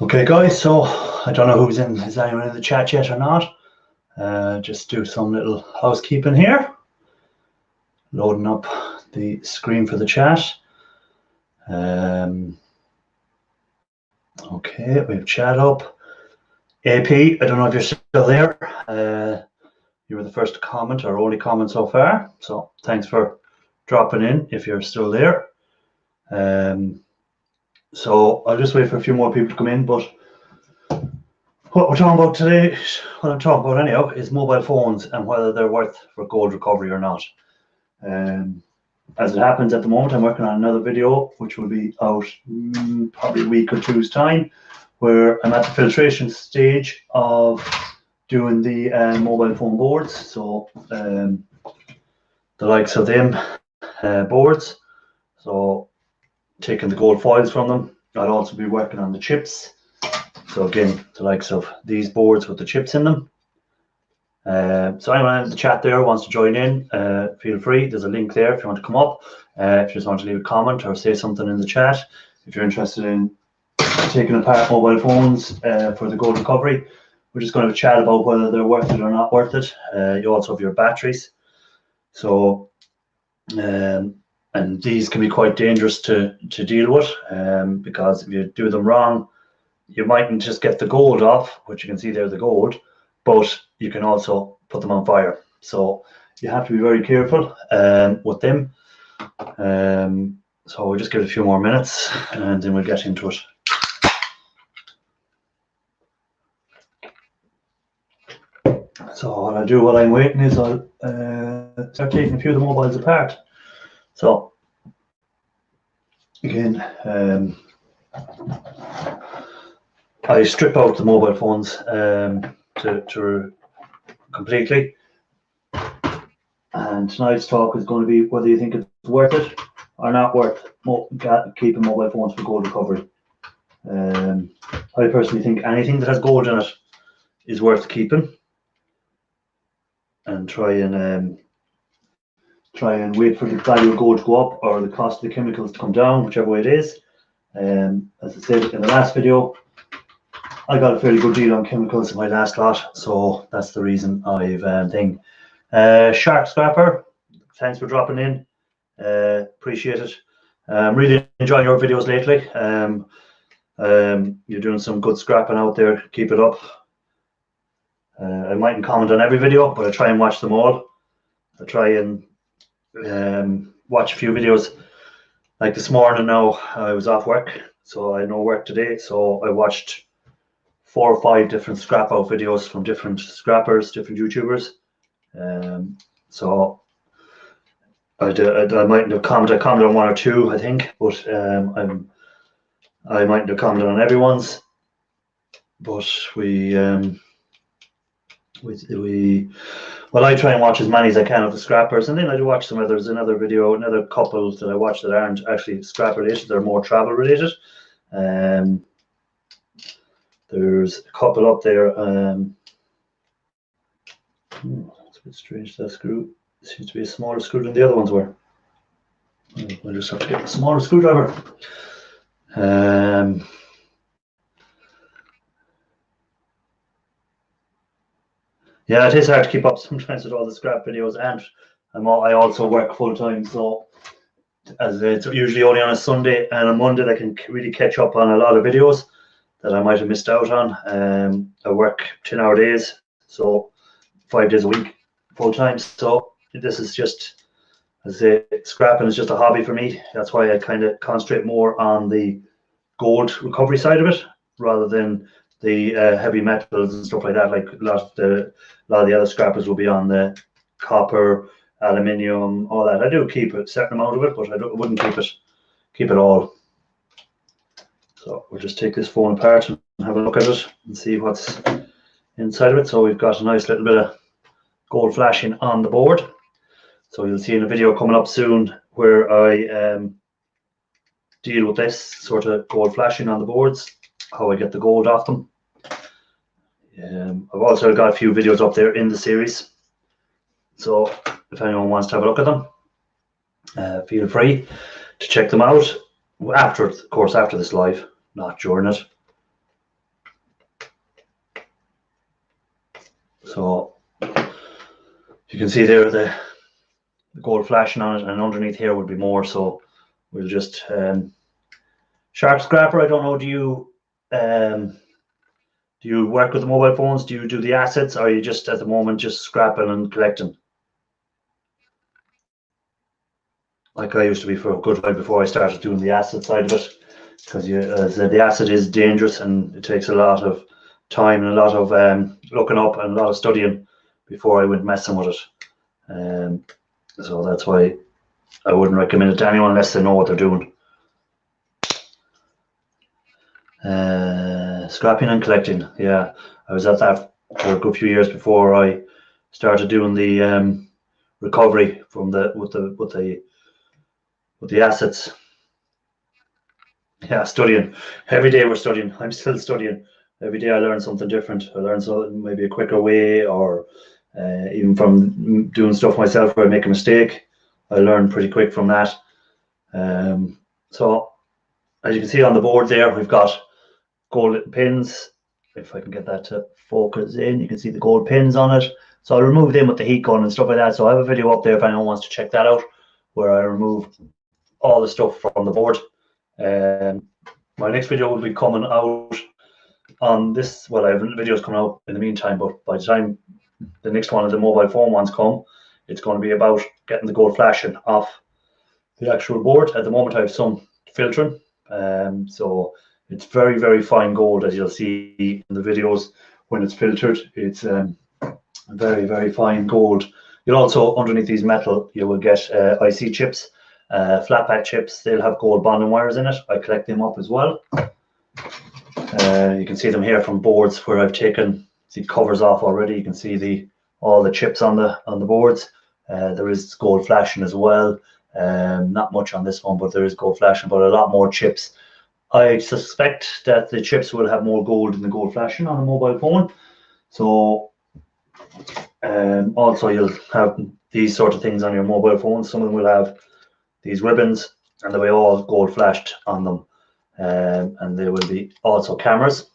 Okay guys, so I don't know is anyone in the chat yet or not. Just do some little housekeeping here. Loading up the screen for the chat. Okay, we have chat up. AP, I don't know if you're still there. You were the first to comment, or only comment so far. So thanks for dropping in if you're still there. So I'll just wait for a few more people to come in, but what we're talking about today, what I'm talking about anyhow, is mobile phones and whether they're worth for gold recovery or not. As it happens at the moment, I'm working on another video which will be out probably a week or two's time, where I'm at the filtration stage of doing the mobile phone boards. So the likes of them boards, so taking the gold foils from them. I'll also be working on the chips. So again, the likes of these boards with the chips in them. So anyone in the chat there wants to join in, feel free. There's a link there if you want to come up. If you just want to leave a comment or say something in the chat. If you're interested in taking apart mobile phones for the gold recovery, we're just going to chat about whether they're worth it or not worth it. You also have your batteries. So, and these can be quite dangerous to deal with because if you do them wrong, you mightn't just get the gold off, which you can see there, the gold, but you can also put them on fire. So you have to be very careful with them. So we'll just give it a few more minutes and then we'll get into it. So what I'll do while I'm waiting is I'll start taking a few of the mobiles apart. So again, I strip out the mobile phones to completely, and tonight's talk is going to be whether you think it's worth it or not worth keeping mobile phones for gold recovery. I personally think anything that has gold in it is worth keeping, and try and wait for the value of gold to go up or the cost of the chemicals to come down, whichever way it is. As I said in the last video, I got a fairly good deal on chemicals in my last lot, so that's the reason I've Shark Scrapper, thanks for dropping in. Appreciate it. I'm really enjoying your videos lately. You're doing some good scrapping out there. Keep it up. I mightn't comment on every video, but I try and watch them all. I try and watch a few videos. Like this morning now, I was off work, so I had no work today, so I watched 4 or 5 different scrap out videos from different scrappers, different YouTubers. So I mightn't have commented. I commented on 1 or 2, I think, but I mightn't have commented on everyone's. But well, I try and watch as many as I can of the scrappers, and then I do watch some others. Another video, another couple that I watch that aren't actually scrap related; they're more travel related. There's a couple up there. It's a bit strange, that screw. It seems to be a smaller screw than the other ones were. We'll just have to get a smaller screwdriver. Yeah, it is hard to keep up sometimes with all the scrap videos, and I also work full time, so as it's usually only on a Sunday and a Monday that I can really catch up on a lot of videos that I might have missed out on. I work 10-hour days, so 5 days a week, full time. So this is just, as I say, scrapping is just a hobby for me. That's why I kind of concentrate more on the gold recovery side of it rather than the heavy metals and stuff like that. Like a lot of the other scrappers will be on the copper, aluminium, all that. I do keep a certain amount of it, but I wouldn't keep it all. So we'll just take this phone apart and have a look at it and see what's inside of it. So we've got a nice little bit of gold flashing on the board. So you'll see in a video coming up soon where I deal with this sort of gold flashing on the boards, how I get the gold off them. I've also got a few videos up there in the series. So if anyone wants to have a look at them, feel free to check them out after, of course, after this live, not during it. So you can see there the gold flashing on it, and underneath here would be more. So we'll just sharp scrapper. I don't know, do you work with the mobile phones? Do you do the assets, or are you just at the moment just scrapping and collecting? Like I used to be for a good while before I started doing the asset side of it, because the asset is dangerous and it takes a lot of time and a lot of looking up and a lot of studying before I went messing with it. So that's why I wouldn't recommend it to anyone unless they know what they're doing. Scrapping and collecting. Yeah, I was at that for a good few years before I started doing the recovery from with the assets. Yeah, studying. Every day we're studying. I'm still studying. Every day I learn something different. I learn something, maybe a quicker way, or even from doing stuff myself where I make a mistake. I learn pretty quick from that. So as you can see on the board there, we've got gold pins. If I can get that to focus in, you can see the gold pins on it. So I'll remove them with the heat gun and stuff like that. So I have a video up there if anyone wants to check that out, where I remove all the stuff from the board. My next video will be coming out on this. Well, I have videos coming out in the meantime, but by the time the next one of the mobile phone ones come, it's going to be about getting the gold flashing off the actual board. At the moment I have some filtering, so it's very, very fine gold, as you'll see in the videos when it's filtered. It's very, very fine gold. You'll also, underneath these metal, you will get IC chips, flat pack chips. They'll have gold bonding wires in it. I collect them up as well. You can see them here from boards where I've taken the covers off already. You can see all the chips on the boards. There is gold flashing as well. Not much on this one, but there is gold flashing, but a lot more chips. I suspect that the chips will have more gold than the gold flashing on a mobile phone. So also you'll have these sort of things on your mobile phone. Some of them will have these ribbons and they'll be all gold flashed on them. And there will be also cameras.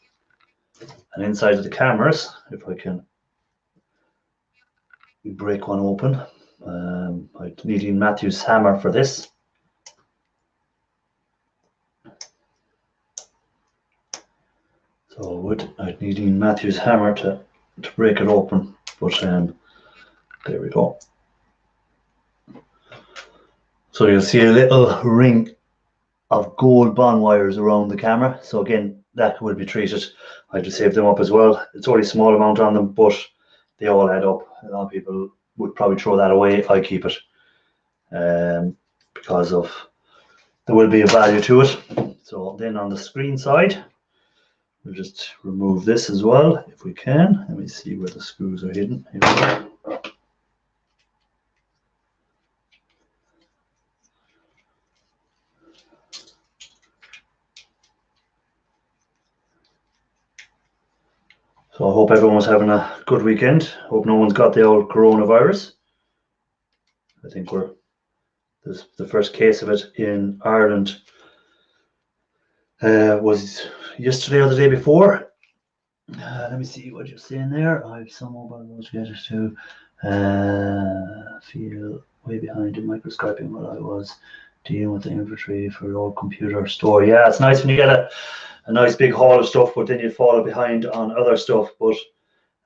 And inside of the cameras, if I can break one open, I'm needing Matthew's hammer for this. So I'd needing Matthew's hammer to break it open, but there we go. So you'll see a little ring of gold bond wires around the camera. So again, that will be treated. I just saved them up as well. It's only a small amount on them, but they all add up. A lot of people would probably throw that away. I keep it because there will be a value to it. So then on the screen side, we'll just remove this as well if we can. Let me see where the screws are hidden. Here we go. So I hope everyone was having a good weekend. Hope no one's got the old coronavirus. I think there's the first case of it in Ireland was yesterday or the day before. Let me see what you're saying there. I have some mobile notifications to feel way behind in microscoping while I was dealing with the inventory for your computer store. Yeah, it's nice when you get a nice big haul of stuff, but then you fall behind on other stuff. But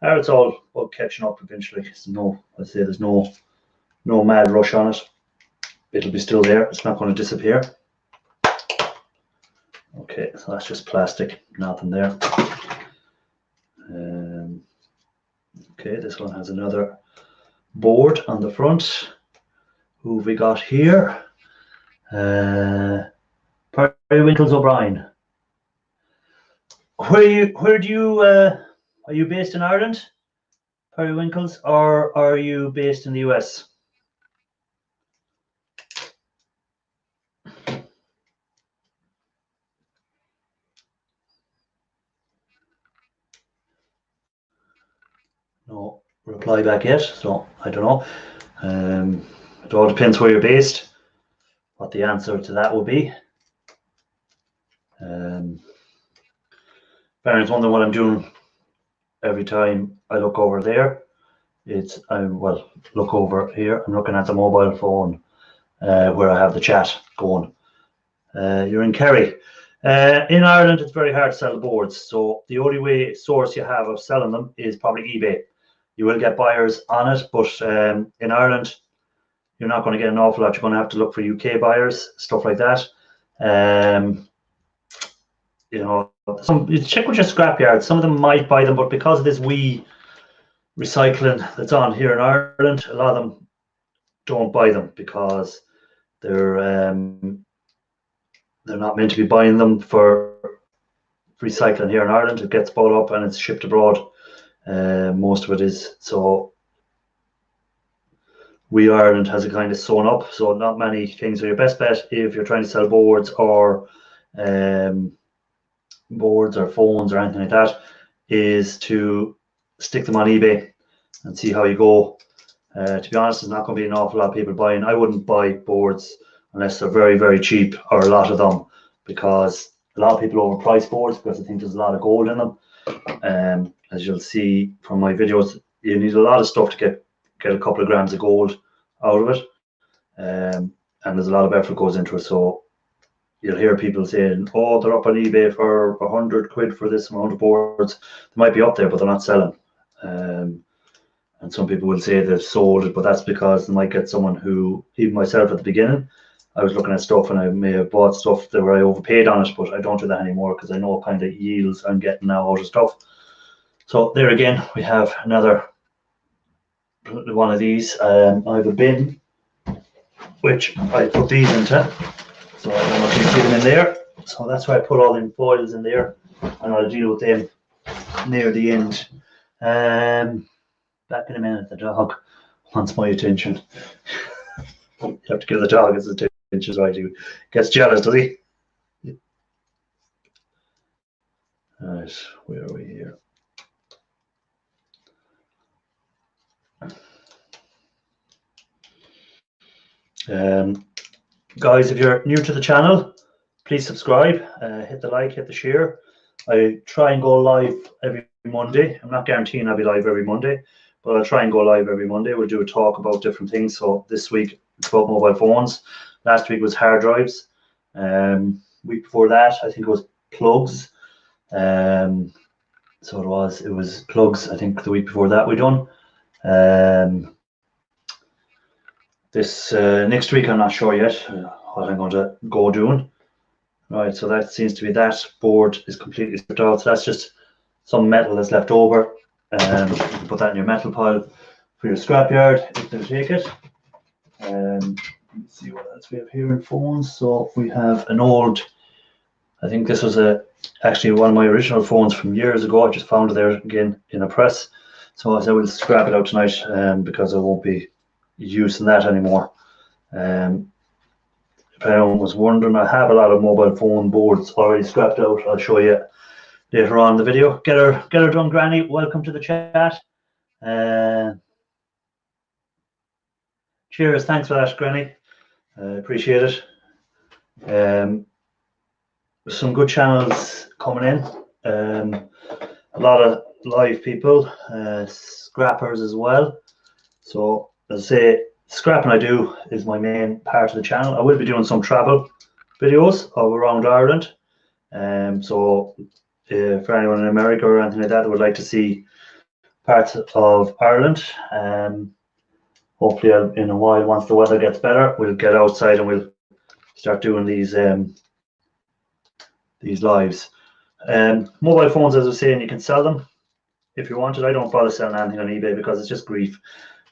it's all about catching up eventually. There's no mad rush on it. It'll be still there. It's not going to disappear. Okay, so that's just plastic, nothing there. Okay, this one has another board on the front. Who have we got here? Periwinkles O'Brien. Are you based in Ireland, Periwinkles, or are you based in the US? No reply back yet, so I don't know. It all depends where you're based, what the answer to that will be. Baron's wondering what I'm doing every time I look over there. it's, well, look over here. I'm looking at the mobile phone where I have the chat going. You're in Kerry. In Ireland, it's very hard to sell boards. So the only source you have of selling them is probably eBay. You will get buyers on it, but in Ireland, you're not going to get an awful lot. You're going to have to look for UK buyers, stuff like that. You know, you check with your scrapyard. Some of them might buy them, but because of this wee recycling that's on here in Ireland, a lot of them don't buy them because they're not meant to be buying them for recycling here in Ireland. It gets bought up and it's shipped abroad. Most of it is. So Ireland has it kind of sewn up, so not many things. So your best bet if you're trying to sell boards or phones or anything like that is to stick them on eBay and see how you go. To be honest, there's not going to be an awful lot of people buying. I wouldn't buy boards unless they're very, very cheap, or a lot of them, because a lot of people overprice boards because I think there's a lot of gold in them. As you'll see from my videos, you need a lot of stuff to get a couple of grams of gold out of it, and there's a lot of effort goes into it. So you'll hear people saying, "Oh, they're up on eBay for 100 quid for this amount of boards." They might be up there, but they're not selling. And some people will say they've sold it, but that's because they might get someone who, even myself at the beginning, I was looking at stuff and I may have bought stuff that where I overpaid on it, but I don't do that anymore because I know what kind of yields I'm getting now out of stuff. So there again, we have another one of these. I have a bin which I put these into, so I don't know if you see them in there. So that's why I put all the foils in there, and I'll deal with them near the end. Back in a minute. The dog wants my attention. You have to give the dog his attention, right? He gets jealous, does he? Right, where are we here? Guys, if you're new to the channel, please subscribe, hit the like, hit the share. I try and go live every Monday. I'm not guaranteeing I'll be live every Monday, but I'll try and go live every Monday. We'll do a talk about different things. So this week it's about mobile phones. Last week was hard drives. Week before that, I think it was plugs. So it was plugs. I think the week before that we done. This next week I'm not sure yet what I'm going to go doing. Right, so that seems to be that board is completely stripped out. So that's just some metal that's left over. You can put that in your metal pile for your scrapyard if they'll take it. Let's see what else we have here in phones. So we have an old, I think this was actually one of my original phones from years ago. I just found it there again in a press. So I will scrap it out tonight because I won't be using that anymore. If anyone was wondering, I have a lot of mobile phone boards already scrapped out. I'll show you later on in the video. Get her done, Granny. Welcome to the chat. Cheers. Thanks for that, Granny. Appreciate it. Some good channels coming in. A lot of live people, scrappers as well. So as I say, scrapping I do is my main part of the channel. I will be doing some travel videos of around Ireland. So for anyone in America or anything like that that would like to see parts of Ireland, hopefully in a while, once the weather gets better, we'll get outside and we'll start doing these lives. Mobile phones, as I was saying, you can sell them if you wanted. I don't bother selling anything on eBay because it's just grief.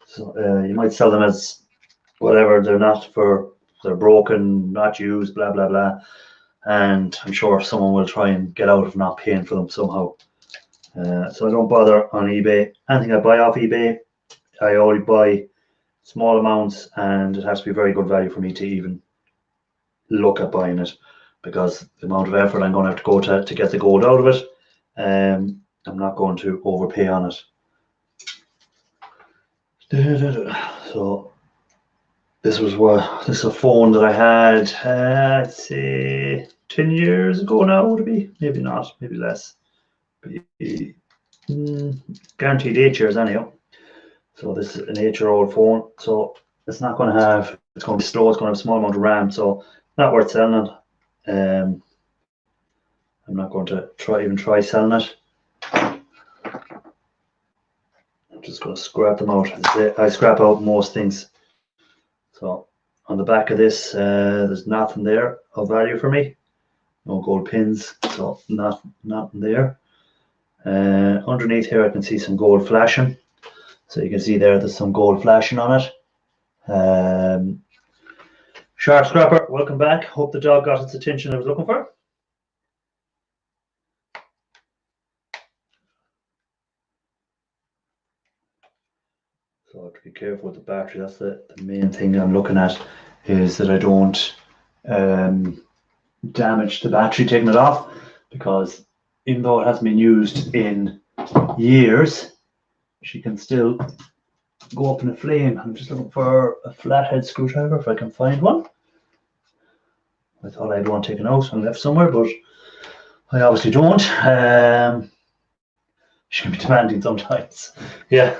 So you might sell them as whatever. They're broken, not used, blah blah blah, and I'm sure someone will try and get out of not paying for them somehow. So I don't bother on eBay. Anything I buy off eBay, I only buy small amounts, and it has to be very good value for me to even look at buying it, because the amount of effort I'm going to have to go to get the gold out of it, I'm not going to overpay on it. So this is a phone that I had, let's say 10 years ago now. Would it be? Maybe not, maybe less. Guaranteed 8 years anyhow. So this is an 8-year-old phone, so it's not going to have, it's going to be slow, it's going to have a small amount of RAM, so not worth selling it. I'm not going to try selling it. I'm just going to scrap them out. I scrap out most things. So on the back of this, there's nothing there of value for me. No gold pins, so nothing there. Underneath here, I can see some gold flashing. So you can see there's some gold flashing on it. Sharp Scrapper, welcome back. Hope the dog got its attention I was looking for. So I have to be careful with the battery. That's the main thing I'm looking at, is that I don't damage the battery taking it off, because even though it hasn't been used in years, she can still go up in a flame. I'm just looking for a flathead screwdriver if I can find one. I thought I had one taken out and left somewhere, but I obviously don't. She can be demanding sometimes. Yeah,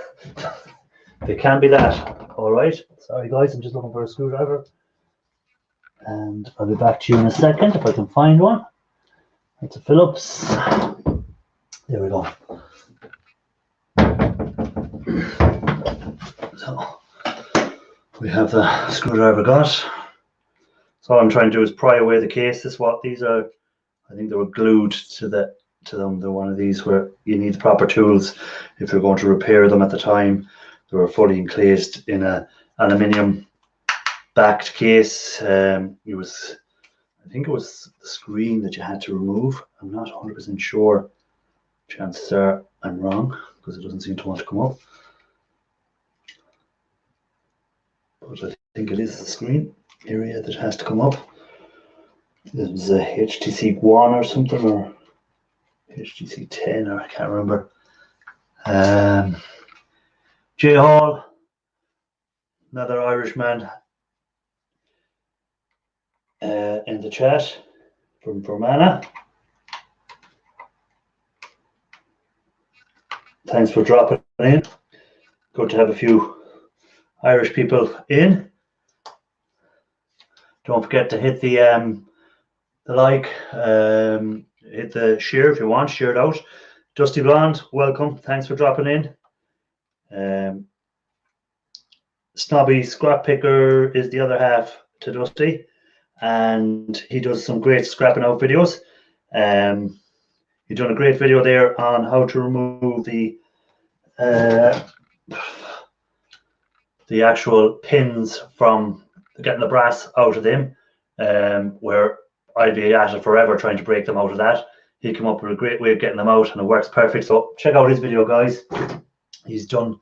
they can be that. All right. Sorry guys, I'm just looking for a screwdriver. And I'll be back to you in a second if I can find one. That's a Phillips. There we go. So we have the screwdriver got. So all I'm trying to do is pry away the case. This is what these are. I think they were glued to them. They're one of these where you need the proper tools if you're going to repair them. At the time, they were fully encased in a aluminium backed case. I think it was the screen that you had to remove. I'm not 100% sure. Chances are I'm wrong, because it doesn't seem to want to come up. But I think it is the screen area that has to come up. This was a HTC One or something, or HTC 10, or I can't remember. Jay Hall, another Irishman, in the chat from Fermanagh. Thanks for dropping in. Good to have a few Irish people in. Don't forget to hit the like, hit the share if you want, share it out. Dusty Blonde, welcome. Thanks for dropping in. Snobby Scrap Picker is the other half to Dusty, and he does some great scrapping out videos. He's done a great video there on how to remove the actual pins from getting the brass out of them, where I'd be at it forever trying to break them out of that. He came up with a great way of getting them out, and it works perfect. So check out his video, guys. He's doing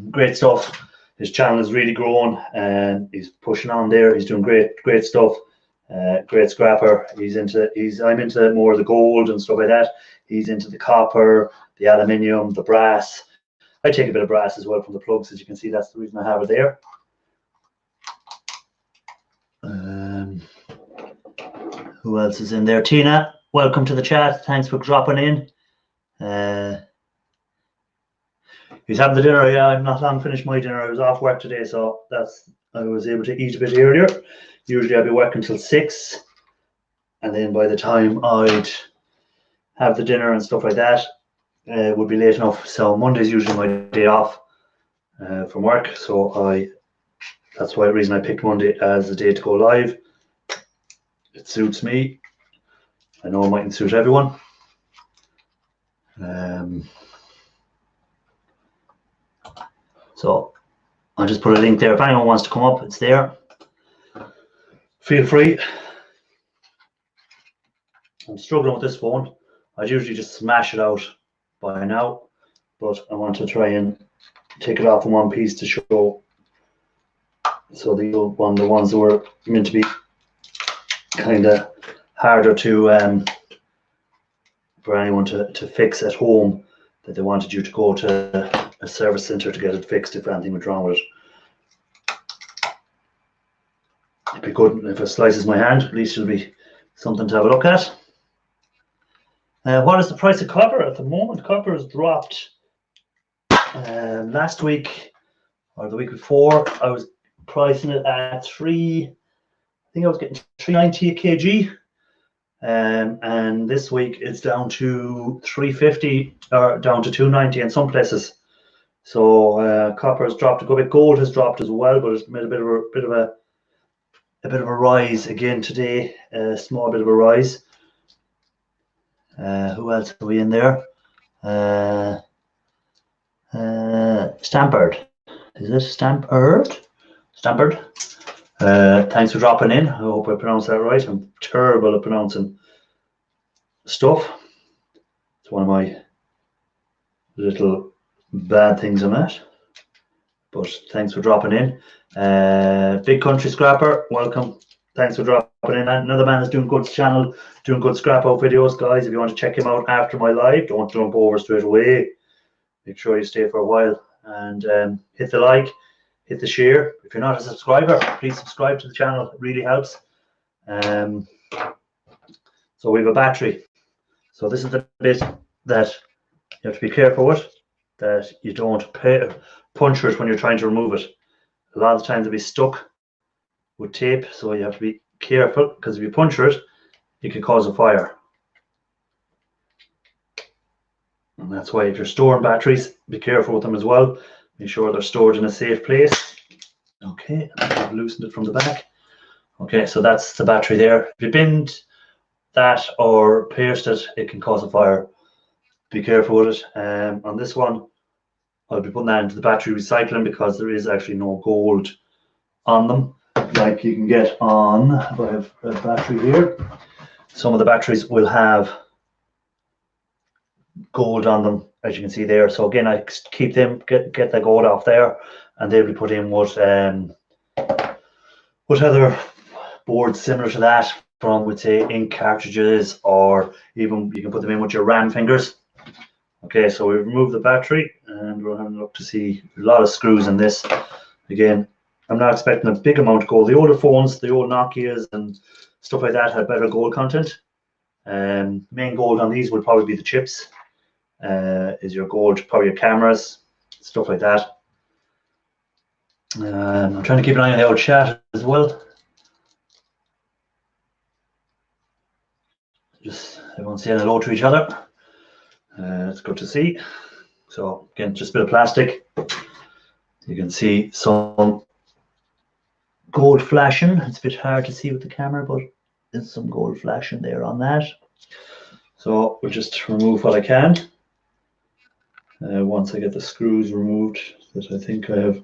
great stuff. His channel is really growing, and he's pushing on there. He's doing great stuff. Great scrapper. I'm into more of the gold and stuff like that. He's into the copper, the aluminium, the brass. I take a bit of brass as well from the plugs, as you can see. That's the reason I have it there. Who else is in there? Tina, welcome to the chat. Thanks for dropping in. He's having the dinner. Yeah, I'm not long finished my dinner. I was off work today, so I was able to eat a bit earlier. Usually I'd be working till 6, and then by the time I'd have the dinner and stuff like that, it would be late enough. So Monday's usually my day off from work, so that's why the reason I picked Monday as the day to go live. It suits me. I know it mightn't suit everyone. So I'll just put a link there. If anyone wants to come up, it's there. Feel free. I'm struggling with this phone. I'd usually just smash it out by now, but I want to try and take it off in one piece to show. So the ones that were meant to be kind of harder to for anyone to fix at home, that they wanted you to go to a service center to get it fixed if anything was wrong with it. It'd be good if it slices my hand. At least it'll be something to have a look at. What is the price of copper at the moment? Copper has dropped Last week or the week before, I was pricing it at I think I was getting 390 a kg. And this week it's down to 350 or down to 290 in some places. So copper has dropped a good bit. Gold has dropped as well, but it's made a bit of a rise again today. A small bit of a rise. Who else are we in there? Stampard. Is it Stampard? Stampard. Thanks for dropping in. I hope I pronounced that right. I'm terrible at pronouncing stuff. It's one of my little bad things I'm at. But thanks for dropping in. Big Country Scrapper, welcome. Thanks for dropping in. Another man is doing good channel, doing good scrap out videos, guys. If you want to check him out after my live, don't jump over straight away. Make sure you stay for a while and hit the like, hit the share. If you're not a subscriber, please subscribe to the channel. It really helps. So we have a battery. So this is the bit that you have to be careful with, that you don't puncture it when you're trying to remove it. A lot of times it'll be stuck with tape, so you have to be careful, because if you puncture it, it can cause a fire. And that's why if you're storing batteries, be careful with them as well. Make sure they're stored in a safe place. Okay, I've loosened it from the back. Okay, so that's the battery there. If you bend that or pierced it, it can cause a fire. Be careful with it. On this one, I'll be putting that into the battery recycling, because there is actually no gold on them, like you can get on. I have a battery here. Some of the batteries will have gold on them, as you can see there. So again, I keep them, get the gold off there, and they'll be put in with other boards similar to that, from, would say, ink cartridges, or even you can put them in with your RAM fingers. Okay, so we've removed the battery, and we're having a look to see a lot of screws in this. Again, I'm not expecting a big amount of gold. The older phones, the old Nokias and stuff like that, had better gold content. Main gold on these would probably be the chips. Is your gold, probably your cameras, stuff like that. I'm trying to keep an eye on the old chat as well. Just everyone saying hello to each other. It's good to see. So again, just a bit of plastic. You can see some gold flashing. It's a bit hard to see with the camera, but there's some gold flashing there on that. So we'll just remove what I can. Once I get the screws removed, that I think I have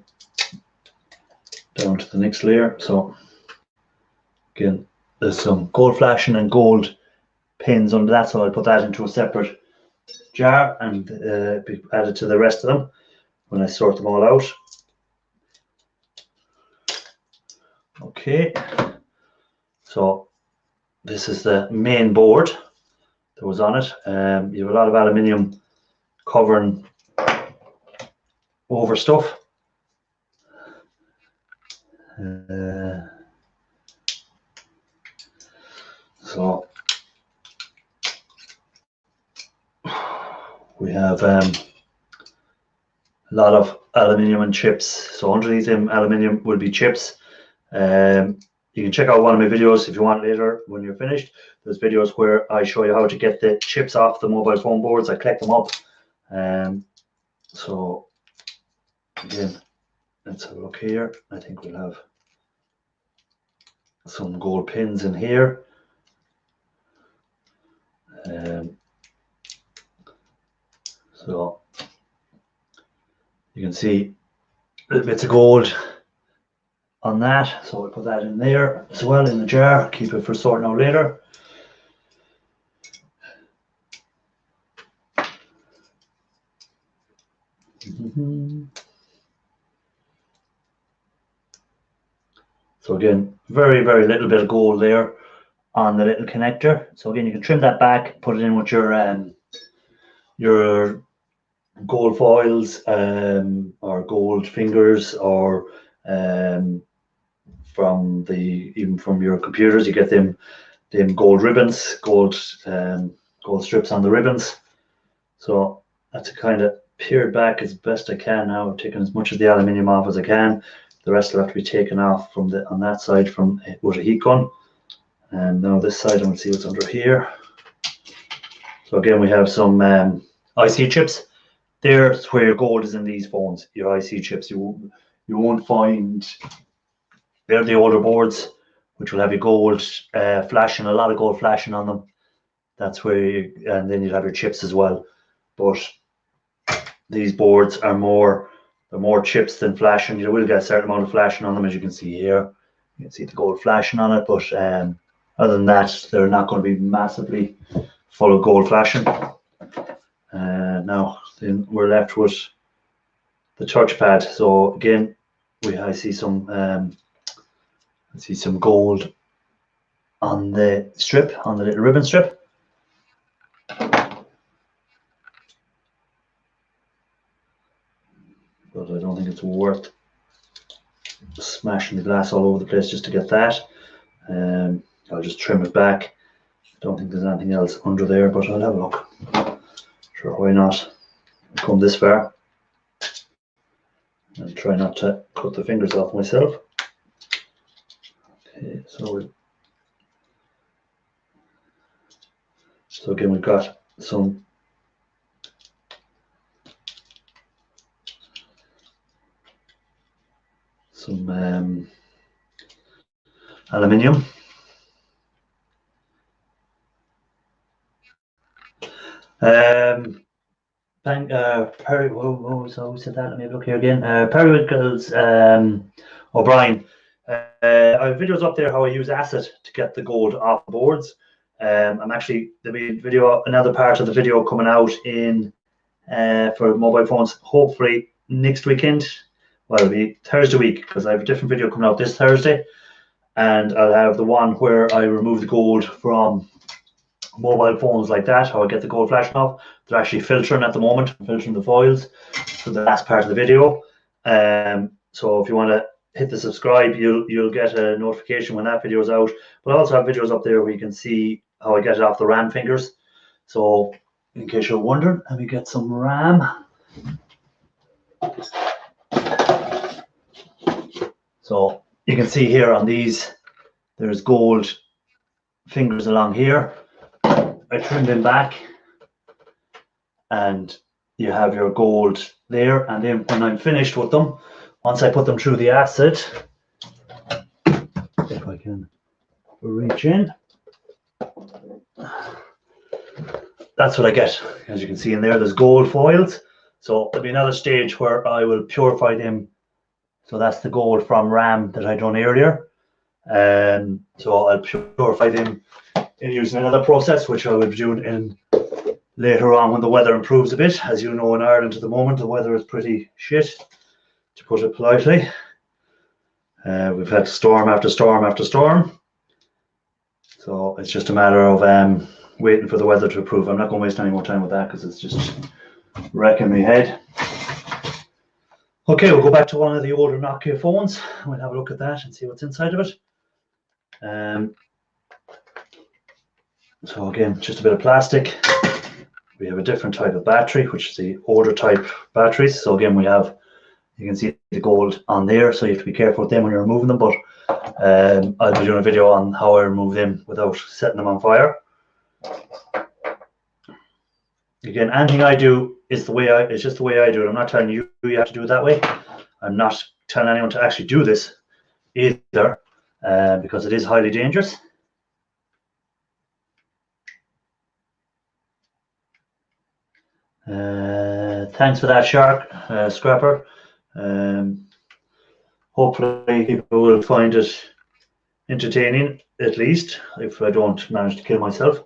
down to the next layer. So again, there's some gold flashing and gold pins under that, so I'll put that into a separate jar and be added to the rest of them when I sort them all out. Okay, so this is the main board that was on it. You have a lot of aluminium covering over stuff. So we have a lot of aluminium and chips. So underneath them aluminium will be chips. You can check out one of my videos if you want later when you're finished. There's videos where I show you how to get the chips off the mobile phone boards. I collect them up. So again, let's have a look here. I think we'll have some gold pins in here. So you can see little bits of gold on that, so we'll put that in there as well in the jar, keep it for sorting out later. So again, very little bit of gold there on the little connector. So again, you can trim that back, put it in with your gold foils or gold fingers, or even from your computers, you get them gold ribbons, gold strips on the ribbons. So that's a kind of peered back as best I can now. I've taken as much of the aluminium off as I can. The rest will have to be taken off from on that side from with a heat gun. And now this side, I'm going to see what's under here. So again, we have some IC chips. There's where your gold is in these phones. Your IC chips. You won't find. They're the older boards, which will have your gold flashing, a lot of gold flashing on them. That's where, and then you'll have your chips as well. But these boards are more chips than flashing. You will get a certain amount of flashing on them, as you can see here. You can see the gold flashing on it, but other than that, they're not going to be massively full of gold flashing. Now, then we're left with the touchpad. So again, I see some gold on the strip, on the little ribbon strip. But I don't think it's worth smashing the glass all over the place just to get that. I'll just trim it back. I don't think there's anything else under there, but I'll have a look. Sure, why not? I'll come this far and try not to cut the fingers off myself. Okay, so again, we've got some aluminium. Perry, who said that? Let me look here again. Periwinkles O'Brien. I have videos up there how I use acid to get the gold off the boards. I'm actually, there'll be another part of the video coming out in for mobile phones, hopefully next weekend. Well, it'll be Thursday week, because I have a different video coming out this Thursday, and I'll have the one where I remove the gold from mobile phones like that, how I get the gold flashing off. They're actually filtering at the moment, filtering the foils for the last part of the video. So if you want to hit the subscribe, you'll get a notification when that video is out. But I also have videos up there where you can see how I get it off the RAM fingers. So in case you're wondering, let me get some RAM. So you can see here on these, there's gold fingers along here. I trimmed them back, and you have your gold there. And then when I'm finished with them, once I put them through the acid, if I can reach in, that's what I get. As you can see in there, there's gold foils. So there'll be another stage where I will purify them. So that's the gold from RAM that I done earlier. So I'll purify them using another process, which I will be doing in later on when the weather improves a bit. As you know, in Ireland at the moment, the weather is pretty shit, to put it politely. We've had storm after storm after storm. So it's just a matter of waiting for the weather to improve. I'm not going to waste any more time with that, because it's just wrecking my head. Okay, we'll go back to one of the older Nokia phones. We'll have a look at that and see what's inside of it. So again, just a bit of plastic. We have a different type of battery, which is the older type batteries. So again, you can see the gold on there, so you have to be careful with them when you're removing them. But I'll be doing a video on how I remove them without setting them on fire. Again, anything I do is it's just the way I do it. I'm not telling you have to do it that way. I'm not telling anyone to actually do this either, because it is highly dangerous. Thanks for that, Shark Scrapper. Hopefully people will find it entertaining, at least, if I don't manage to kill myself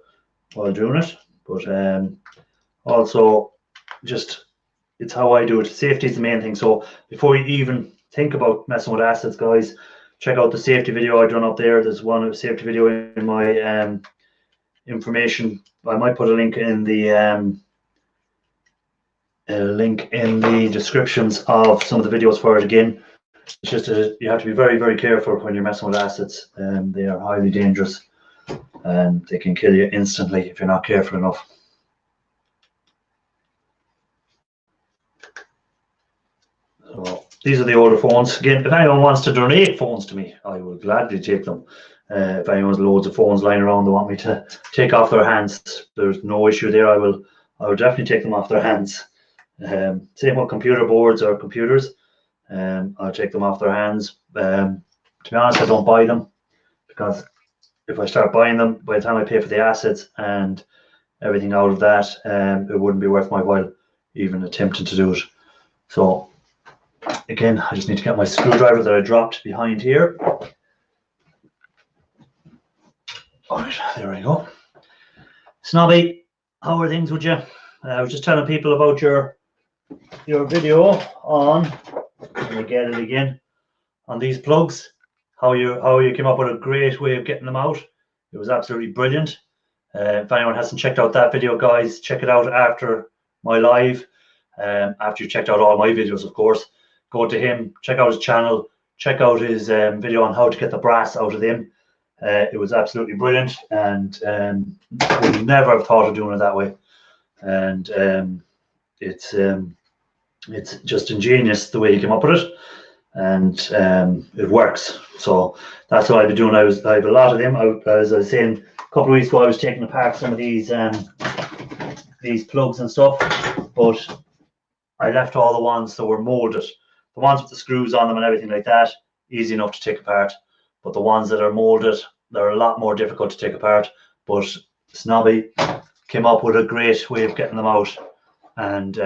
while doing it. But also, just, it's how I do it. Safety is the main thing. So before you even think about messing with acids, guys, check out the safety video I done up there. There's one safety video in my information. I might put a link in the descriptions of some of the videos for it again. It's just you have to be very, very careful when you're messing with acids. They are highly dangerous, and they can kill you instantly if you're not careful enough. So these are the older phones. Again, if anyone wants to donate phones to me, I will gladly take them. If anyone's loads of phones lying around they want me to take off their hands, there's no issue there. I will definitely take them off their hands. Same with computer boards or computers. I'll take them off their hands. To be honest, I don't buy them, because if I start buying them, by the time I pay for the assets and everything out of that, it wouldn't be worth my while even attempting to do it. So again, I just need to get my screwdriver that I dropped behind here. All right, there we go. Snobby, how are things with you? I was just telling people about your video on, let me get it again, on these plugs, how you came up with a great way of getting them out. It was absolutely brilliant. If anyone hasn't checked out that video, guys, check it out after my live. After you checked out all my videos, of course, go to him, check out his channel, check out his video on how to get the brass out of them. It was absolutely brilliant, and would never have thought of doing it that way. And it's just ingenious the way he came up with it, and it works. So that's what I've been doing. I have a lot of them. As I was saying a couple of weeks ago, I was taking apart some of these plugs and stuff, but I left all the ones that were molded. The ones with the screws on them and everything like that, easy enough to take apart. But the ones that are molded, they're a lot more difficult to take apart. But Snobby came up with a great way of getting them out. And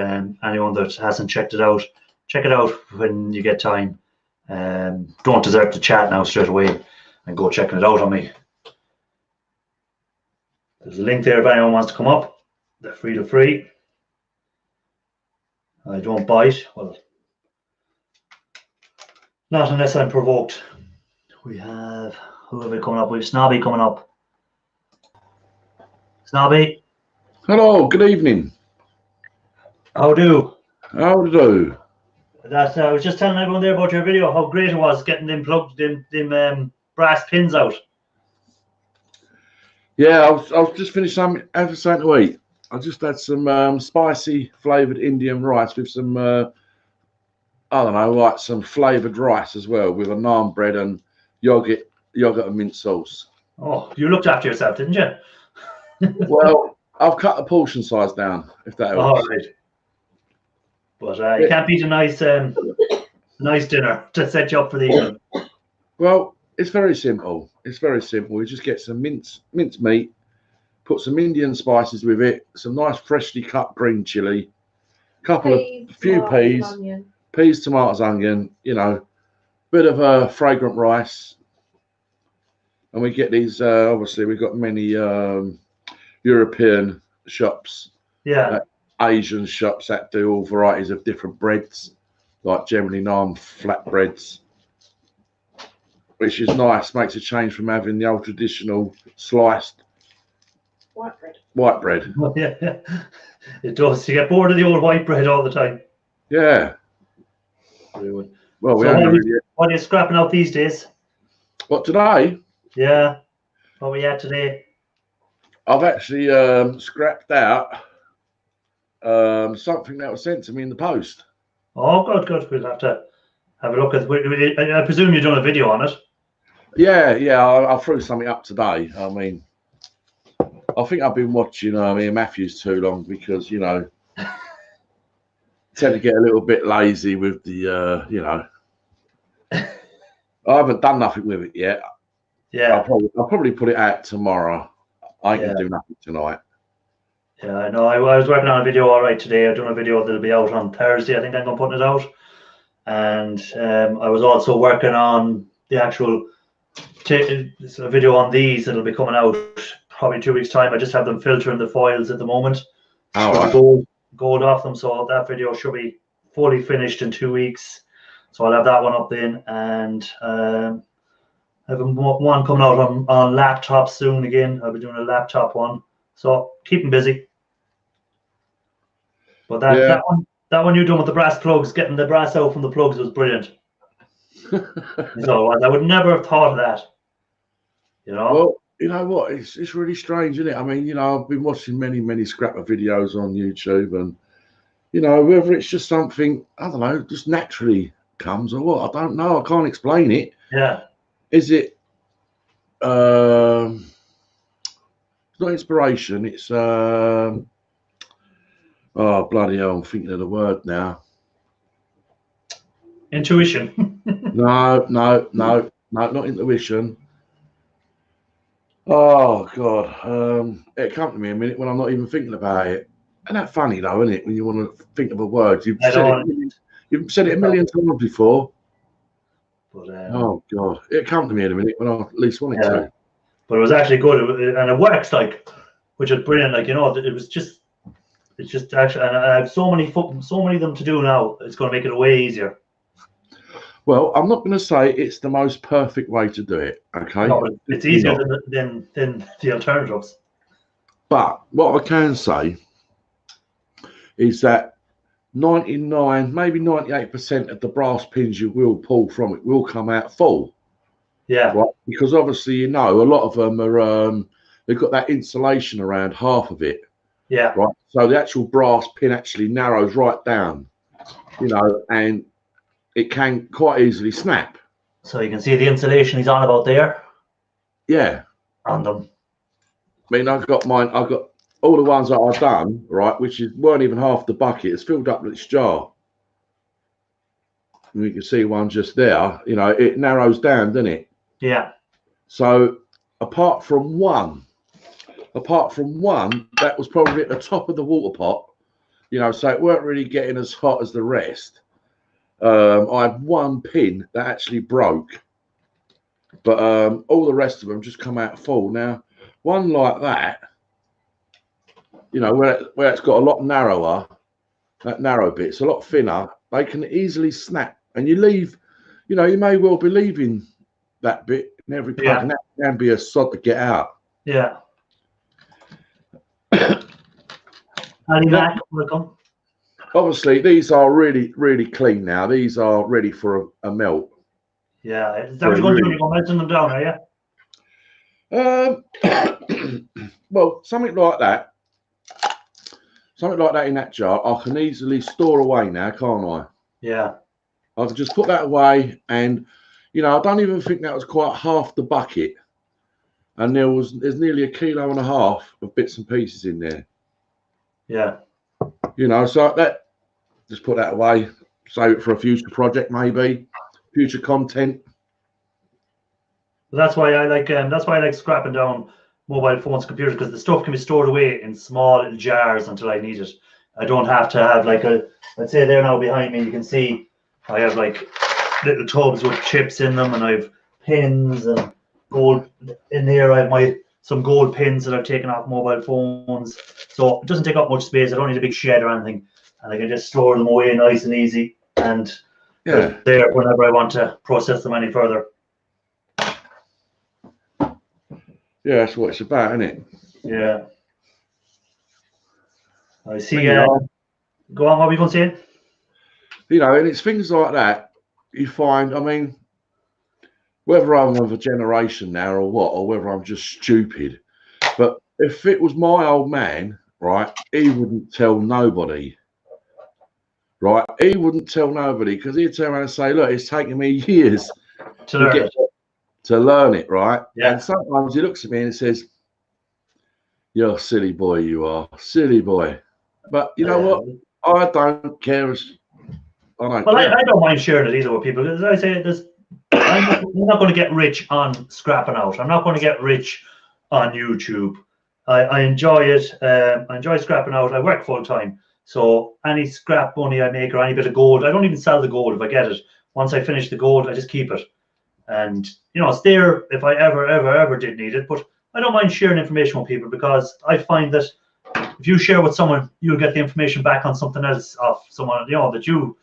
anyone that hasn't checked it out, check it out when you get time. Don't desert to chat now straight away and go checking it out on me. There's a link there if anyone wants to come up. They're free to free. I don't bite. Well, not unless I'm provoked. We have, who have we coming up? We have Snobby coming up. Snobby. Hello, good evening. How do? How do? That I was just telling everyone there about your video, how great it was getting them plugged, them brass pins out. Yeah, I was just finished having something to eat. I just had some spicy flavoured Indian rice with some, I don't know, like some flavoured rice as well, with a naan bread and yogurt and mint sauce. Oh, you looked after yourself, didn't you? Well, I've cut the portion size down, if that helps. All right. But you can't beat a nice dinner to set you up for the evening. Well, it's very simple. It's very simple. You just get some minced meat, put some Indian spices with it, some nice freshly cut green chili, a few peas, tomatoes, onion, you know, bit of a fragrant rice. And we get these, obviously we've got many European shops, Asian shops that do all varieties of different breads, like generally naan flatbreads, which is nice, makes a change from having the old traditional sliced white bread. Well, yeah, it does. You get bored of the old white bread all the time. Yeah. Well, so what are you scrapping out these days? What, today? Yeah. What we had today? I've actually scrapped out something that was sent to me in the post. Oh, good. We'll have to have a look at. I presume you've done a video on it. Yeah. I threw something up today. I mean, I think I've been watching Ian Matthews too long because, you know, tend to get a little bit lazy with the, you know. I haven't done nothing with it yet. Yeah. I'll probably put it out tomorrow. I can do nothing tonight. Yeah, I know. I was working on a video all right today. I'm doing a video that'll be out on Thursday. I think I'm going to put it out. And I was also working on the actual video on these that'll be coming out probably 2 weeks' time. I just have them filtering the foils at the moment. Gold off them. So that video should be fully finished in 2 weeks. So I'll have that one up then. And I have one coming out on laptop soon again. I'll be doing a laptop one. So keep them busy. But that one you done with the brass plugs, getting the brass out from the plugs was brilliant. So I would never have thought of that. You know. Well, you know what? It's really strange, isn't it? I mean, you know, I've been watching many scrapper videos on YouTube, and You know, whether it's just something, I don't know, just naturally comes or what, I don't know. I can't explain it. Yeah. Is it, it's not inspiration, it's, oh, bloody hell, I'm thinking of the word now. Intuition. No, not intuition. Oh, God. It come to me a minute when I'm not even thinking about it. And that's funny, though, isn't it? When you want to think of a word. You've said it a million times before. But, oh, God. It come to me in a minute when I at least wanted to. But it was actually good. And it works, like, which is brilliant. Like, you know, it's just actually, and I have so many of them to do now. It's going to make it way easier. Well, I'm not going to say it's the most perfect way to do it, okay? No, it's easier than the alternatives. But what I can say is that 99, maybe 98% of the brass pins you will pull from it will come out full. Yeah. Right? Because obviously, you know, a lot of them are, they've got that insulation around half of it. Yeah. Right. So the actual brass pin actually narrows right down, you know, and it can quite easily snap. So you can see the insulation he's on about there. Yeah. On them. I mean, I've got all the ones that I've done, right, which weren't even half the bucket. It's filled up with this jar. And you can see one just there. You know, it narrows down, doesn't it? Yeah. So apart from one, that was probably at the top of the water pot, you know, so it weren't really getting as hot as the rest. I had one pin that actually broke, but all the rest of them just come out full. Now, one like that, you know, where it's got a lot narrower, that narrow bit's a lot thinner, they can easily snap. And you leave, you know, you may well be leaving that bit in every plug, and that can be a sod to get out. Yeah. Ali Mac, welcome. Obviously, these are really, really clean now. These are ready for a melt. Yeah. Is that what you're going to do? You're going to melting them down, are you? Well, something like that in that jar, I can easily store away now, can't I? Yeah. I can just put that away, and you know, I don't even think that was quite half the bucket, and there's nearly 1.5 kilos of bits and pieces in there. Yeah. You know, so that just put that away, save it for a future project, maybe future content. That's why I like scrapping down mobile phones, computers, because the stuff can be stored away in small little jars until I need it. I don't have to have like let's say there now behind me, you can see I have like little tubs with chips in them, and I've pins and gold in here. I have some gold pins that I've taken off mobile phones, so it doesn't take up much space. I don't need a big shed or anything, and I can just store them away nice and easy, and they're there whenever I want to process them any further. Yeah, that's what it's about, isn't it? Yeah. I see. Go on, what were you going to say? You know, and it's things like that you find. I mean, whether I'm of a generation now or what, or whether I'm just stupid, but if it was my old man, right, he wouldn't tell nobody. Right, he wouldn't tell nobody, because he'd turn around and say, "Look, it's taken me years to learn it, right?" Yeah. And sometimes he looks at me and says, "You're a silly boy, you are, silly boy." But you know what? I don't care. I don't mind sharing it either with people. As I say, I'm not going to get rich on scrapping out. I'm not going to get rich on YouTube. I enjoy it. I enjoy scrapping out. I work full time. So any scrap money I make, or any bit of gold, I don't even sell the gold if I get it. Once I finish the gold, I just keep it. And, you know, it's there if I ever did need it. But I don't mind sharing information with people, because I find that if you share with someone, you'll get the information back on something else off someone, you know, that you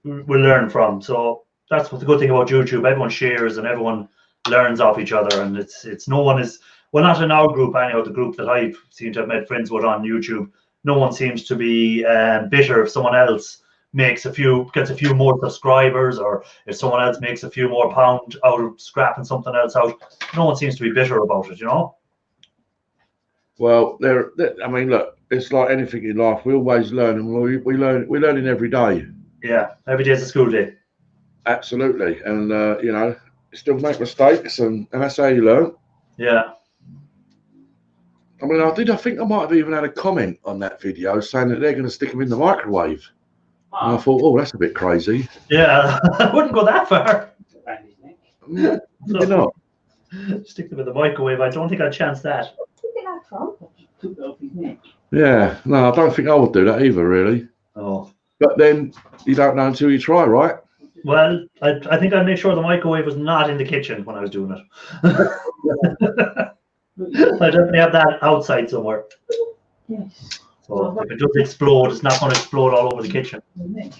will learn from. So that's what the good thing about YouTube. Everyone shares and everyone learns off each other. And it's no one is, well, not in our group, anyhow, the group that I seem to have made friends with on YouTube. No one seems to be bitter if someone else gets a few more subscribers, or if someone else makes a few more pound out of scrapping something else out. No one seems to be bitter about it, you know. Well, I mean, look, it's like anything in life. We always learn, and we're learning every day. Yeah, every day's a school day. Absolutely, and you know, you still make mistakes, and that's how you learn. Yeah. I mean, I think I might have even had a comment on that video saying that they're going to stick them in the microwave. And I thought, oh, that's a bit crazy. Yeah, I wouldn't go that far. Maybe not. Stick them in the microwave. I don't think I'd chance that. Yeah, no, I don't think I would do that either, really. Oh. But then you don't know until you try, right? Well, I think I'd make sure the microwave was not in the kitchen when I was doing it. I definitely have that outside somewhere. Yes. So if it does explode, it's not going to explode all over the kitchen. Did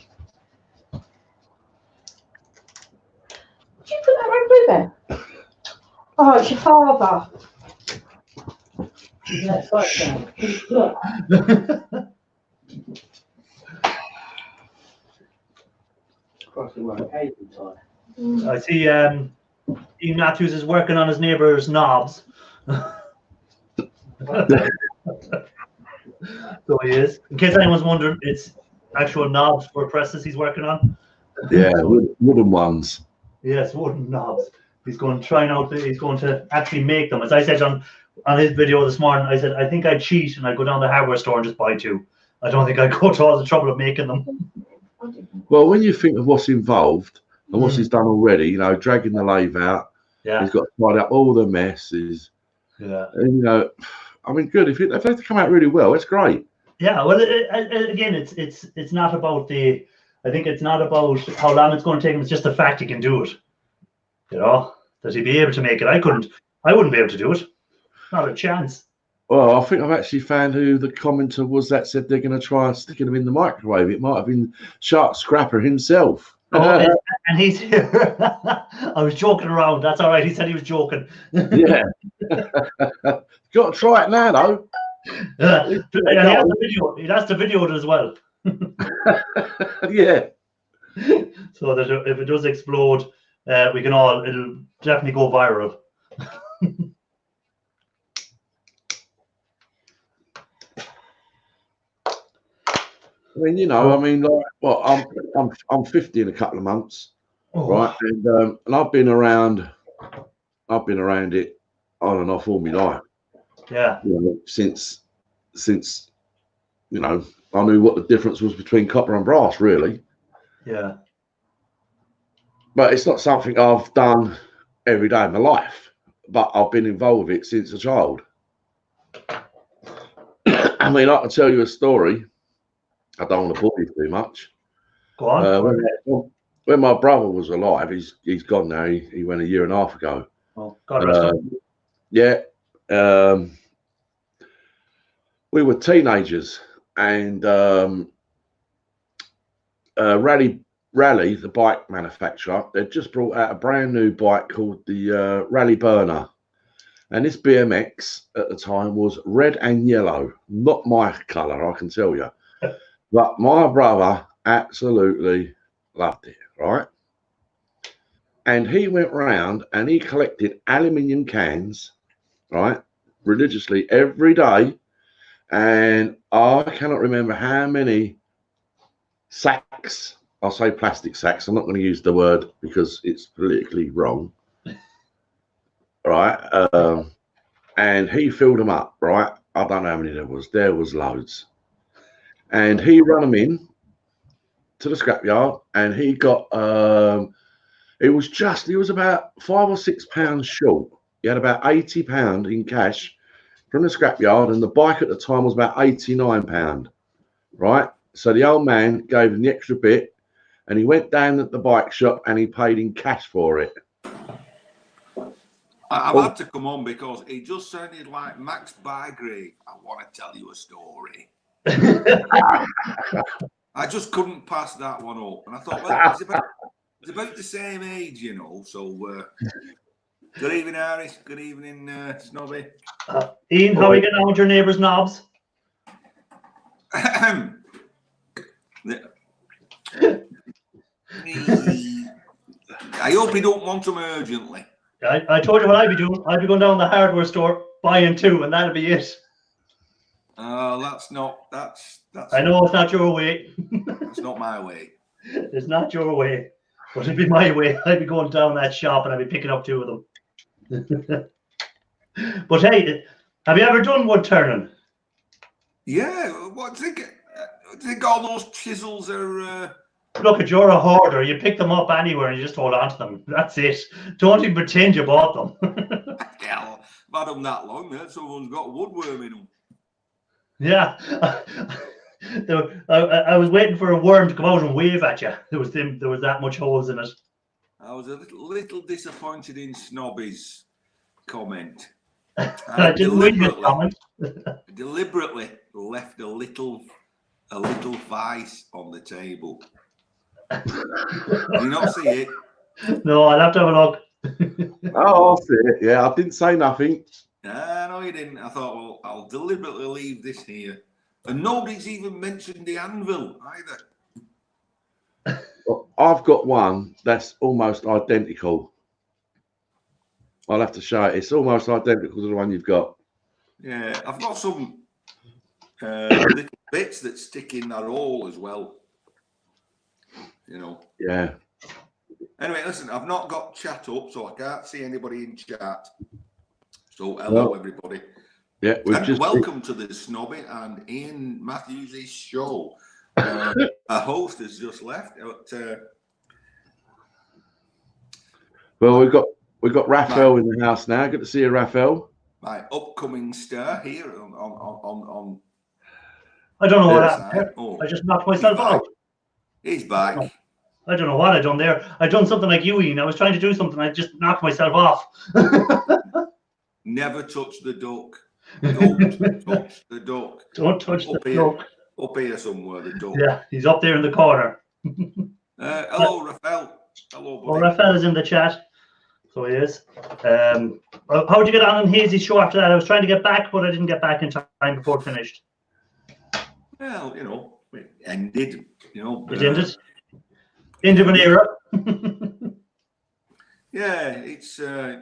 you put that right through there? Oh, it's your father. That's right there. I see Ian Matthews is working on his neighbour's knobs. So he is. In case anyone's wondering, it's actual knobs for presses he's working on. Yeah, wooden ones. Yes, wooden knobs. He's going to try out. He's going to actually make them. As I said on his video this morning, I said I think I'd cheat and I'd go down to the hardware store and just buy two. I don't think I'd go to all the trouble of making them. Well, when you think of what's involved and what he's done already, you know, dragging the lathe out, Yeah. he's got to tidy up all the messes. Yeah. And, you know, I mean, good. If they come out really well, it's great. Yeah. Well, again, it's not about the. I think it's not about how long it's going to take him. It's just the fact he can do it. You know, that he'd be able to make it. I wouldn't be able to do it. Not a chance. Well, I think I've actually found who the commenter was that said they're going to try sticking them in the microwave. It might have been Shark Scrapper himself. Oh, and he's here. I was joking around. That's all right. He said he was joking. Yeah. Got to try it now, though. And he has to video it as well. Yeah. So that if it does explode, it'll definitely go viral. I mean, you know, like, well, I'm 50 in a couple of months, right? And I've been around it on and off all my life. Yeah. You know, since you know, I knew what the difference was between copper and brass, really. Yeah. But it's not something I've done every day of my life. But I've been involved with it since a child. I mean, I can tell you a story. I don't want to bore you too much. Go on. When my brother was alive, he's gone now. He went a year and a half ago. Oh, God rest him. Yeah. We were teenagers, and Rally, the bike manufacturer, they'd just brought out a brand new bike called the Rally Burner. And this BMX at the time was red and yellow. Not my colour, I can tell you. But my brother absolutely loved it, right? And he went round and he collected aluminium cans, right, religiously every day. And I cannot remember how many sacks, I'll say plastic sacks, I'm not going to use the word because it's politically wrong, right? And he filled them up, right? I don't know how many there was loads. And he ran them in to the scrapyard, and he got he was about £5 or £6 short. He had about £80 in cash from the scrapyard, and the bike at the time was about £89, right? So the old man gave him the extra bit, and he went down at the bike shop and he paid in cash for it. I've had to come on because it just sounded like Max Bygrave. I want to tell you a story. I just couldn't pass that one up, and I thought, well, it's about the same age, you know. So, good evening, Harris. Good evening, Snobby. Ian, how are you getting on with your neighbour's knobs? I hope you don't want them urgently. I told you what I'd be doing. I'd be going down the hardware store, buying two, and that'll be it. That's I know it's not your way. that's not my way. It's not your way, but it'd be my way. I'd be going down that shop and I'd be picking up 2 of them. But hey, have you ever done wood turning? Yeah, what do you think? Do you think all those chisels are? Look, at you're a hoarder. You pick them up anywhere and you just hold on to them. That's it. Don't even pretend you bought them. Hell, I've had them that long. Then someone's got woodworm in them. Yeah. I was waiting for a worm to come out and wave at you. There was that much holes in it. I was a little disappointed in Snobby's comment. I didn't read his comment. Deliberately left a little vice on the table. Do you not see it? No, I'll have to have a look. Oh, I'll see it. Yeah, I didn't say nothing. No, you didn't. I thought, well, I'll deliberately leave this here. And nobody's even mentioned the anvil either. Well, I've got one that's almost identical. I'll have to show it. It's almost identical to the one you've got. Yeah, I've got some little bits that stick in that hole as well. You know. Yeah. Anyway, listen, I've not got chat up, so I can't see anybody in chat. So hello, everybody. Yeah, welcome to the Snobby and Ian Matthews' show. Our host has just left. Well, we've got Raphael in the house now. Good to see you, Raphael. My upcoming star here on I don't know what happened. I just knocked myself out. He's back. I don't know what I done there. I done something like you, Ian. I was trying to do something. I just knocked myself off. Never touch the duck. Don't touch the duck. Don't touch the duck. Up here somewhere, the duck. Yeah, he's up there in the corner. Hello, Raphael. Hello, buddy. Oh, Raphael is in the chat. So he is. How'd you get on Hazy's show after that? I was trying to get back, but I didn't get back in time before it finished. Well, you know, it ended. You know, it ended. End of an era. Yeah, it's a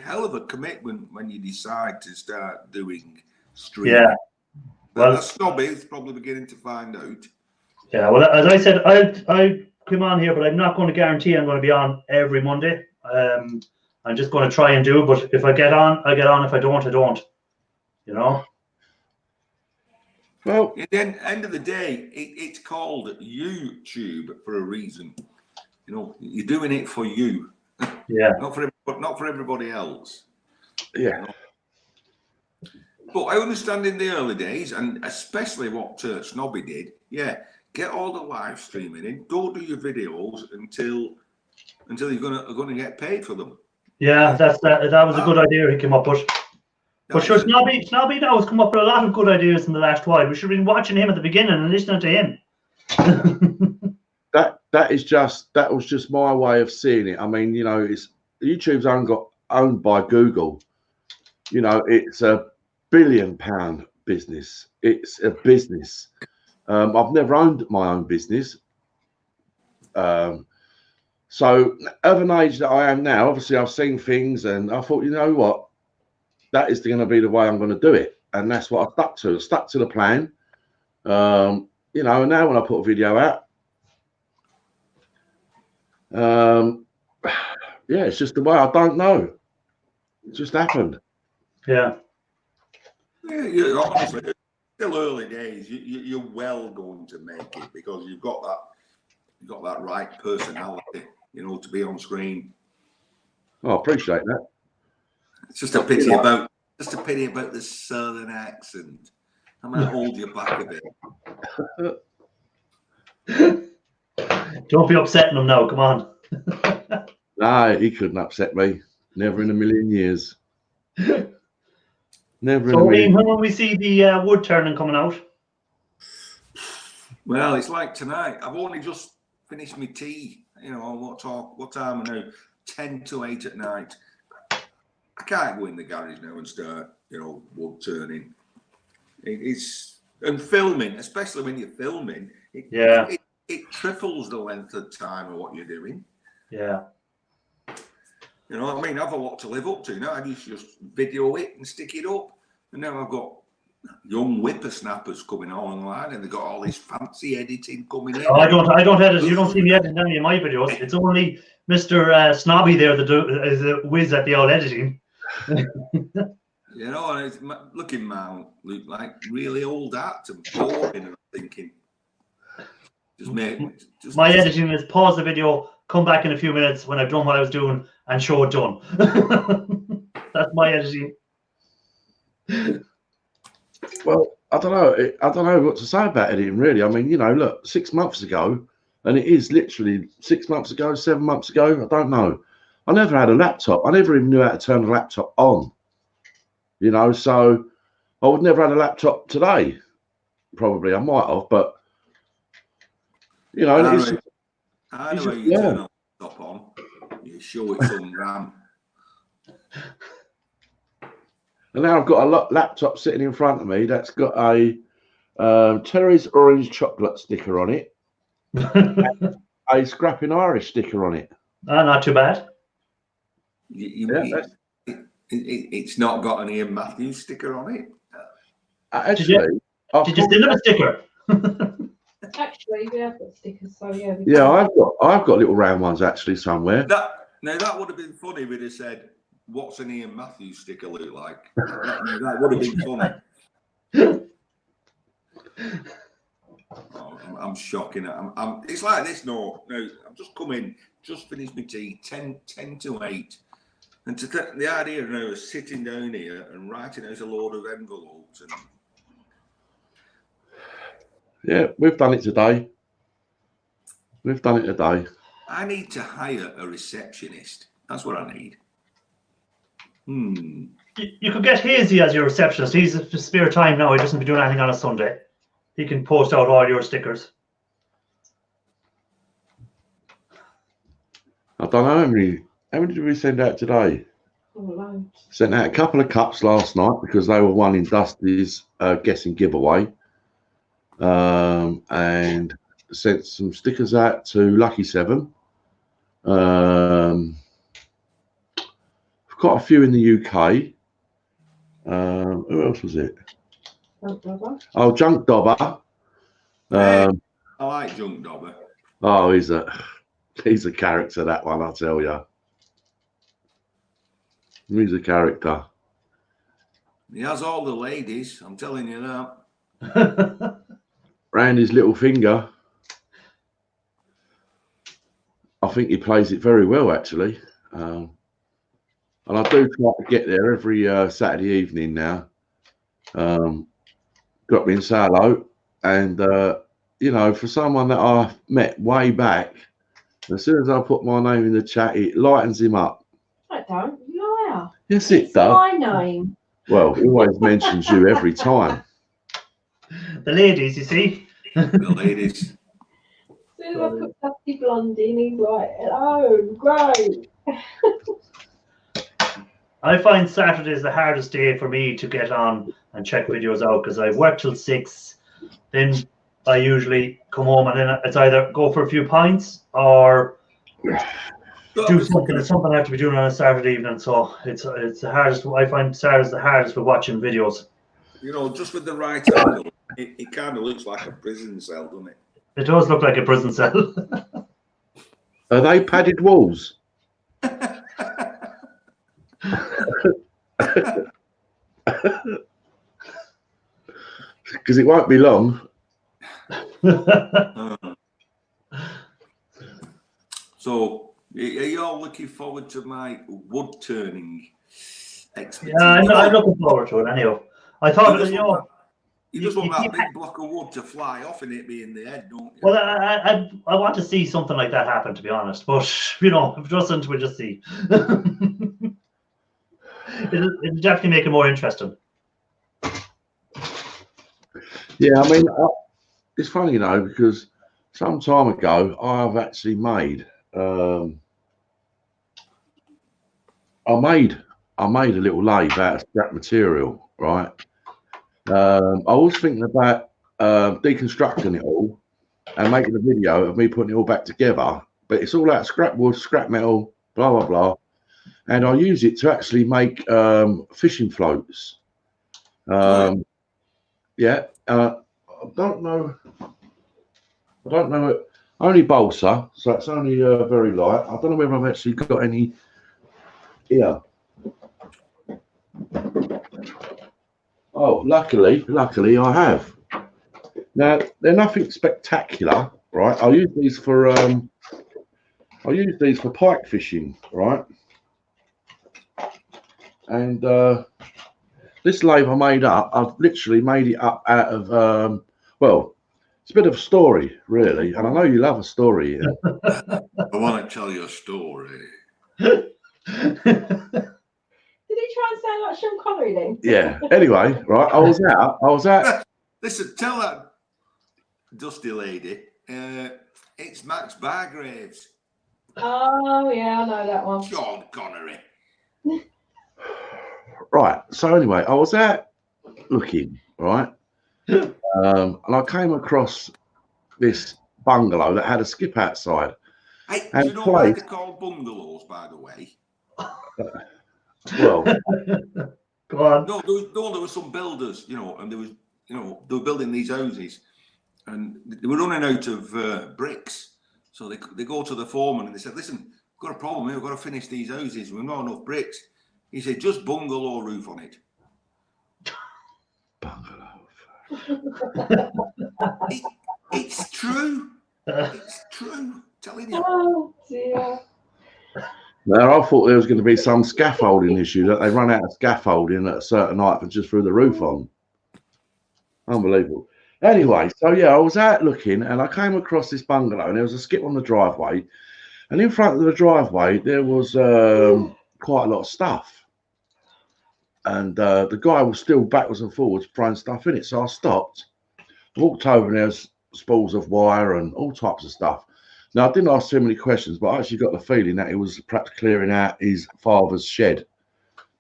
hell of a commitment when you decide to start doing streaming. Yeah. Well, that's Snobby is probably beginning to find out. Yeah, well, as I said, I come on here, but I'm not going to guarantee I'm going to be on every Monday. I'm just going to try and do it, but if I get on, I get on. If I don't, I don't. You know? Well, at the end of the day, it's called YouTube for a reason. You know, you're doing it for you. Yeah. Not for everybody else. Yeah. You know? But I understand in the early days, and especially what Snobby did, yeah, get all the live streaming in. Don't do your videos until you're gonna get paid for them. Yeah, that was a good idea he came up with. But sure, Snobby now has come up with a lot of good ideas in the last while. We should have been watching him at the beginning and listening to him. that was just my way of seeing it. I mean, you know, YouTube's owned by Google. You know, it's a £1 billion business. It's a business. I've never owned my own business. So at an age that I am now, obviously I've seen things and I thought, you know what, that is going to be the way I'm going to do it. And that's what I stuck to. I stuck to the plan. You know, and now when I put a video out, yeah, it's just the way. I don't know. It just happened. Yeah. Yeah, honestly, still early days. You're well going to make it because you've got that right personality, you know, to be on screen. Oh, I appreciate that. It's just a pity about the southern accent. I'm gonna hold you back a bit. Don't be upsetting him now. Come on. No, he couldn't upset me. Never in a million years. Never. So, Ian, when will we see the wood turning coming out? Well, it's like tonight. I've only just finished my tea. You know, what time now? 10 to 8 at night. I can't go in the garage now and start, you know, wood turning. And filming, especially when you're filming. It triples the length of time of what you're doing. Yeah. You know what I mean? I've a lot to live up to now. I used to just video it and stick it up. And now I've got young whippersnappers coming online, and they've got all this fancy editing coming in. Oh, I don't edit. You don't see me editing any of my videos. It's only Mr. Snobby there that is a whiz at the old editing. You know, and it's looking now look like really old art and boring, and I'm thinking, my editing is pause the video, come back in a few minutes when I've done what I was doing, and show it done. That's my editing. Well, I don't know. I don't know what to say about editing, really. I mean, you know, look, 6 months ago, and it is literally 6 months ago, 7 months ago. I don't know. I never had a laptop. I never even knew how to turn a laptop on. You know, so I would never have a laptop today. Probably I might have, but you know, I know you turn a laptop on. You show it some RAM. And now I've got a laptop sitting in front of me that's got a Terry's orange chocolate sticker on it, a Scrapping Irish sticker on it. Not too bad. It's not got an Ian Matthews sticker on it. Actually, did you send him a sticker? Actually, we have got stickers, so yeah. Yeah, I've got little round ones actually somewhere. That would have been funny if it said, "What's an Ian Matthews sticker look like?" That would have been funny. Oh, I'm shocking. It's like this. No, I'm just coming, just finished my tea, 10 to 8. And the idea of now sitting down here and writing out a load of envelopes. And yeah, we've done it today. We've done it today. I need to hire a receptionist. That's what I need. You could get Hazy as your receptionist. He's a spare time now. He doesn't be doing anything on a Sunday. He can post out all your stickers. I don't know how many did we send out today? Oh, Sent out a couple of cups last night because they were won in Dusty's guessing giveaway. And sent some stickers out to Lucky 7. Quite a few in the UK. Who else was it? Oh, Junk Dobber. I like Junk Dobber. Oh, he's a character, that one, I tell you. He's a character. He has all the ladies, I'm telling you that. Round his little finger. I think he plays it very well, actually. And I do try to get there every Saturday evening now. Got me in say hello. And, you know, for someone that I met way back, as soon as I put my name in the chat, it lightens him up. I don't, liar. Yes, it does. My name. Well, he always mentions you every time. The ladies, you see. The ladies. As soon as I put Dusty Blondie in, he's like, hello, great. I find Saturdays the hardest day for me to get on and check videos out because I work till 6. Then I usually come home and then it's either go for a few pints or do something. It's something I have to be doing on a Saturday evening. So it's the hardest. I find Saturdays the hardest for watching videos. You know, just with the right angle, it kind of looks like a prison cell, doesn't it? It does look like a prison cell. Are they padded walls? Because it won't be long. So, are you all looking forward to my wood turning expedition? Yeah, I'm looking forward to it anyhow. I thought, you just want that big block of wood to fly off and hit me in the head, don't you? Well, I want to see something like that happen, to be honest. But, you know, if it doesn't, we'll just see. It'll definitely make it more interesting. Yeah, I mean, it's funny, you know, because some time ago, I've actually made, I made a little lathe out of scrap material, right? I was thinking about deconstructing it all and making a video of me putting it all back together, but it's all out of scrap wood, scrap metal, blah, blah, blah. And I use it to actually make fishing floats. Yeah. I don't know. I don't know it. Only balsa, so it's only very light. I don't know whether I've actually got any here. Oh, luckily I have. Now they're nothing spectacular, right? I use these for pike fishing, right? And this lathe I made up, I've literally made it up out of well, it's a bit of a story, really, and I know you love a story. Ian. I want to tell you a story. Did he try and sound like Sean Connery then? Yeah. Anyway, right, I was out. Listen, tell that dusty lady, it's Max Bargraves. Oh, yeah, I know that one. Sean Connery. Right. So anyway, I was out looking, right, and I came across this bungalow that had a skip outside. Hey, And do you know why place- they're called bungalows, by the way? Well, Go on. No, there were some builders, and there was, they were building these houses, and they were running out of bricks. So they go to the foreman and they said, "Listen, we've got a problem here. We've got to finish these houses. We've not enough bricks." He said, "Just bungalow roof on it." bungalow. It's true. It's true. I'm telling you. Oh, dear. Now I thought there was going to be some scaffolding issue that they run out of scaffolding at a certain height and just threw the roof on. Unbelievable. Anyway, so yeah, I was out looking and I came across this bungalow and there was a skip on the driveway, and in front of the driveway there was quite a lot of stuff, and the guy was still backwards and forwards throwing stuff in it. So I stopped, walked over, and there's spools of wire and all types of stuff. Now I didn't ask too many questions, but I actually got the feeling that he was perhaps clearing out his father's shed.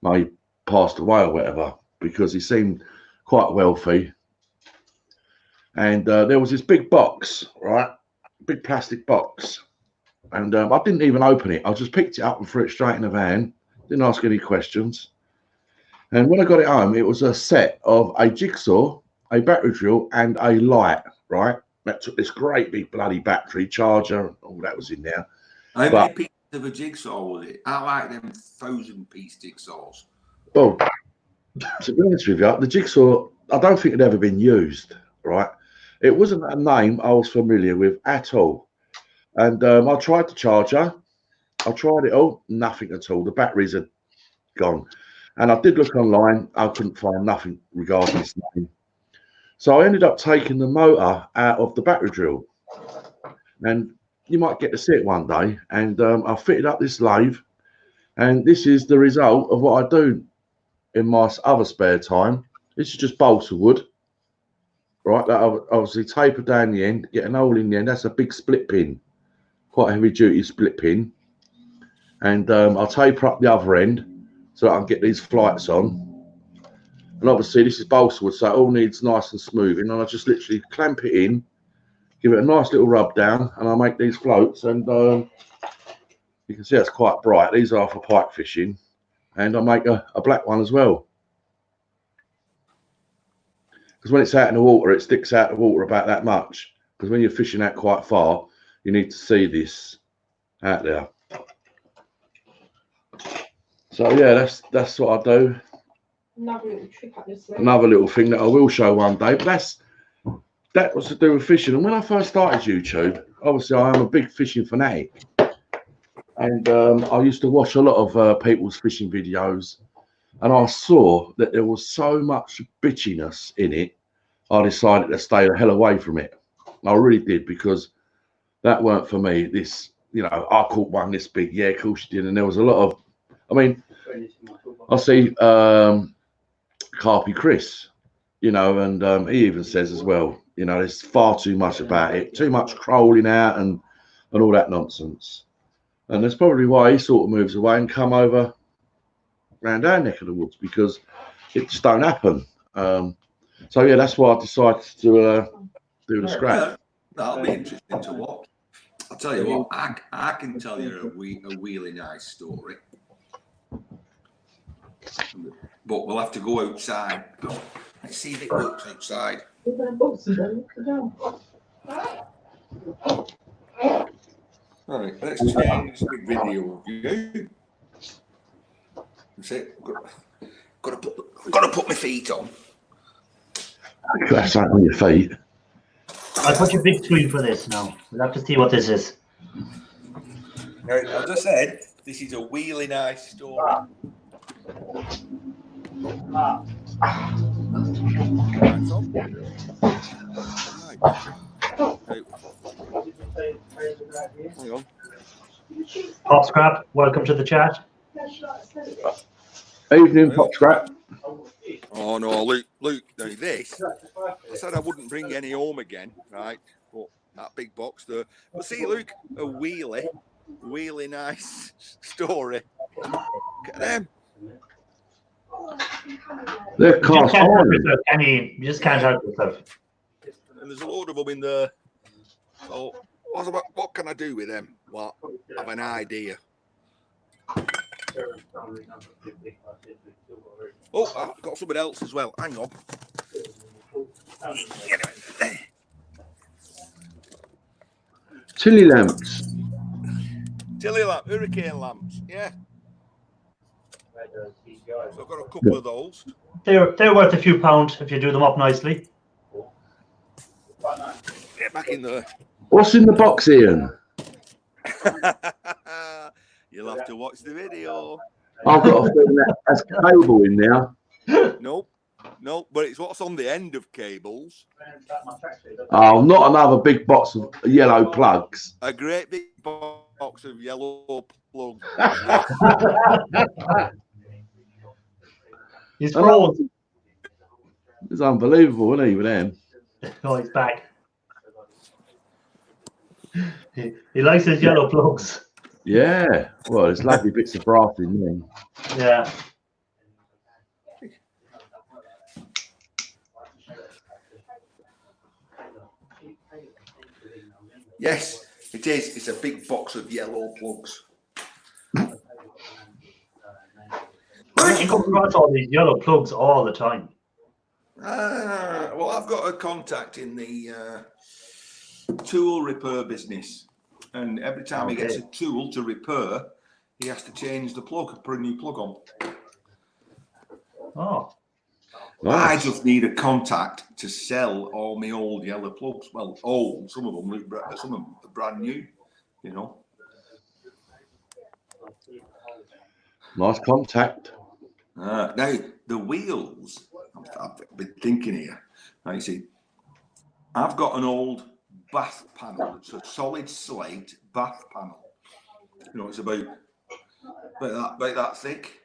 He passed away or whatever, because he seemed quite wealthy. And there was this big box, right? Big plastic box. And I didn't even open it. I just picked it up and threw it straight in the van. Didn't ask any questions. And when I got it home, it was a set of a jigsaw, a battery drill, and a light, right? That took this great big bloody battery charger, all that was in there. How many pieces of a jigsaw was it? I like them 1,000-piece jigsaws. Well, to be honest with you, the jigsaw, I don't think it had ever been used, right? It wasn't a name I was familiar with at all. And I tried the charger. I tried it all, nothing at all. The batteries had gone. And I did look online. I couldn't find nothing regarding this name. So I ended up taking the motor out of the battery drill. And you might get to see it one day. And I fitted up this lathe. And this is the result of what I do in my other spare time. This is just balsa wood. Right, that I obviously taper down the end, get an hole in the end. That's a big split pin, quite a heavy duty split pin. And I'll taper up the other end so that I can get these flights on. And obviously this is balsa wood, so it all needs nice and smoothing. And I just literally clamp it in, give it a nice little rub down, and I'll make these floats. And you can see it's quite bright. These are for pike fishing. And I'll make a black one as well. Because when it's out in the water, it sticks out of the water about that much. Because when you're fishing out quite far, you need to see this out there. So yeah, that's what I do. Another little trick up your sleeve. Another little thing that I will show one day. But that was to do with fishing. And when I first started YouTube, obviously I am a big fishing fanatic. And I used to watch a lot of people's fishing videos. And I saw that there was so much bitchiness in it, I decided to stay the hell away from it. I really did, because that weren't for me. This, I caught one this big. Yeah, of course you did. And there was a lot of, I see Carpy Chris, and he even says as well, there's far too much about it, too much crawling out and all that nonsense. And that's probably why he sort of moves away and come over around our neck of the woods, because it just don't happen. So yeah, that's why I decided to do the scratch. That'll be interesting to watch. I'll tell you what, I can tell you a really nice story, but we'll have to go outside. Let's see if it works outside. All right, let's change the video view. That's it. Got to put my feet on. That's right on your feet. I'll put your big screen for this now. We'll have to see what this is. Now, as I said, this is a really nice story. Right, Tom. Right. Hang on. Pop Scrap, welcome to the chat. Evening, Pop Scrap. Oh no, Luke, now this, I said I wouldn't bring any home again, right? But that big box there. But see, Luke, a really nice story. Look at them. They're You just cast can't help iron. yourself, can you? You just can't help yourself. And there's a load of them in there. So what can I do with them? Well, I have an idea. Oh, I've got something else as well. Hang on. Tilly lamps. Tilly lamp, hurricane lamps. Yeah. So I've got a couple of those. They're worth a few pounds if you do them up nicely. Get back in there. What's in the box, Ian? You'll have to watch the video. I've got a feeling that has cable in there. Nope, but it's what's on the end of cables. Oh, not another big box of yellow plugs. A great big box of yellow plugs. He's frozen. It's unbelievable, isn't he, with them? Oh, he's back. He likes his yellow plugs. Yeah. Well, there's lovely bits of brass in them. Yeah. Yes, it is. It's a big box of yellow plugs. You come across all these yellow plugs all the time. Well, I've got a contact in the tool repair business, and every time he gets a tool to repair, he has to change the plug, put a new plug on. Oh. Nice. I just need a contact to sell all my old yellow plugs. Well, old, some of them are brand new, you know. Nice contact. Now, the wheels, I've been thinking here. Now, you see, I've got an old bath panel. It's a solid slate bath panel. You know, it's about that thick.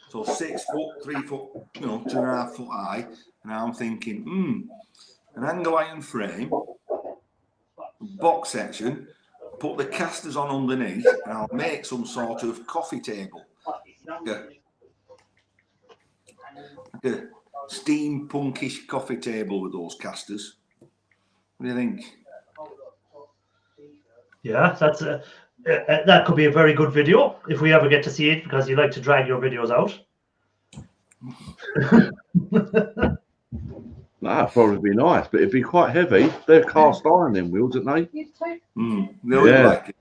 So 6 foot, 3 foot, 2.5 foot high. And I'm thinking, an angle iron frame, box section, put the casters on underneath, and I'll make some sort of coffee table. Yeah. Like a steampunkish coffee table with those casters. What do you think? Yeah, that could be a very good video if we ever get to see it, because you like to drag your videos out. That'd probably be nice, but it'd be quite heavy. They're cast iron them wheels, aren't they? No, Yeah. like it.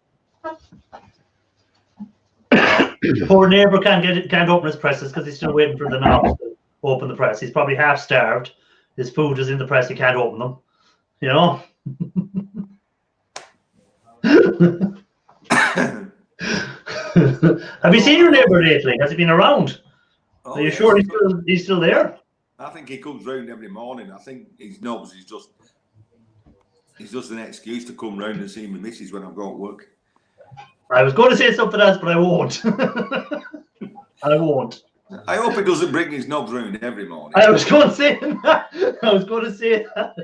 Poor neighbour can't open his presses because he's still waiting for the knob to open the press. He's probably half starved. His food is in the press. He can't open them. You know. Have you seen your neighbour lately? Has he been around? Oh, Are you yes. sure he's still there? I think he comes round every morning. I think his knobs is just an excuse to come round and see my missus when I go to work. I was going to say something else, but I won't. I won't. I hope he doesn't bring his knobs round every morning. I was going to say that. I was going to say that.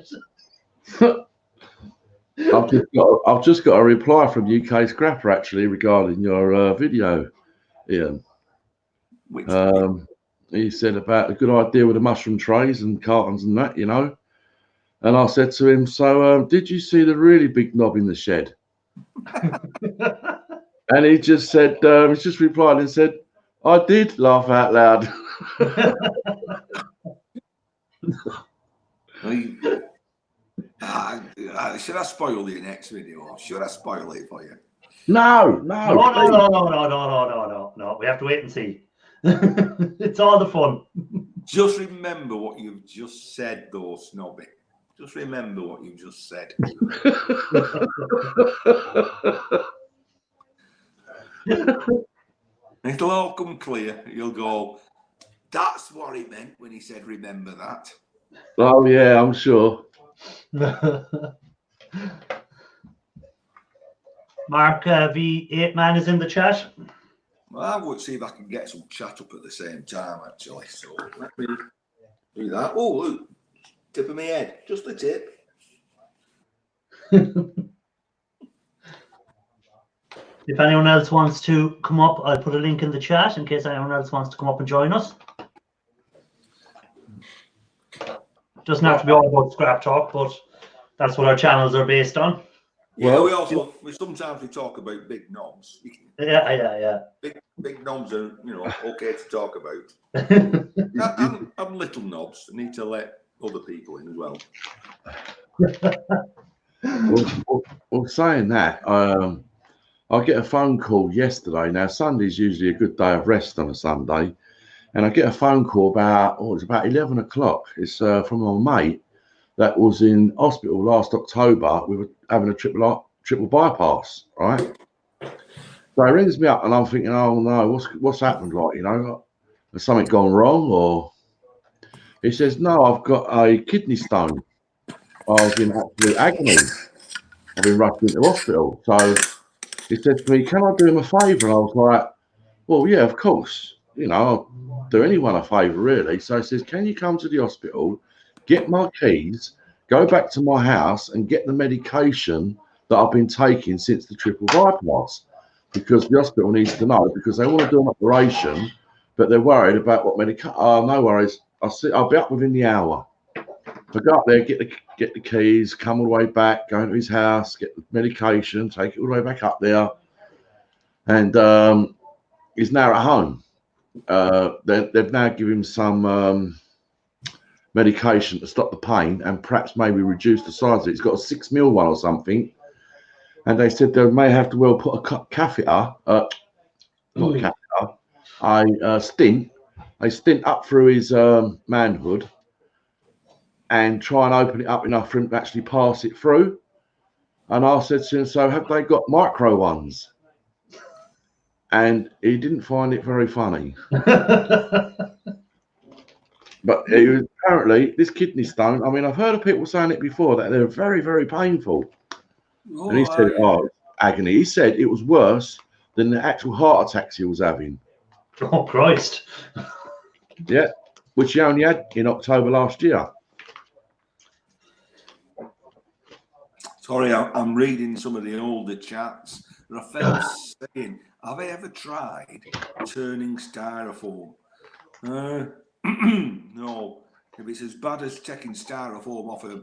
I've just got a reply from UK Scrapper actually regarding your video, Ian. Which, He said about a good idea with the mushroom trays and cartons and that, you know. And I said to him, so did you see the really big knob in the shed? And he just said, he's just replied and said, I did laugh out loud. Should I spoil your next video? Should I spoil it for you? No. No. We have to wait and see. It's all the fun. Just remember what you've just said, though, Snobby. Just remember what you just said. It'll all come clear. You'll go, that's what he meant when he said, remember that. Oh, yeah, I'm sure. Mark V8 Man is in the chat. Well, I would see if I can get some chat up at the same time, actually. So let me do that. Oh, look, tip of my head. Just a tip. If anyone else wants to come up, I'll put a link in the chat in case anyone else wants to come up and join us. Doesn't have to be all about scrap talk, but that's what our channels are based on. Yeah, we sometimes talk about big knobs. Yeah. Big knobs are, okay to talk about. and little knobs need to let other people in as well. Well, saying that, I get a phone call yesterday. Now, Sunday's usually a good day of rest on a Sunday. And I get a phone call about 11 o'clock. It's from my mate that was in hospital last October. We were having a triple bypass, right? So he rings me up and I'm thinking, oh no, what's happened? Like, has something gone wrong? Or he says, no, I've got a kidney stone. I was in absolute agony. I've been rushed into hospital. So he said to me, can I do him a favour? And I was like, well, yeah, of course. I'll do anyone a favour, really. So he says, can you come to the hospital, get my keys, go back to my house and get the medication that I've been taking since the triple bypass? Because the hospital needs to know, because they want to do an operation, but they're worried about what medication. Oh, no worries. I'll be up within the hour. So go up there, get the keys, come all the way back, go into his house, get the medication, take it all the way back up there. And he's now at home. They've now given him some medication to stop the pain and perhaps maybe reduce the size of it. It's got a 6 mil one or something. And they said they may have to put a catheter, not a catheter, a stint up through his manhood and try and open it up enough for him to actually pass it through. And I said to him, so have they got micro ones? And he didn't find it very funny. But apparently, this kidney stone, I mean, I've heard of people saying it before, that they're very, very painful. Oh, and he said, agony. He said it was worse than the actual heart attacks he was having. Oh, Christ. Yeah, which he only had in October last year. Sorry, I'm reading some of the older chats. Raphael saying, have I ever tried turning styrofoam? No. If it's as bad as taking styrofoam off a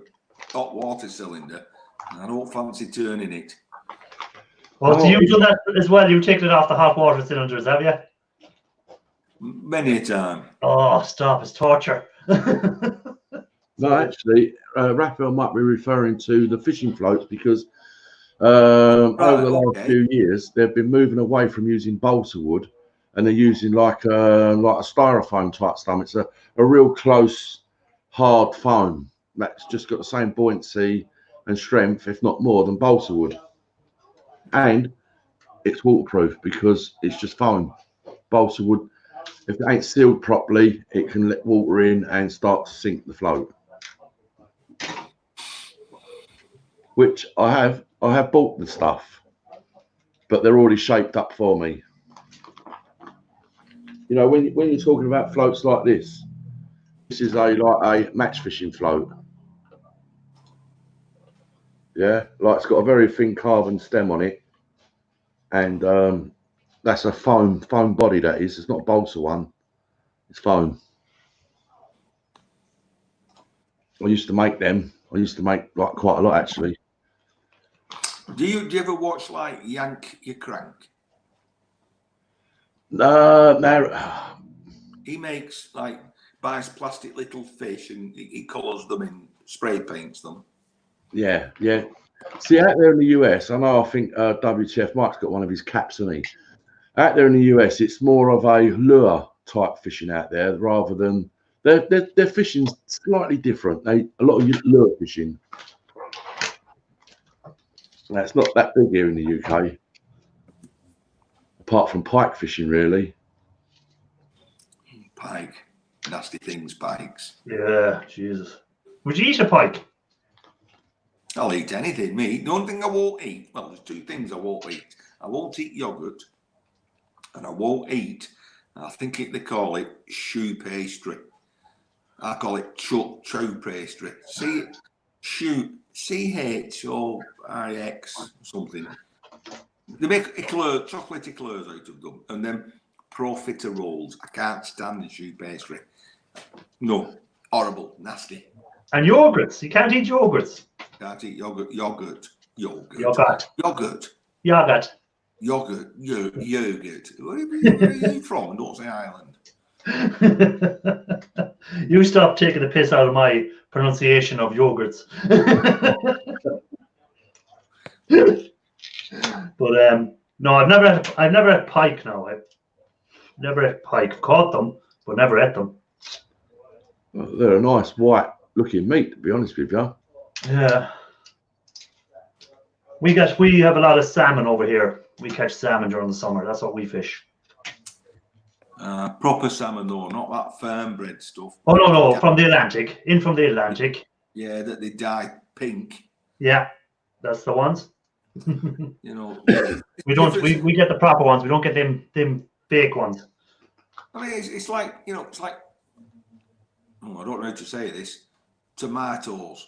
hot water cylinder, I don't fancy turning it. Well, so you've done that as well. You've taken it off the hot water cylinders, have you? Many a time. Oh, stop. It's torture. No, actually, Raphael might be referring to the fishing floats because over the last few years, they've been moving away from using balsa wood and they're using like a styrofoam type stuff. It's a real close, hard foam that's just got the same buoyancy and strength, if not more, than balsa wood. And it's waterproof because it's just foam. Balsa wood, if it ain't sealed properly, it can let water in and start to sink the float. Which I have bought the stuff, but they're already shaped up for me. When you're talking about floats like this is like a match fishing float. Yeah, like it's got a very thin carbon stem on it, and that's a foam body. That is, it's not a balsa one. It's foam. I used to make them. I used to make like quite a lot actually. Do you ever watch like Yank Your Crank? No. He makes like buys plastic little fish and he colours them in, spray paints them. Yeah, yeah. See, out there in the US, I know. I think WTF Mike's got one of his caps, hasn't he? Out there in the US, it's more of a lure type fishing out there rather than their fishing's slightly different. A lot of lure fishing. That's not that big here in the UK, apart from pike fishing, really. Pike, nasty things, pikes. Yeah, Jesus. Would you eat a pike? I'll eat anything, me. The only thing I won't eat, well, there's two things I won't eat. I won't eat yogurt, and I won't eat, I think they call it choux pastry. I call it choux pastry. CHOUX something. They make chocolate eclairs out of them, and then profiteroles. I can't stand the choux pastry. No, horrible, nasty. And yogurts. You can't eat yogurts. Can't eat yogurt. Yogurt. Yogurt. Yogurt. Yogurt. Where are you from? Don't say Ireland. You stop taking the piss out of my pronunciation of yogurts. But no, I've never had pike now. I've never had pike. Caught them, but never ate them. Well, they're a nice white looking meat, to be honest with you. Yeah. We have a lot of salmon over here. We catch salmon during the summer. That's what we fish. Proper salmon though, not that firm bread stuff. Oh no, from the Atlantic. From the Atlantic. Yeah, that they dye pink. Yeah, that's the ones. You know, we get the proper ones. We don't get them fake ones. I mean, it's like, you know, it's like, oh, I don't know how to say this. Tomatoes.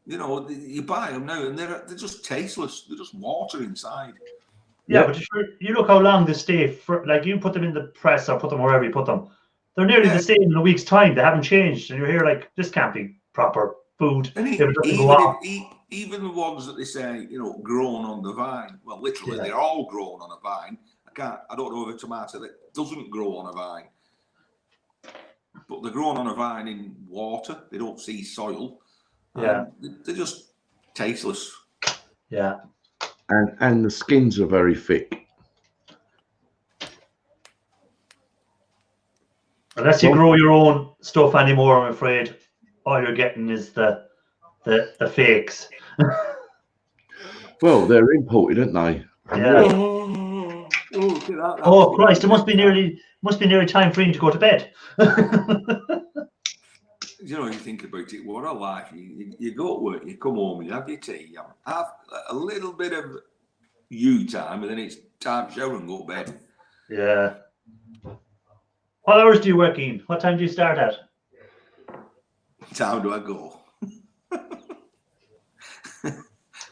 You know, you buy them now and they're just tasteless. They're just water inside. Yeah, but you look how long they stay. Like you put them in the press or put them wherever you put them. They're nearly the same in a week's time. They haven't changed. And you're here like, this can't be proper food. And even the ones that they say, you know, grown on the vine. Well, literally, they're all grown on a vine. I don't know of a tomato that doesn't grow on a vine. But they're grown on a vine in water. They don't see soil. Yeah. They're just tasteless. Yeah. And the skins are very thick. Unless you grow your own stuff anymore, I'm afraid all you're getting is the fakes. Well, they're imported, aren't they? Yeah. Oh Christ! It must be nearly time for him to go to bed. You know, you think about it, what a life. You go to work, you come home, you have your tea, you have a little bit of you time, and then it's time to shower and go to bed. Yeah. What hours do you work in? What time do you start at? What time do I go?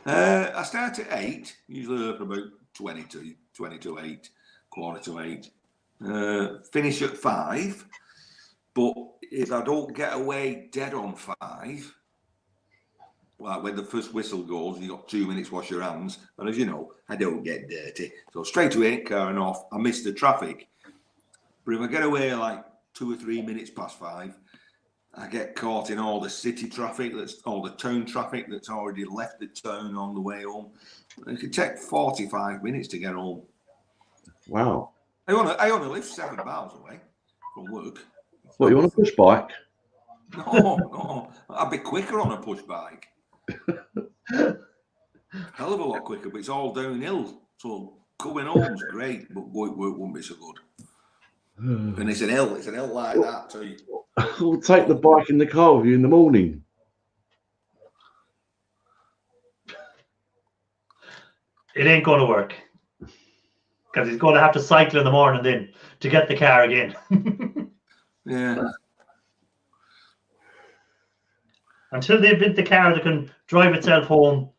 I start at 8, usually up about 20 to 8, quarter to 8. Finish at 5. But if I don't get away dead on 5, like when the first whistle goes, you got 2 minutes, wash your hands. And as you know, I don't get dirty. So straight away, car and off, I miss the traffic. But if I get away like 2 or 3 minutes past 5, I get caught in all the city traffic, all the town traffic that's already left the town on the way home. It could take 45 minutes to get home. Wow. I only live 7 miles away from work. What, you want a push bike? No, I'd be quicker on a push bike. Hell of a lot quicker, but it's all downhill. So coming home's great, but going to work won't be so good. And it's an hill like that too. We'll take the bike in the car with you in the morning. It ain't going to work. Because he's going to have to cycle in the morning then to get the car again. Yeah. Until they invent the car that can drive itself home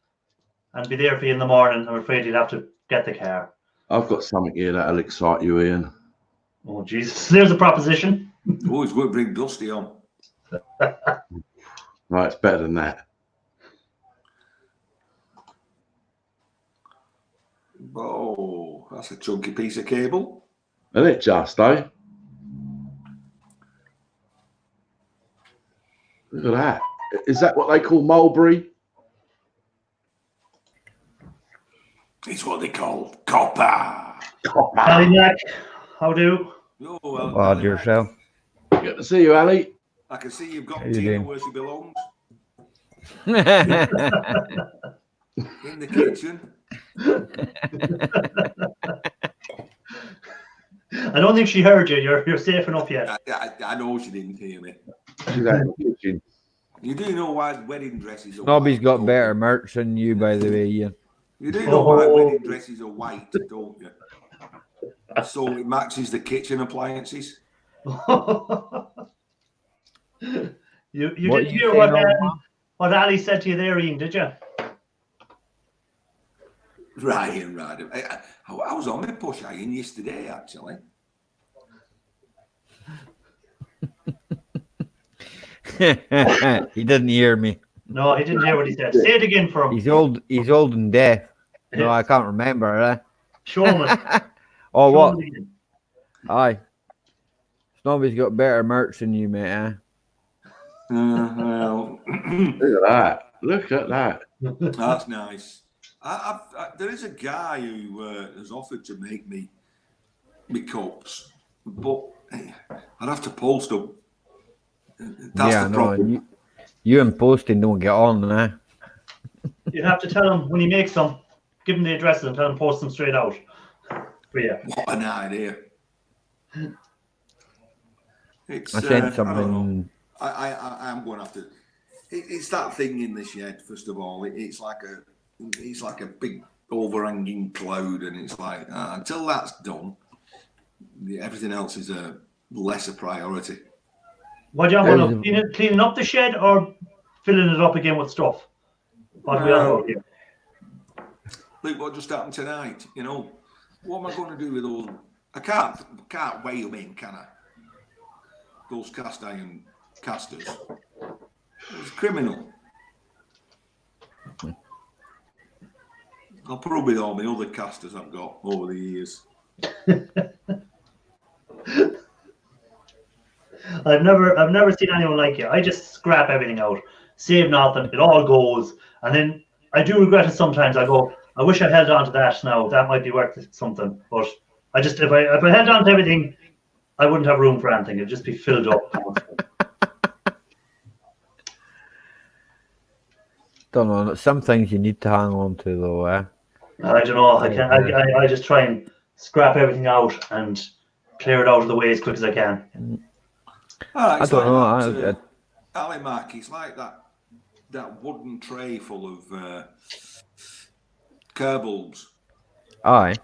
and be there for you in the morning, I'm afraid you'd have to get the car. I've got something here that'll excite you, Ian. Oh, Jesus. There's a proposition. Oh, it's going to bring Dusty on. Right, it's better than that. Oh, that's a chunky piece of cable. Isn't it just, eh? Look at that. Is that what they call mulberry? It's what they call copper. Ali Mac, how do? Oh, well, Odd yourself. Good to see you, Ali. I can see you've got How you Tina doing? where she belongs, Yeah, in the kitchen. I don't think she heard you. You're safe enough yet. I know she didn't hear me. She's out in the kitchen. You do know why wedding dresses are Snobby's white, got don't better you? merch than you, by the way, Ian. You do know why Oh. wedding dresses are white, don't you? So it matches the kitchen appliances. you What didn't you hear saying, old man? what Ali said to you there, Ian, did you? Right. I was on my push iron yesterday, actually. He didn't hear me. No, he didn't hear what he said. Say it again for him. He's old and deaf. No, I can't remember. Show him it. Oh, Show what? him it again. Aye. Snobby's got better merch than you, mate. Well, Look at that. Look at that. that's nice. There is a guy who has offered to make me cups, but I'd have to post them. That's Yeah, the no. problem. You and posting don't get on, eh? You'd have to tell him when he makes them, give him the addresses and tell him post them straight out. But yeah. What an idea! It's, I sent I don't know. something. I'm going to have to. It's that thing in the shed. First of all, it's like a big overhanging cloud, and it's like until that's done, everything else is a lesser priority. What do you want to cleaning up the shed or filling it up again with stuff? What we on about here? Look what just happened tonight. You know, what am I going to do with all? I can't weigh them in, can I? Those cast iron casters. It's criminal. I'll put up with all the other casters I've got over the years. I've never seen anyone like you. I just scrap everything out, save nothing. It all goes, and then I do regret it sometimes. I go, I wish I held on to that now. That might be worth something. But I just if I held on to everything, I wouldn't have room for anything. It'd just be filled up. Don't know. Some things you need to hang on to, though, eh? I don't know. I can't. I just try and scrap everything out and clear it out of the way as quick as I can. I don't know. Ali Mac, it's like that wooden tray full of car bulbs. Aye.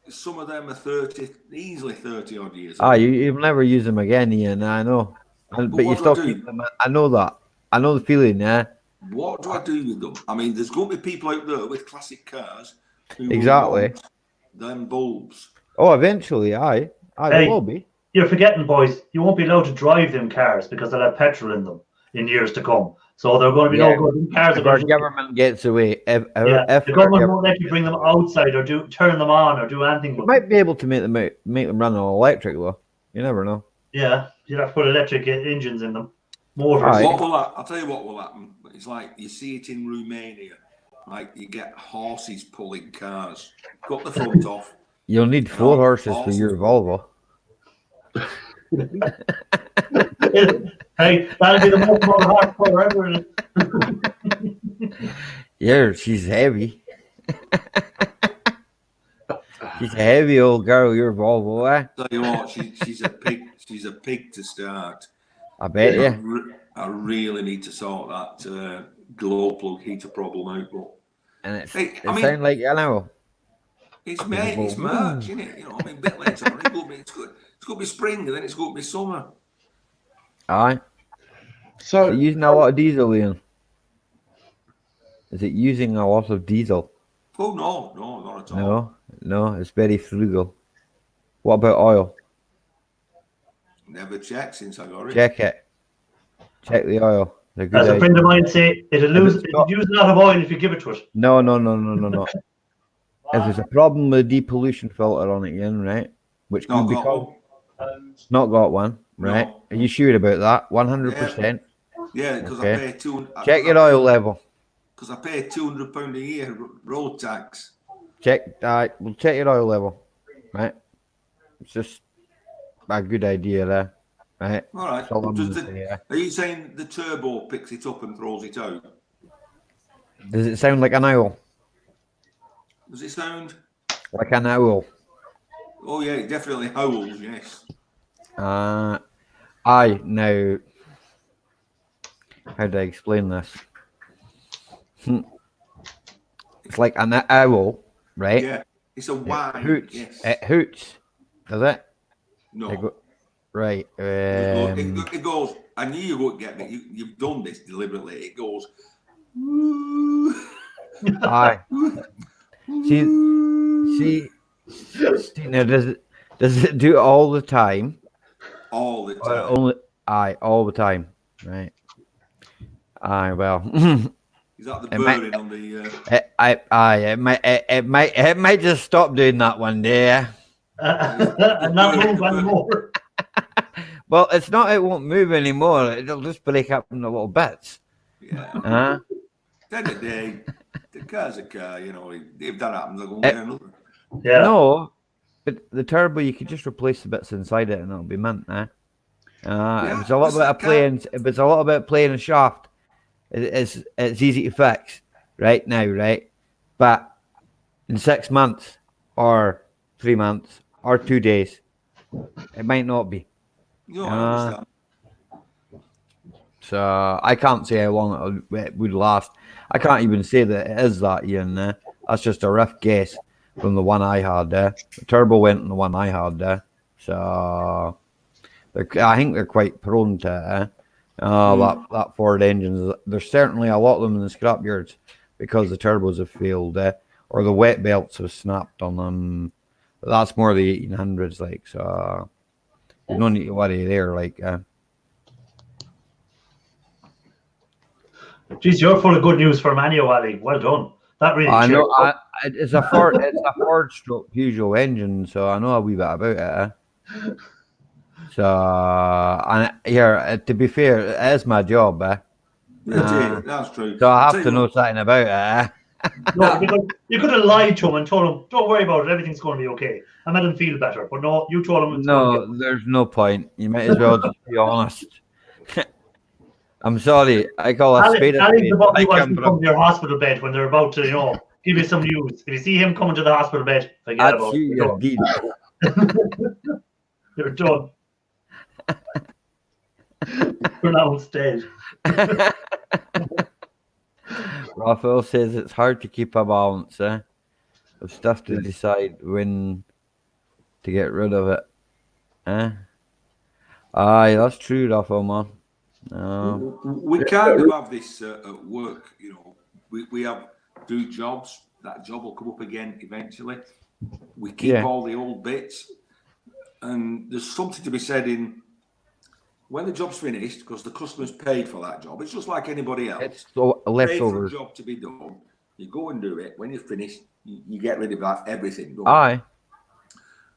Some of them are easily 30 odd years. Aye, you'll never use them again, Ian. I know. But you what still do I do? keep them. I know that. I know the feeling, yeah. What do I do with them? I mean, there's going to be people out there with classic cars who Exactly. will want them bulbs. Oh, eventually, aye. Aye, Hey. there will be. You're forgetting, boys. You won't be allowed to drive them cars because they'll have petrol in them in years to come. So they're going to be Yeah. no good. Them cars are If our going to government gets away, if the our government won't let you bring them outside or turn them on or do anything you with them. might be able to make them run on electric, though. You never know. Yeah, you'd have to put electric engines in them. Motors. Aye. I'll tell you what will happen. It's like you see it in Romania. Like you get horses pulling cars. Cut the front off. You'll need 4 horses for your Volvo. Hey, that'll be the most motor horsepower ever. Yeah, she's heavy. She's a heavy old girl, your Volvo, eh? Tell you what, she's a pig. She's a pig to start. I bet you. I really need to sort that glow plug heater problem out. But And it I mean- sound like you know. it's May, it's March, isn't it? You know, I mean, a bit later on, it's going to be spring, and then it's going to be summer. Aye. So Is it using a lot of diesel, Ian? Is it using a lot of diesel? Oh no, not at all. No, it's very frugal. What about oil? Never checked since I got it. Check it. Check the oil. They're good As a idea. friend of mine say, it'll use a lot of oil if you give it to it. No. if there's a problem with the depollution filter on it, Ian, right? Which Not could be got called. one. Not got one, right? No. Are you sure about that? 100%. Yeah, because Okay. I pay 200. Check your oil level. Because I pay £200 a year road tax. Check that. We'll check your oil level, right? It's just a good idea there, right? All right. That's all I'm Does gonna say, yeah. Are you saying the turbo picks it up and throws it out? Does it sound like an owl? Does it sound? Like an owl? Oh yeah, it definitely howls. Yes. Aye. Now, how do I explain this? It's like an owl, right? Yeah. It's a whine. It hoots. Yes. It hoots. Does it? No. Right. It goes. I knew you would get me. You've done this deliberately. It goes. Aye. See. Now, does it do it all the time? All the Or time. only? Aye, all the time. Right. Aye. Well. Is that the It might- burning on the? It might just stop doing that one day. Yeah? And not move anymore. Well, it's not. It won't move anymore. It'll just break up into little bits. Yeah. End of the day, the car's a car. You know, if that happens, I'll go and Eh. get another. Yeah. No, but the turbo you could just replace the bits inside it and it'll be mint. If it's a little bit of playing, if it's a little bit of playing a shaft, it's easy to fix right now, right? But in 6 months, or 3 months, or 2 days, it might not be. No, I understand. So I can't say how long it would last. I can't even say that it is that, Ian. That's just a rough guess from the one I had there. The turbo went on the one I had there. So I think they're quite prone to it. That Ford engines. There's certainly a lot of them in the scrapyards because the turbos have failed, or the wet belts have snapped on them. But that's more the 1800s, like, so you don't need to worry there, like. Geez, you're full of good news for Manuel, Ali. Well done. That really. I know. cheers. It's a Ford. It's a Ford stroke Peugeot engine, so I know a wee bit about it. So, and here, to be fair, it is my job. That's true. So I I'll have tell to you know what, something about it. No, because you could have lied to him and told him, "Don't worry about it. Everything's going to be okay." I made him feel better, but no, you told him. It's going to No, there's no point. You might as well just be honest. I'm sorry. I call a spade a Ali's spade. the one who I wants come to come to your hospital bed when they're about to, give you some news. If you see him coming to the hospital bed, forget I'd about shoot it. your deed. You're done. Pronounced dead. Raphael says it's hard to keep a balance, of stuff to decide when to get rid of it. Aye, that's true, Raphael, man. we kind of have this at work. We have do jobs. That job will come up again eventually. We keep all the old bits, and there's something to be said in when the job's finished because the customer's paid for that job. It's just like anybody else. It's so Paid for a leftovers. job to be done. You go and do it. When you're finished, you get rid of that everything. don't you? Aye.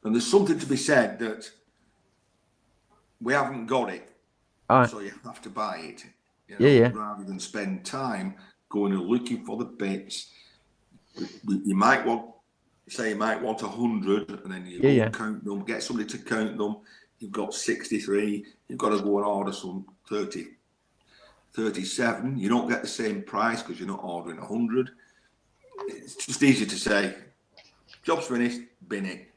And there's something to be said that we haven't got it, Aye. so you have to buy it. Yeah. Rather than spend time going and looking for the bits. You might want 100, and then you go and count them. Get somebody to count them. You've got 63. You've got to go and order some 30, 37. You don't get the same price because you're not ordering 100. It's just easy to say, job's finished, bin it.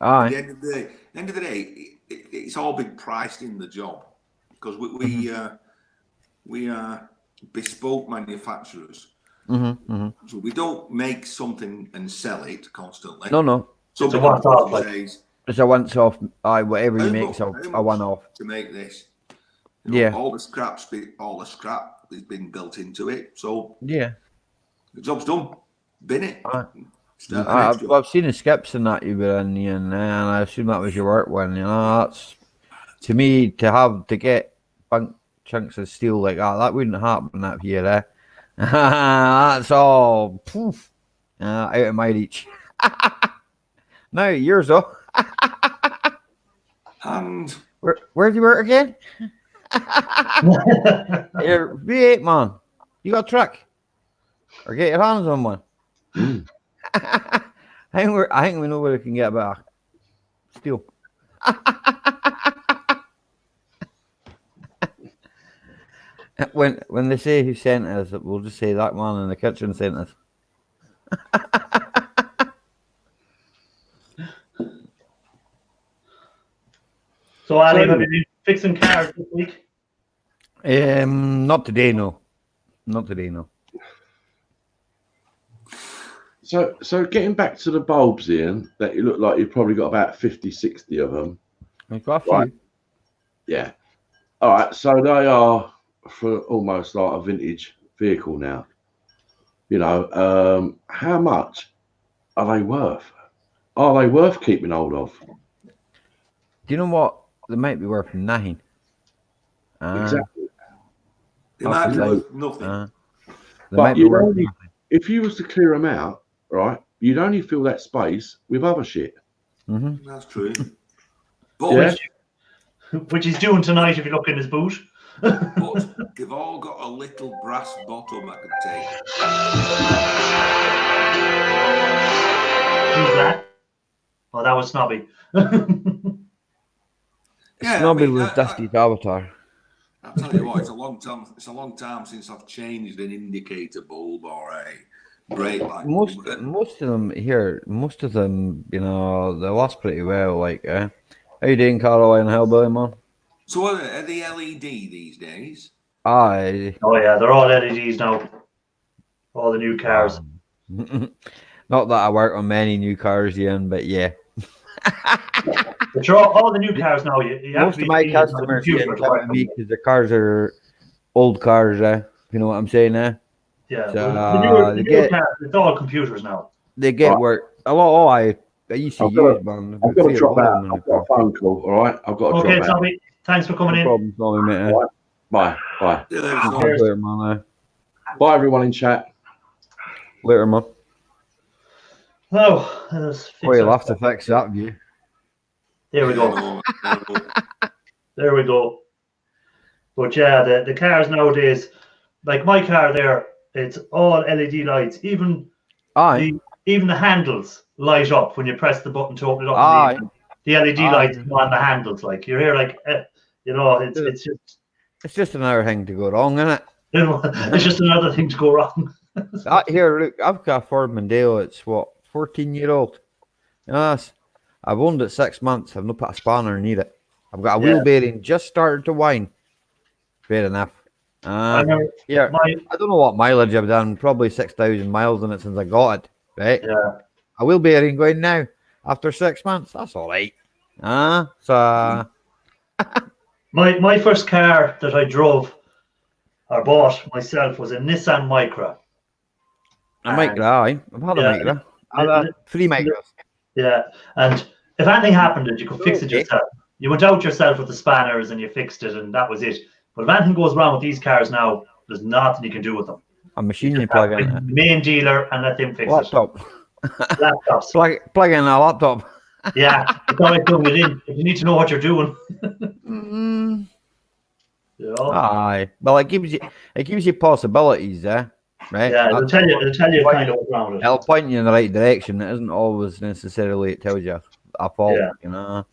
Aye. At the end of the day, it's all been priced in the job because we are bespoke manufacturers. So we don't make something and sell it constantly. No. It's a one-off, says, It's a once-off. Aye, whatever you make, how a much one-off. to make this. Yeah. All the scrap has been built into it. So Yeah. the job's done. Bin it. Aye. Start the next job. I've seen the skips and that you were in, and I assume that was your work one. That's to me to get bunk chunks of steel like that. That wouldn't happen up here. That's all out of my reach. No, yours though. And Where do you work again? You're V8 man. You got a truck? Or get your hands on one. Mm. I think we know where we can get back. Steel. When they say who sent us, we'll just say that man in the kitchen sent us. So, Ali, have you been fixing cars this week? Not today, no. Not today, no. So getting back to the bulbs, Ian, that you look like you've probably got about 50, 60 of them. I've got a few. Right. Yeah. All right. So they are for almost like a vintage vehicle now. You know, how much are they worth? Are they worth keeping hold of? Do you know what? They might be worth nothing. Exactly. they might be Absolutely. worth nothing. They But might be you'd worth only, nothing. if you was to clear them out, right, you'd only fill that space with other shit. Mm-hmm. That's true. But, Yeah. Which he's doing tonight if you look in his boot. but they've all got a little brass bottom I could take. Who's that? Oh, that was Snobby. Yeah, Snobby I mean, was Dusty's avatar. I'll tell you what, it's a long time. It's a long time since I've changed an indicator bulb or a brake light. Most bulb. of them, you know, they last pretty well. Like, how you doing, Caroline Hellbilly, man? So are they LED these days? Aye. Oh, yeah, they're all LEDs now. All the new cars. Not that I work on many new cars, Ian, but yeah. But you're all the new cars now. You have Most to be of my seeing it on the customers computer get to come work to on me it. because the cars are old cars, you know what I'm saying, Yeah, So, well, the they newer get- cars, it's all computers now. They get Right. work. A lot. I used to I've got use, man. I've got to See, drop a lot out. of them in I've the got a car. phone call. All right. I've got to Okay, drop out. Tommy, thanks for coming No in. problem, sorry, mate. All right. Bye. Bye. Yeah, there's Talk no- later, man. Bye, everyone in chat. Later, man. Oh, let's fix Oh, you'll our- have to fix that view. There we go. no. There we go. But yeah, the cars nowadays, like my car there, it's all LED lights. Even Aye. the handles light up when you press the button to open it up. Aye. The LED Aye. lights come on the handles. Like you're here, like you know, it's just It's just another thing to go wrong, isn't it? it's just another thing to go wrong. Here, look, I've got a Ford Mondeo. It's what, 14-year-old. Yes. I've owned it 6 months. I've not put a spanner in it. I've got a wheel bearing just started to whine. Fair enough. I know Yeah. I don't know what mileage I've done. Probably 6,000 miles on it since I got it. Right? Yeah. A wheel bearing going now after 6 months. That's all right. So My first car that I drove or bought myself was a Nissan Micra. a Micra, aye. I've had a Yeah. Micra. I've had 3 Micras. Yeah, and if anything happened, you could fix it Okay. yourself. You went out yourself with the spanners and you fixed it, and that was it. But if anything goes wrong with these cars now, there's nothing you can do with them. A machine you plug in. The main dealer and let them fix Laptop. it. Laptops. Plug in a laptop. Yeah, it's all right doing it in. If you need to know what you're doing. Mm, You know? aye. Well, it gives you possibilities, right? Yeah, it'll tell you kind of what's wrong with it. It'll point you in the right direction. It isn't always necessarily it tells you a fault, Yeah. you know.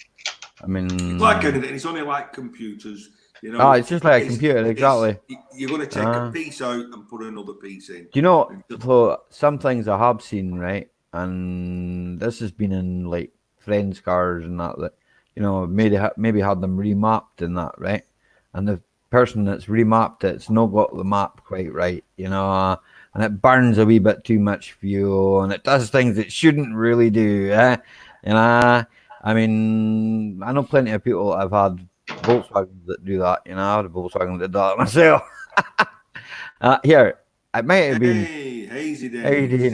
I mean, Like anything, it's only like computers. You know, it's just like a computer, exactly. You're going to take a piece out and put another piece in. Do you know, so some things I have seen, right? And this has been in like friends' cars and that you know, maybe had them remapped and that, right? And the person that's remapped it's not got the map quite right, you know, and it burns a wee bit too much fuel and it does things it shouldn't really do, you know. I mean, I know plenty of people that have had Volkswagens that do that, you know. I had a Volkswagen that did that myself. Here, it might have been Hey, hazy days. Easy, Busy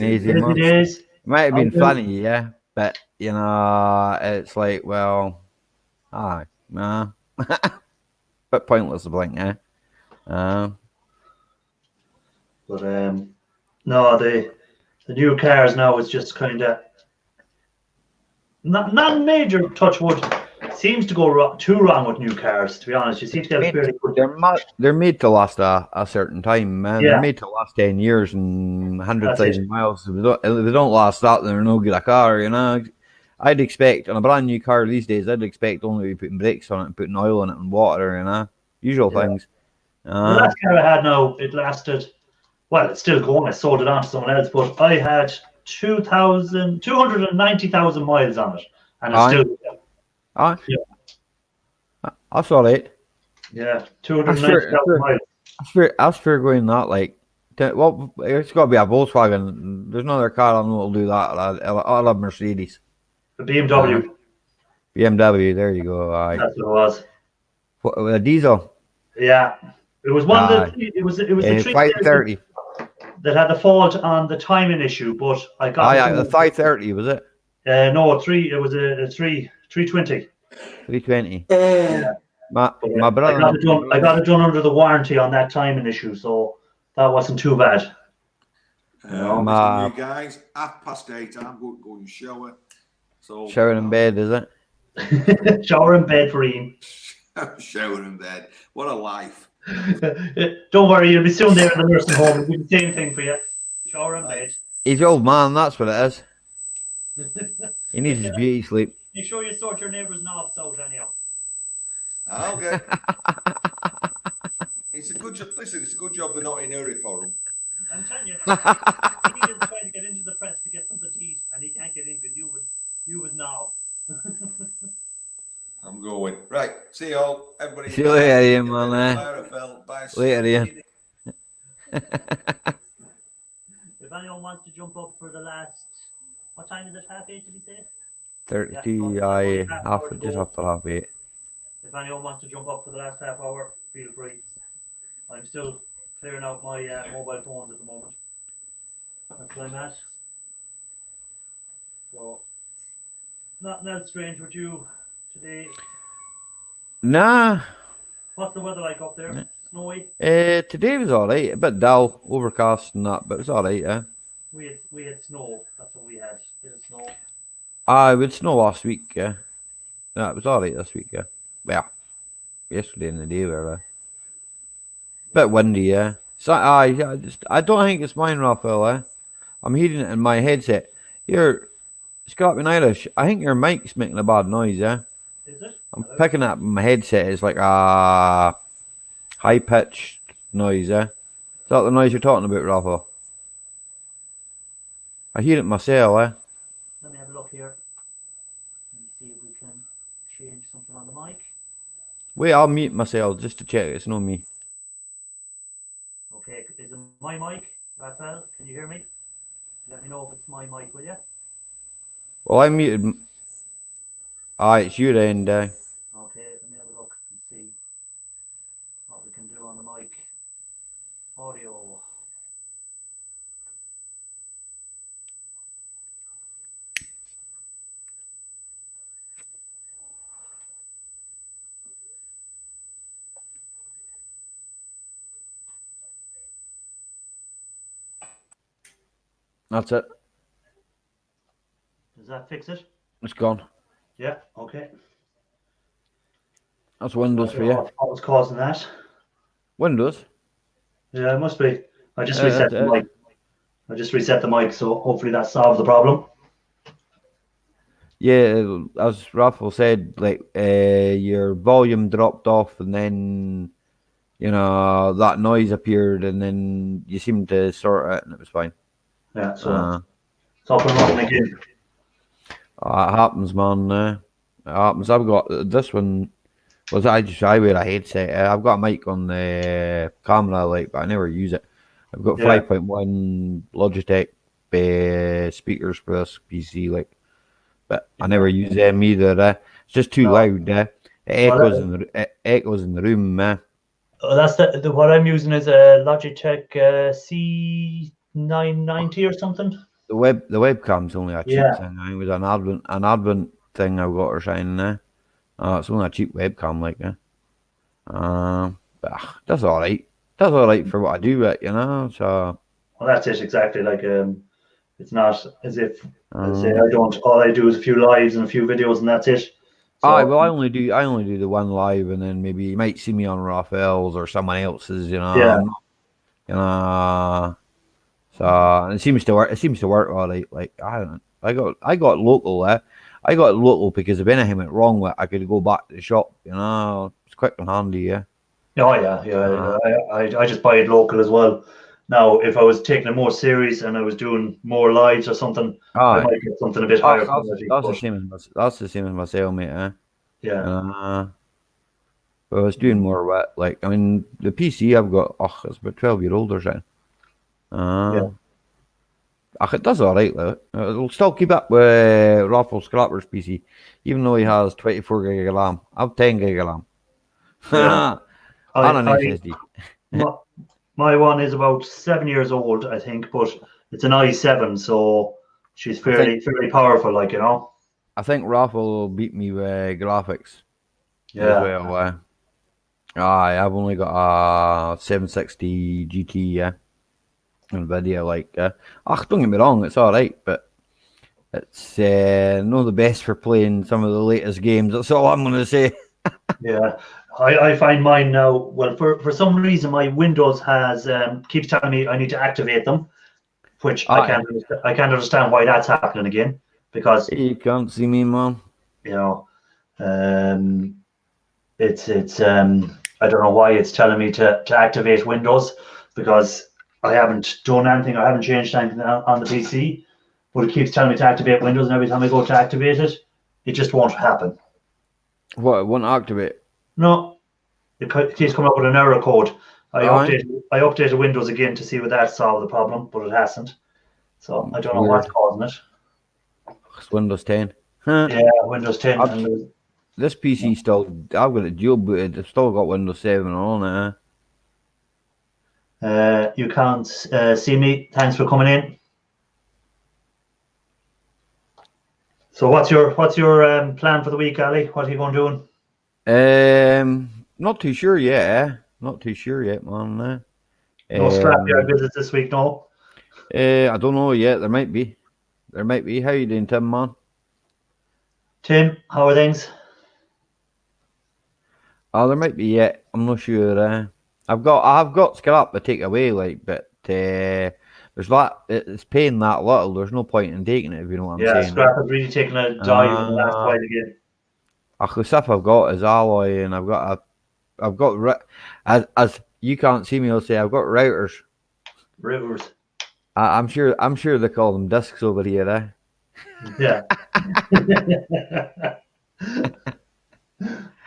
days. it might have been Okay. funny, yeah, but you know, it's like, well, aye, nah, bit pointless to blink, But no, the new cars now is just kind of not major touch wood. Seems to go too wrong with new cars. To be honest, you seem to get a fairly good. They're made to last a certain time, man. Yeah. They're made to last 10 years and That's 100,000 miles. If they don't last that, then they're no good a car, you know. I'd expect on a brand new car these days, I'd expect only to be putting brakes on it and putting oil in it and water, you know. Usual Yeah. things. The last car I had now, it lasted. Well, it's still going. I sold it on to someone else, but I had 290,000 miles on it, and it's Aye. still. That's all right. Yeah, 290,000 miles. That's fair going that, like, well, it's got to be a Volkswagen. There's no other car I know will do that. I love Mercedes. The BMW. BMW, there you go. Aye. That's what it was. What, a diesel? Yeah, it was one that Aye. it was the 530. that had the fault on the timing issue, but I got Aye, the 530, was it? no three. It was a 320. 320. Yeah. My I brother. got it done under the warranty on that timing issue, so that wasn't too bad. You guys, 8:30, I'm going to go and shower. So Showering in bed, is it? Shower in bed for Ian. shower in bed. What a life. Don't worry, you'll be soon there in the nursing home. It'll be the same thing for you. Shower in bed. He's the old man, that's what it is. He needs his beauty sleep. Make sure you sort your neighbours' knobs out anyhow. Okay. It's a good job. Listen, it's a good job they're not in hurry for him. I'm telling you, he is trying to get into the press to get something to eat, and he can't get in because you would knob. I'm going. Right. See you all. Everybody. See you later, Ian, man. Bye. Later, Ian. If anyone wants to jump up for the last, what time is it? 8:30, did he say? 30, just after 8:30. If anyone wants to jump up for the last half hour, feel free. I'm still clearing out my mobile phones at the moment. That's where I'm at. So, nothing else strange with you today. Nah. What's the weather like up there? Snowy? Today was alright. A bit dull, overcast and that, but it was alright, yeah. We had snow. That's what we had. Bit of snow. It would snow last week, yeah. No, it was alright this week, yeah. Well, yesterday and the day were bit windy, yeah. So I don't think it's mine, Raphael, eh? I'm hearing it in my headset. Here, Scotland Irish, I think your mic's making a bad noise, yeah? Is it? I'm picking up my headset. It's like a high-pitched noise, yeah? Is that the noise you're talking about, Raphael? I hear it myself, eh? Let me have a look here and see if we can change something on the mic. Wait, I'll mute myself just to check it's not me. Okay, is it my mic, Raphael? Can you hear me? Let me know if it's my mic, will you? Well, I muted. It's your end, Okay, let me have a look and see what we can do on the mic. Audio. That's it. Does that fix it? It's gone. Yeah, okay. That's Windows for you. What was causing that? Windows? Yeah, it must be. I just reset the mic. I just reset the mic, so hopefully that solves the problem. Yeah, as Raphael said, like your volume dropped off, and then that noise appeared, and then you seemed to sort it, and it was fine. Yeah, so it's up and running again. It happens, man. It happens. I've got this one. I wear a headset. I've got a mic on the camera, like, but I never use it. I've got 5.1 Logitech speakers for this PC, like, but I never use them either. It's just too loud. It echoes in the room. Oh, that's the what I'm using is a Logitech C990 or something. The webcam's only a cheap thing. I think it was an Advent thing I've got or something there. It's only a cheap webcam, like, but that's all right. That's all right for what I do, it, So. Well, that's it exactly. Like, it's not as if As I say, I don't. All I do is a few lives and a few videos, and that's it. So, Well, I only do the one live, and then maybe you might see me on Raphael's or someone else's, you know. Yeah. I'm not- you know. So and it seems to work. It seems to work all right. Like I got local there. I got local because if anything went wrong with it, I could go back to the shop. You know, it's quick and handy. Yeah. oh yeah. I just buy it local as well. Now, if I was taking it more serious and I was doing more lives or something, I Aye. might get something a bit higher quality. That's the But same as that's the same as myself, mate. yeah, But I was doing more with like I mean the PC I've got. It's about 12-year-old or something. Yeah. It does all right. Though. It'll still keep up with Raffle Scrapper's PC, even though he has 24 gig of RAM. I have 10 gig of RAM. Yeah. On an I, SSD. my one is about 7 years old, I think, but it's an i7, so she's fairly powerful, like, you know. I think Raffle will beat me with graphics Yeah. as well. I've only got a 760 GT, yeah. NVIDIA, like, don't get me wrong, it's all right, but it's not the best for playing some of the latest games. That's all I'm going to say. Yeah, I find mine now. Well, for some reason, my Windows has keeps telling me I need to activate them, which I can't understand why that's happening again. Because You can't see me, man. you know, it's I don't know why it's telling me to activate Windows, because I haven't done anything. I haven't changed anything on the PC, but it keeps telling me to activate Windows, and every time I go to activate it, it just won't happen. What? It won't activate? No, it keeps coming up with an error code. I updated Windows again to see would that solve the problem, but it hasn't. So I don't know what's causing it. It's Windows 10. Yeah, Windows 10. And This PC still, I've got it dual booted. It's still got Windows 7 on it. you can't see me. Thanks for coming in. So what's your plan for the week, Ali? What are you going doing? Not too sure yet. Not too sure yet, man. No scrapyard visits this week, no? I don't know yet. There might be. How you doing, Tim, man? Tim, how are things? There might be yet. I'm not sure. I've got scrap to take away, like, but there's that. It's paying that little. There's no point in taking it if you know what I'm saying. Yeah, scrap has really taken a dive in the last while again. The stuff I've got is alloy, and I've got as you can't see me, I'll say I've got routers. Routers. I'm sure they call them discs over here, Yeah.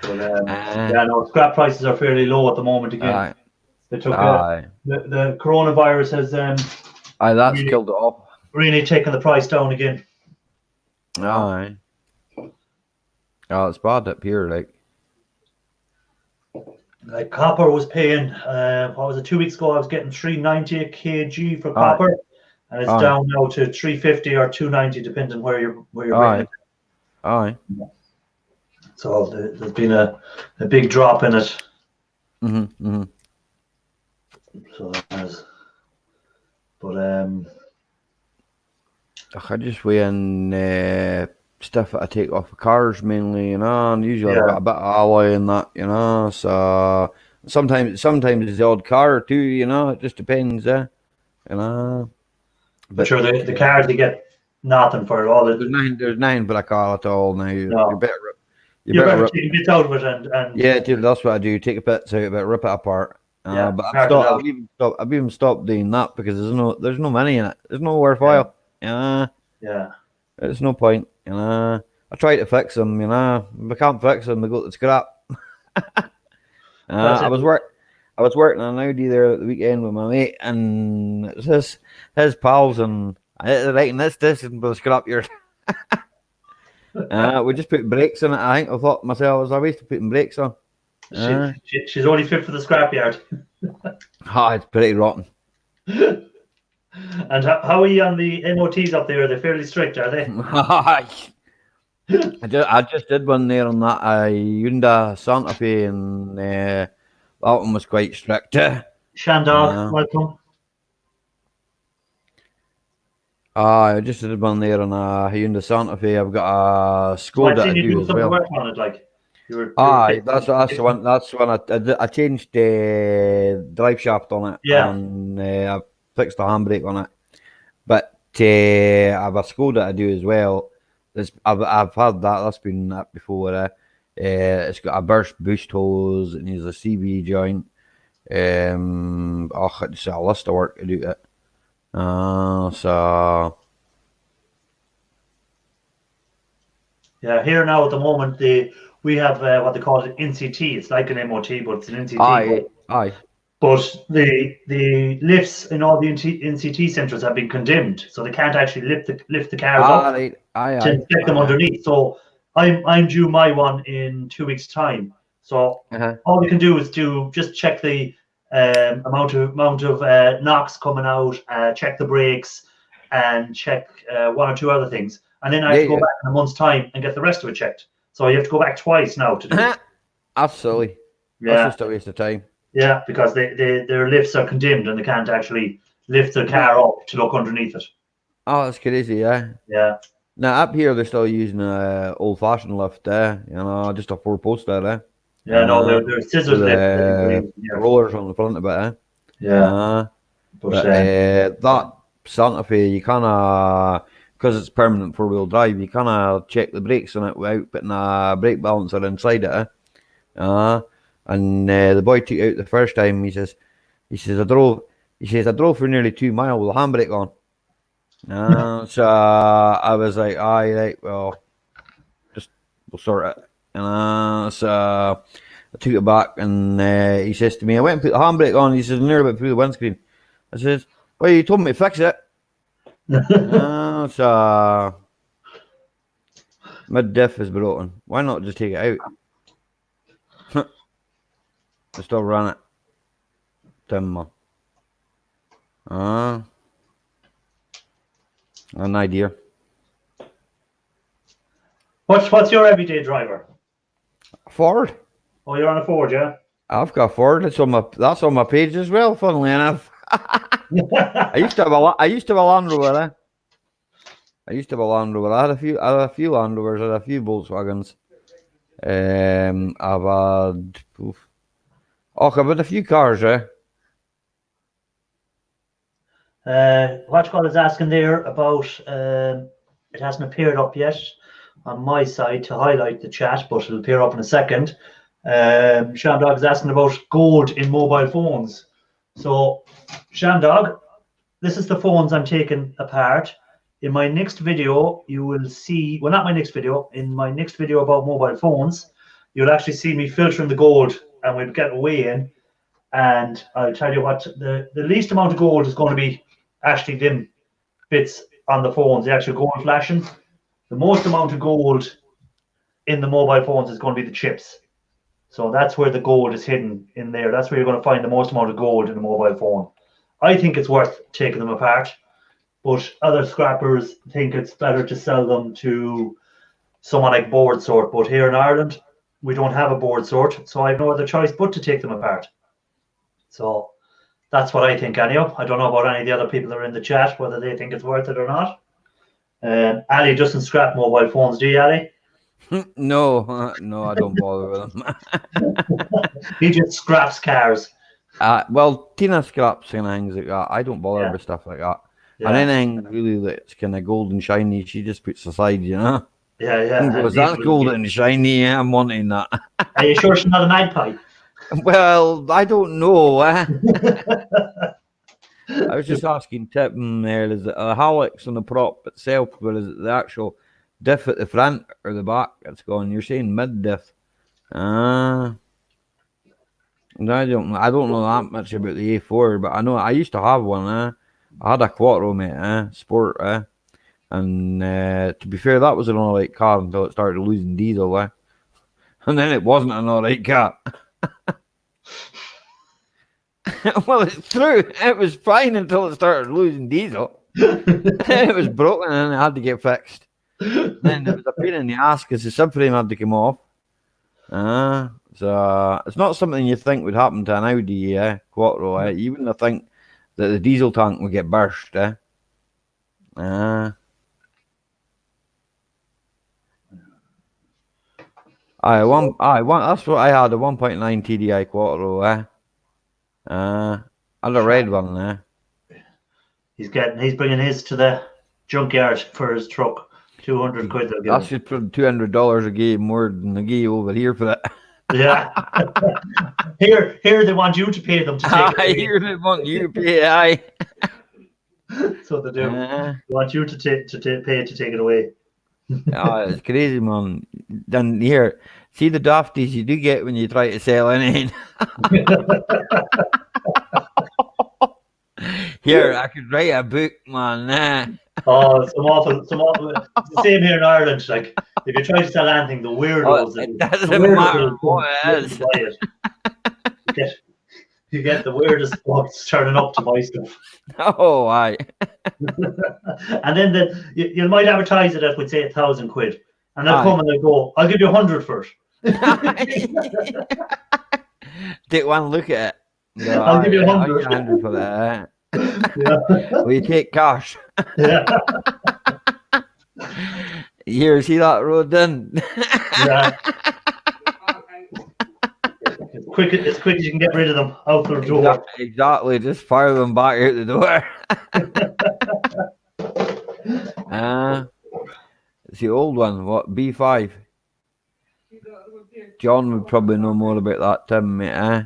But, yeah, no, scrap prices are fairly low at the moment again. They took the coronavirus has that's really killed it off. Really taken the price down again. Aye. Oh, it's bad up here, like copper was paying what was it, 2 weeks ago I was getting $3.90 a kg for copper, and it's down now to $3.50 or $2.90 depending where you're buying it. Aye. So there's been a big drop in it. Mm-hmm. So that has, but I just weigh in stuff that I take off of cars mainly, you know, and usually I've got a bit of alloy in that, you know, so sometimes it's the odd car or two, you know, it just depends, you know. But sure, the cars, they get nothing for it all. There's nothing but a car at all now. No. You better take bits out of it and yeah, dude, that's what I do. Take a bits out of it, rip it apart. But I've even stopped doing that because there's no money in it. There's no worthwhile. Yeah. There's no point. You know, I try to fix them. You know, if I can't fix them, they go to scrap. I was working on an Audi there at the weekend with my mate, and it's his pals, and I hit the right in this and the scrap yard. We just put brakes in it. I thought to myself, it was a waste of putting brakes on. She's only fit for the scrapyard. It's pretty rotten. And how are you on the MOTs up there? Are they fairly strict, are they? I just did one there on that Hyundai Santa Fe, and that one was quite strict. Shandog, welcome. I just did one there on a Hyundai Santa Fe. I've got a So I've Skoda seen to you do doing as some well. work on it, like you were Aye, fixing- that's the one. That's the one. I changed the drive shaft on it, Yeah. and I fixed the handbrake on it. But I have a Skoda to do as well. I've had that. That's been that before. It's got a burst boost hose. It needs a CV joint. It's a list of work to do it. So Yeah, here now at the moment, we have what they call an NCT. It's like an MOT, but it's an NCT. aye. But the lifts in all the NCT centres have been condemned, so they can't actually lift the cars up Right. Aye. to inspect them underneath. So I'm due my one in 2 weeks' time. So Uh-huh. all we can do is just check the amount of knocks coming out, check the brakes, and check one or two other things, and then I have to go back in a month's time and get the rest of it checked. So you have to go back twice now to do it. That's silly. Yeah, That's just a waste of time. yeah, because their lifts are condemned and they can't actually lift the car up to look underneath it. Oh, that's crazy, yeah. Yeah, Now up here they're still using a old-fashioned lift, just a four-poster, yeah, no, they're scissors with lifts. Yeah, rollers on the front of it, yeah. But that Santa Fe, you kind of, because it's permanent four-wheel drive, you kind of check the brakes on it without putting a brake balancer inside it. And the boy took it out the first time. He says, I drove for nearly 2 miles with the handbrake on. So I was like, aye, right, well, we'll sort it. So I took it back, and he says to me, I went and put the handbrake on. He says, nearly about through the windscreen. I says, well, you told me to fix it. So mid diff is broken. Why not just take it out? I still run it. Timber. An idea. What's your everyday driver? Ford. Oh, you're on a Ford, yeah. I've got Ford. That's on my page as well. Funnily enough, I used to have a Land Rover. I had a few Land Rovers. I had a few Volkswagens. I've had a few cars, Watchcall is asking there about it hasn't appeared up yet on my side to highlight the chat, but it'll appear up in a second. Shamdog is asking about gold in mobile phones. So, Shamdog, this is the phones I'm taking apart. In my next video, you will see, well, not my next video, in my next video about mobile phones, you'll actually see me filtering the gold, and we'll get a weigh in. And I'll tell you what, the least amount of gold is going to be actually them bits on the phones, the actual gold flashing. The most amount of gold in the mobile phones is going to be the chips. So that's where the gold is hidden in there. That's where you're going to find the most amount of gold in a mobile phone. I think it's worth taking them apart, but other scrappers think it's better to sell them to someone like Board Sort. But here in Ireland, we don't have a Board Sort, so I have no other choice but to take them apart. So that's what I think, anyhow. I don't know about any of the other people that are in the chat, whether they think it's worth it or not. Ali doesn't scrap mobile phones, do you, Ali? No, I don't bother with them. He just scraps cars. Well, Tina scraps and things like that. I don't bother with stuff like that. Yeah. And anything really that's kind of gold and shiny, she just puts aside, Yeah. Goes, that's gold and shiny, yeah, I'm wanting that. Are you sure she's not a magpie? Well, I don't know. I was just asking Tippin there, is it the halix on the prop itself, or is it the actual diff at the front or the back that's gone? You're saying mid diff. I don't know that much about the A4, but I know I used to have one. I had a Quattro, mate, sport, and to be fair, that was an alright car until it started losing diesel, and then it wasn't an alright car. Well, it's true. It was fine until it started losing diesel. It was broken and it had to get fixed. Then it was a pain in the ass because the subframe had to come off. So it's not something you think would happen to an Audi Quattro. You wouldn't think that the diesel tank would get burst. That's what I had, a 1.9 TDI Quattro. And a red one there. He's bringing his to the junkyard for his truck. 200 quid. They'll give That's him. just put $200 a game more than the game over here for that. Yeah. Here they want you to pay them to take I it hear they want you to pay. Aye. away. So they do. They want you to pay to take it away. It's crazy, man. Then here, see the dafties you do get when you try to sell anything. Here, I could write a book, man. Oh, some awful. It's the same here in Ireland. Like, if you try to sell anything, the weirdos. It doesn't matter what it is. You get the weirdest folks turning up to buy stuff. Oh, aye. And then you might advertise it at, we'd say, 1,000 quid. And they'll come and they'll go, I'll give you 100 for it. Take one look at it. No, I'll give you 100. I'll give you 100 for that. Yeah. Will you take cash? Yeah. Here, see that road then? Yeah. As quick as you can get rid of them out the door. Exactly, just fire them back out the door. It's the old one, what, B5? John would probably know more about that, Tim, mate,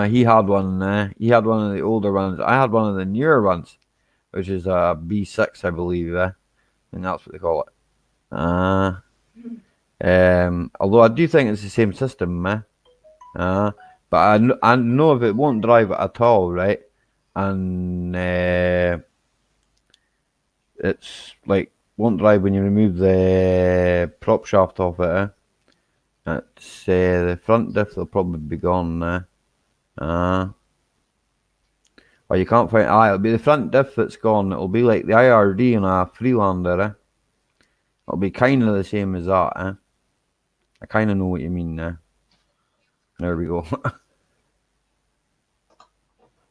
he had one. He had one of the older ones. I had one of the newer ones, which is a B6, I believe. I think that's what they call it. Although I do think it's the same system, but I know if it won't drive it at all, right? And it's like won't drive when you remove the prop shaft off it. It's the front diff will probably be gone. Well, you can't find. It'll be the front diff that's gone. It'll be like the IRD on a Freelander. It'll be kind of the same as that. I kind of know what you mean now. There we go.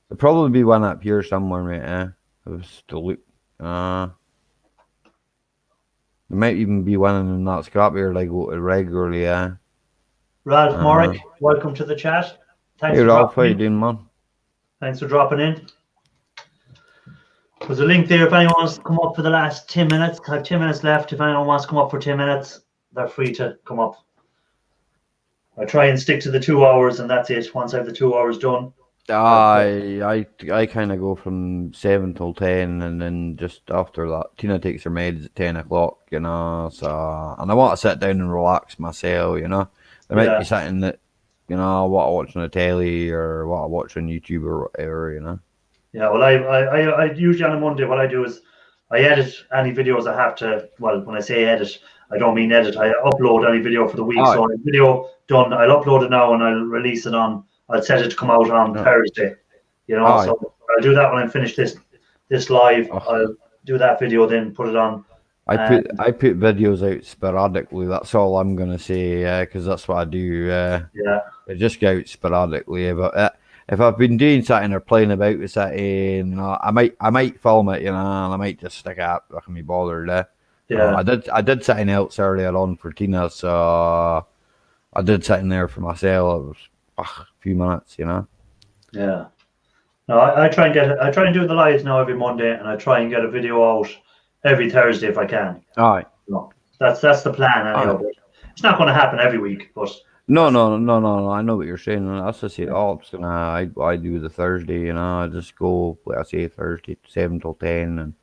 There'll probably be one up here somewhere, mate. I was to look. There might even be one in that scrapyard I go to regularly. Ralph Morrick, welcome to the chat. Thanks Hey for Ralph, how dropping you in. doing, man? Thanks for dropping in. There's a link there if anyone wants to come up for the last 10 minutes. I have 10 minutes left. If anyone wants to come up for 10 minutes, they're free to come up. I try and stick to the 2 hours, and that's it. Once I have the 2 hours done. I kind of go from 7 till 10, and then just after that, Tina takes her meds at 10 o'clock, you know. So, and I want to sit down and relax myself, you know. There might be something that, you know, what I watch on the telly or what I watch on YouTube or whatever, you know. Yeah, well, I usually on a Monday, what I do is I edit any videos I have to. Well, when I say edit, I don't mean edit. I upload any video for the week. So a video done, I'll upload it now and I'll release it on. I'll set it to come out on Thursday. You know, so I'll do that when I finish this live. I'll do that video, then put it on. I put videos out sporadically. That's all I'm gonna say, because that's what I do. I just go out sporadically. But if I've been doing something or playing about with something, you know, I might film it, you know, and I might just stick it up. I can be bothered. I did something else earlier on for Tina, so I did something there for myself. It was a few minutes, you know. Yeah. No, I try and do the lives now every Monday, and I try and get a video out every Thursday if I can. All right. No, that's the plan anyhow. But it's not going to happen every week, but no. I know what you're saying. That's just it. All I do the Thursday, you know. I just go, like I say, Thursday 7 till 10, and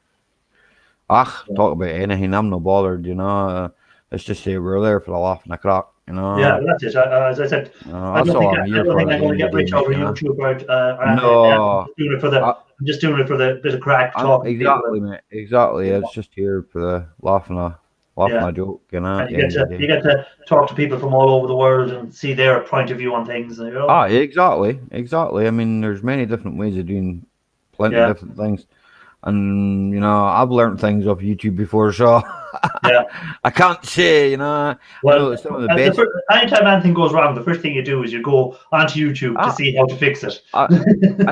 talk about anything. I'm not bothered, you know. Let's just say we're there for the laugh and the crack, you know. Yeah, that's it. As I said, I don't think I'm going to get rich over YouTube. I'm just doing it for the bit of crack. Exactly, mate. Exactly. It's just here for the laugh and a joke, you know. And you get to talk to people from all over the world and see their point of view on things. You know? Exactly. I mean, there's many different ways of doing plenty of different things. And, you know, I've learned things off YouTube before, so I can't say, you know. Well, some of the best. Anytime anything goes wrong, the first thing you do is you go onto YouTube to see how to fix it. I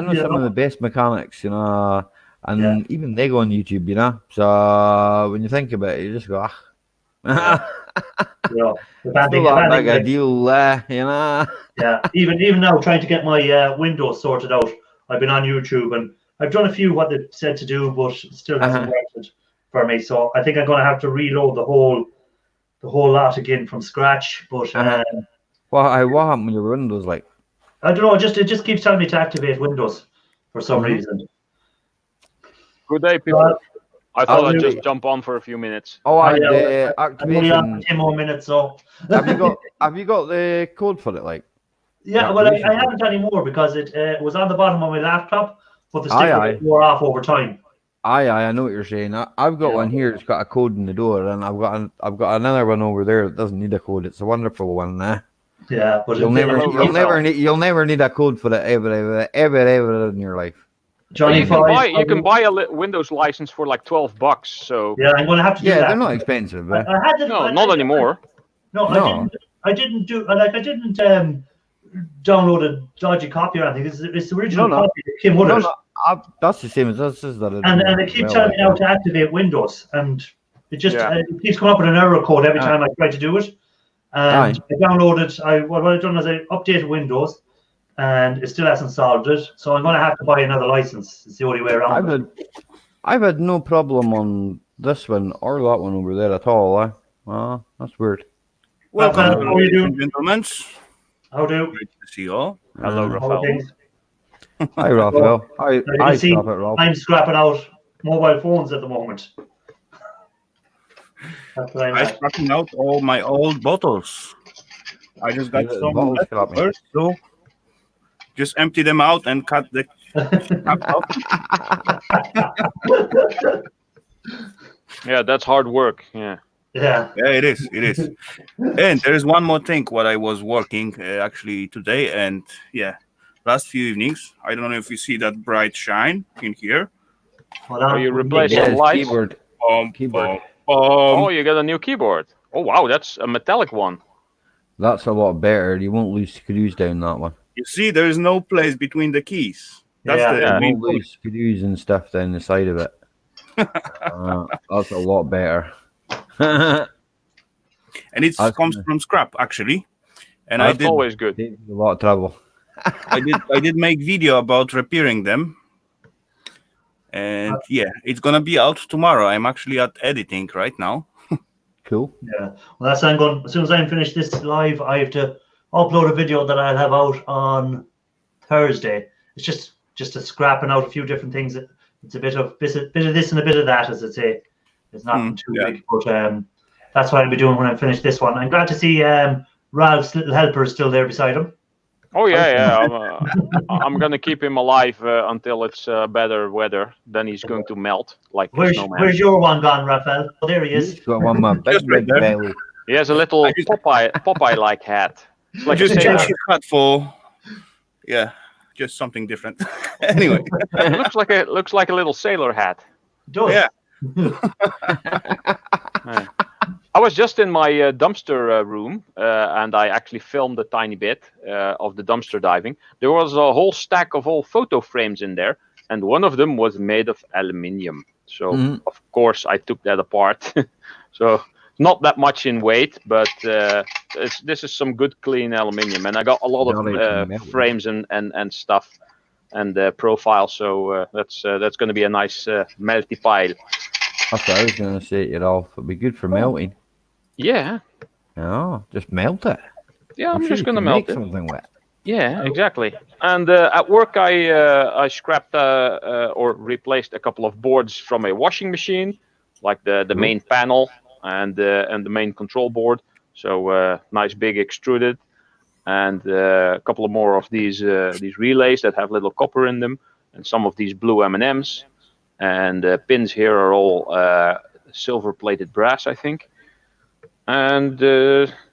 know some of the best mechanics, you know. and even they go on YouTube, you know. So when you think about it, you just go, ah. You know, the bad Still thing, that big a deal, you know. yeah. Even now, trying to get my Windows sorted out, I've been on YouTube and I've done a few what they said to do, but it still hasn't worked for me. So I think I'm going to have to reload the whole lot again from scratch. But What happened with your Windows? Like, I don't know. It just keeps telling me to activate Windows for some reason. Good day, people. I thought I'd do- just jump on for a few minutes. oh, I'm only on activation. for 10 more minutes, so. Have you got the code for it? Like, Yeah, well, I haven't anymore because it was on the bottom of my laptop, but the sticker wore off over time. I know what you're saying. I've got one here. It's got a code in the door, and I've got another one over there that doesn't need a code. It's a wonderful one. Yeah, but you'll never need a code for that ever in your life. Johnny, you can buy a Windows license for like $12. So yeah, I'm going to have to do that. Yeah, they're not expensive. I had to, not anymore. No, I didn't download a dodgy copy or anything. It's the original copy that came with it. That's the same as us. And it keeps telling me now to activate Windows, and it just it keeps coming up with an error code every time I try to do it. And I downloaded. What I've done is I updated Windows, and it still hasn't solved it. So I'm going to have to buy another license. It's the only way around. I've had no problem on this one or that one over there at all. That's weird. Welcome, how are you doing, gentlemen? How do? Great to see you all. Hello, Rafael. Hi, Raphael. Hi, Ralph. I'm scrapping out mobile phones at the moment. That's what I'm scrapping out all my old bottles. I just got some leftovers, so just empty them out and cut the cap off. Yeah, that's hard work. Yeah. Yeah, it is. And there is one more thing what I was working actually today, and last few evenings. I don't know if you see that bright shine in here. Are you replacing the lights? Keyboard. Oh, you got a new keyboard. Oh wow, that's a metallic one. That's a lot better. You won't lose screws down that one. You see, there is no place between the keys. That's the main point. Screws and stuff down the side of it. That's a lot better. And it comes from scrap actually. And that's always good. A lot of trouble. I did make video about repairing them. And it's gonna be out tomorrow. I'm actually at editing right now. Cool. Yeah. Well, that's I'm going. As soon as I'm finished this live, I have to upload a video that I'll have out on Thursday. It's just a scrapping out a few different things. It's a bit of this and a bit of that, as I say. It's not too big, but that's what I'll be doing when I finish this one. I'm glad to see Ralph's little helper is still there beside him. Oh yeah. I'm gonna keep him alive until it's better weather. Then he's going to melt like a snowman. Where's your one gone, Raphael? Oh, there he is. He's got one more big belly. He has a little Popeye-like hat. It's like just change his hat for just something different. Anyway, it looks like a little sailor hat. It does. Yeah. I was just in my dumpster room, and I actually filmed a tiny bit of the dumpster diving. There was a whole stack of old photo frames in there, and one of them was made of aluminium. So, of course, I took that apart. So, not that much in weight, but this is some good, clean aluminium. And I got a lot of frames and stuff and profiles. So, that's going to be a nice melty pile. That's what I was going to say, it'd be good for melting. Yeah. Oh, just melt it. Yeah, I'm just gonna melt it. Something with it. Yeah, exactly. And at work, I scrapped or replaced a couple of boards from a washing machine, like the main panel and the main control board. So nice big extruded, and a couple of more of these relays that have little copper in them, and some of these blue M&Ms, and pins here are all silver-plated brass, I think. And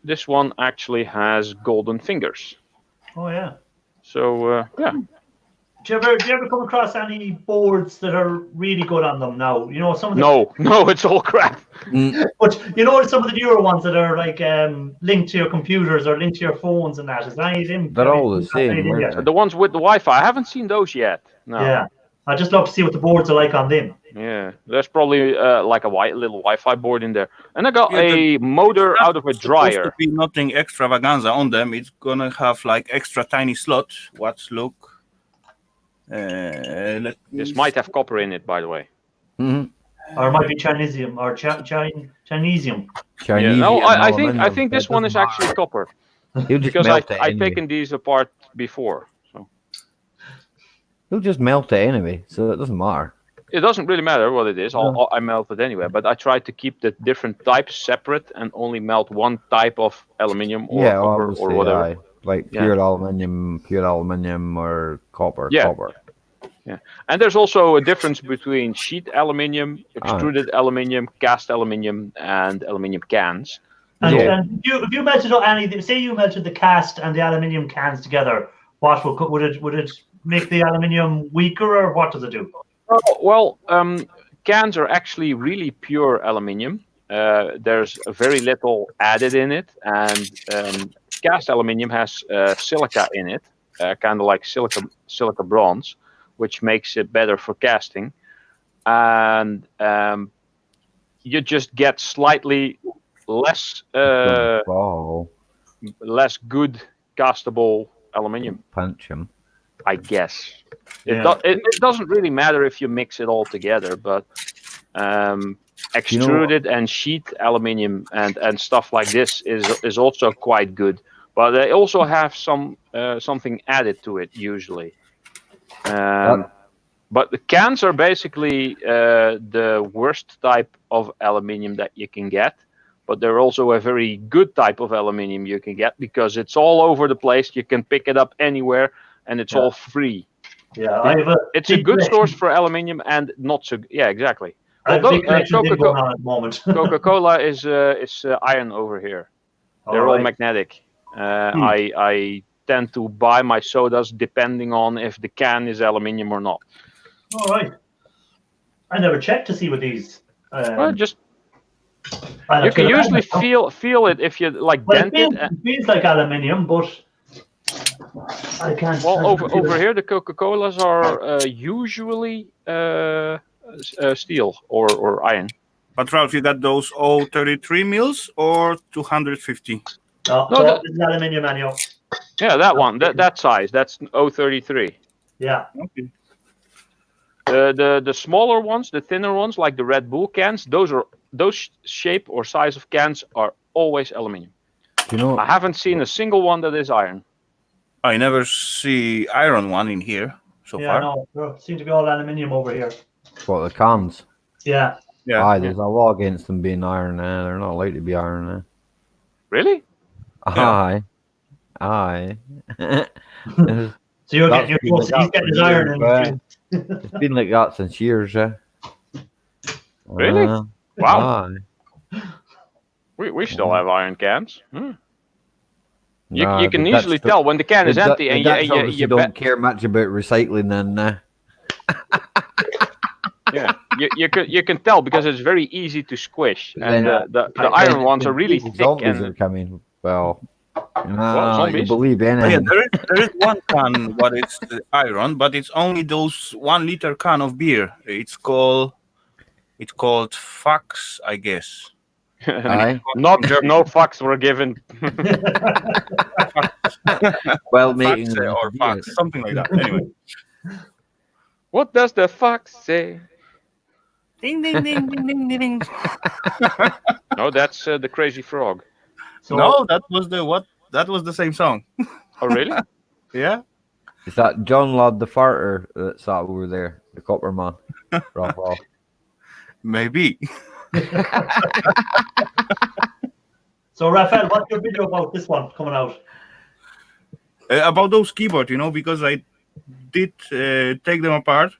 this one actually has golden fingers. Oh yeah. So yeah. Do you ever come across any boards that are really good on them now? You know, some of the No, it's all crap. But you know, some of the newer ones that are like linked to your computers or linked to your phones and that. Is any of them? They're all the same. The ones with the Wi-Fi. I haven't seen those yet. No. Yeah. I'd just love to see what the boards are like on them. Yeah, there's probably like a little Wi-Fi board in there, and I got Yeah, a motor out of a Supposed to dryer. be nothing extravaganza on them. It's gonna have like extra tiny slot. Let's look. This might have copper in it, by the way. Mhm. Or it might be Chinesium or Chinesium. Chinese. No, and I aluminium, think this that one is doesn't actually matter. copper He'll just because melt it I've anyway. taken these apart before. So He'll just melt it anyway, so it doesn't matter. it doesn't really matter what it is. No. I melt it anyway, but I try to keep the different types separate and only melt one type of aluminium or Yeah, copper obviously, or whatever. aye. Like Yeah. pure aluminium, or copper. Yeah. Copper. And there's also a difference between sheet aluminium, extruded aluminium, cast aluminium, and aluminium cans. And, Yeah. and if you melted anything, say you melted the cast and the aluminium cans together, what would it make the aluminium weaker, or what does it do? Well, cans are actually really pure aluminium. There's very little added in it, and cast aluminium has silica in it, kind of like silica bronze, which makes it better for casting. And you just get slightly less Oh, less good castable aluminium, punch him. I guess. Yeah. It doesn't really matter if you mix it all together, but extruded and sheet aluminium and stuff like this is also quite good. But they also have something added to it usually. But the cans are basically the worst type of aluminium that you can get. But they're also a very good type of aluminium you can get because it's all over the place. You can pick it up anywhere, and it's all free. Yeah, I have a It's a big good collection- source for aluminium and not so. Yeah, exactly. I have a Although, big collection of them Coca-Cola- going on at the moment. Coca-Cola is iron over here. They're all right. magnetic. I tend to buy my sodas depending on if the can is aluminium or not. All right. I never checked to see what these. Well, just I you can feel- usually feel it if you like Well, dent it. it feels like aluminium, but I can't. Well, over here the Coca-Colas are usually steel or iron. But Ralph, you got those 033 mils or 250? No, No, this is aluminium, anyhow. Yeah, that one, that size, that's 033. Yeah. Okay. The smaller ones, the thinner ones, like the Red Bull cans, those shape or size of cans are always aluminium. Do you know? I haven't seen a single one that is iron. I never see iron one in here so Yeah, far. no, there seem to be all aluminium over here. What, the cans? Yeah. Yeah. Aye, there's a law against them being iron. They're not allowed to be iron. Really? Aye. Aye. It's So you're That's getting your been close. like He's that getting his for iron years, in. been like that since years. Really? Wow. Aye. We still have iron cans. You Nah, can the Dutch easily don't- tell when the can is the empty Du- and the Dutch you obviously don't care much about recycling, and yeah, you can tell because it's very easy to squish, and Then, the iron ones are really thick. Zombies are And coming. Well, you zombies? believe Oh, yeah, anything. there is one can what it's iron, but it's only those 1 liter can of beer. It's called Fax, I guess. Aye. no fucks were given. Well, Fax making or Fax, something like that. Anyway. What does the fox say? Ding ding ding ding ding ding ding. No, that's the Crazy Frog. So, No, that was the same song. Oh, really? Yeah. Is that John Ladd the farter that sat over there, the copper man? Raphael. Maybe. So Raphael, what's your video about this one coming out? About those keyboards, because I did take them apart,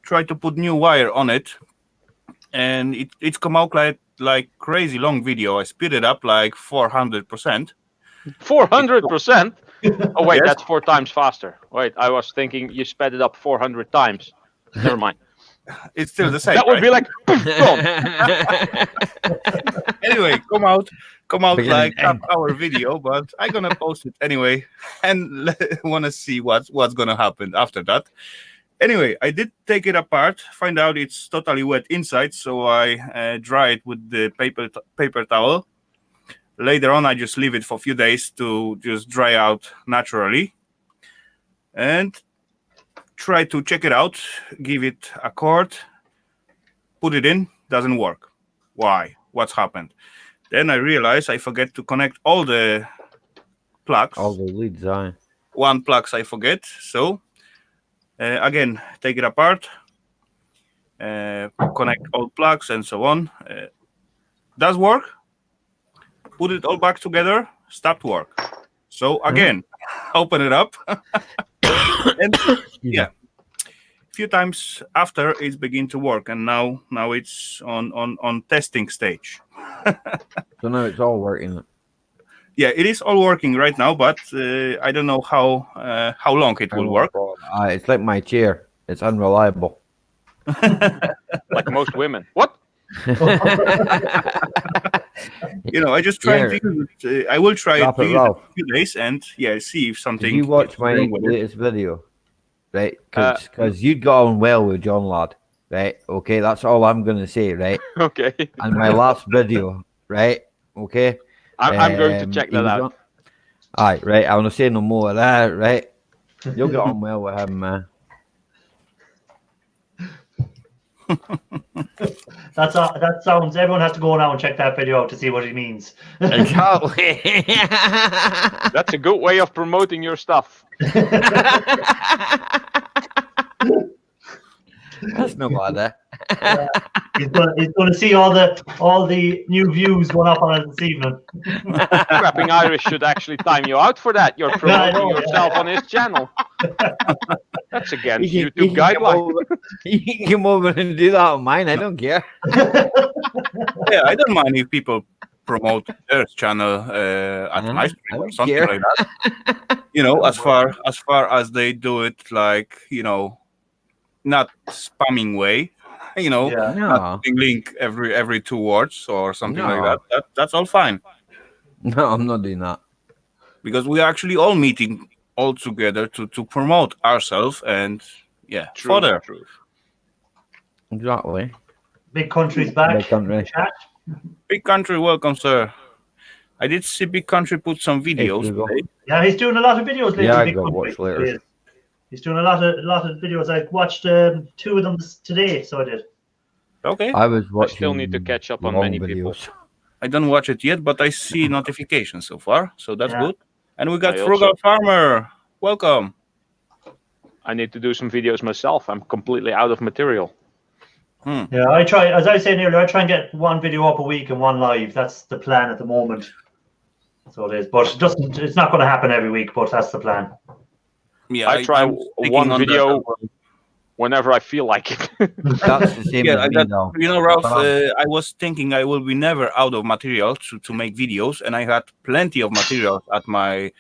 try to put new wire on it, and it's come out like crazy long video. I speed it up like 400%. 400%? Oh, wait, Yes. that's 4 times faster. Wait, I was thinking you sped it up 400 times. Never mind. It's still the same. That would be right? like, gone. Anyway, come out Beginning like and end. half-hour video, but I'm gonna post it anyway, and want to see what's gonna happen after that. Anyway, I did take it apart, find out it's totally wet inside, so I dry it with the paper towel. Later on, I just leave it for a few days to just dry out naturally. And try to check it out, give it a cord, put it in, doesn't work. Why? What's happened? Then I realized I forget to connect all the plugs. All the leads, aye. One plugs I forget. So again, take it apart, connect all plugs and so on. Does work. Put it all back together, stopped work. So again, open it up. And yeah, a few times after it's begin to work, and now it's on testing stage. So now it's all working. Yeah, it is all working right now, but I don't know how long it will work. It's like my chair. It's unreliable. Like most women. What? I just try and figure it, I will try Stop it it, in a Ralph. few days and see if something. Did you watch is my wrong with it. latest video? Right? Because you got on well with John Ladd. Right? Okay, that's all I'm going to say, right? Okay. And my last video, right? Okay? I'm going to check he that was out. on- Aye, right. I want to say no more of that, right? You'll get on well with him, man. That sounds. Everyone has to go now and check that video out to see what he means. Exactly. That's a good way of promoting your stuff. That's no bad, Yeah. He's going to see all the new views going up on it this evening. Scrapping Irish should actually time you out for that. You're promoting yourself on his channel. That's against YouTube guidelines. You can come over and do that on mine. I don't care. Yeah, I don't mind if people promote their channel at my stream I or don't something care. like that. As far as they do it, like not spamming way. Yeah. Not putting link every 2 words or something like that. That's all fine, No, I'm not doing that. because we are actually all meeting all together to promote ourselves and further. True. Exactly. Big Country's back. Big Country. Chat. Big Country, welcome, sir. I did see Big Country put some videos Google. today. Yeah, he's doing a lot of videos lately. Yeah, I Big got Country. watch later. He is. He's doing a lot of videos. I watched 2 of them today, so I did. Okay, I was I watching. still need to catch up on long many people. videos. I don't watch it yet, but I see notifications so far, so that's Yeah. good. And we got I Frugal also- Farmer. Welcome. I need to do some videos myself. I'm completely out of material. Yeah, I try. As I was saying earlier, I try and get 1 video up a week and 1 live. That's the plan at the moment. So it is, but it's not going to happen every week. But that's the plan. Yeah, I try I'm sticking 1 on that video as well. whenever I feel like it. That's the same Yeah, as me, that, though. Ralph, But, I was thinking I will be never out of material to make videos, and I had plenty of material at my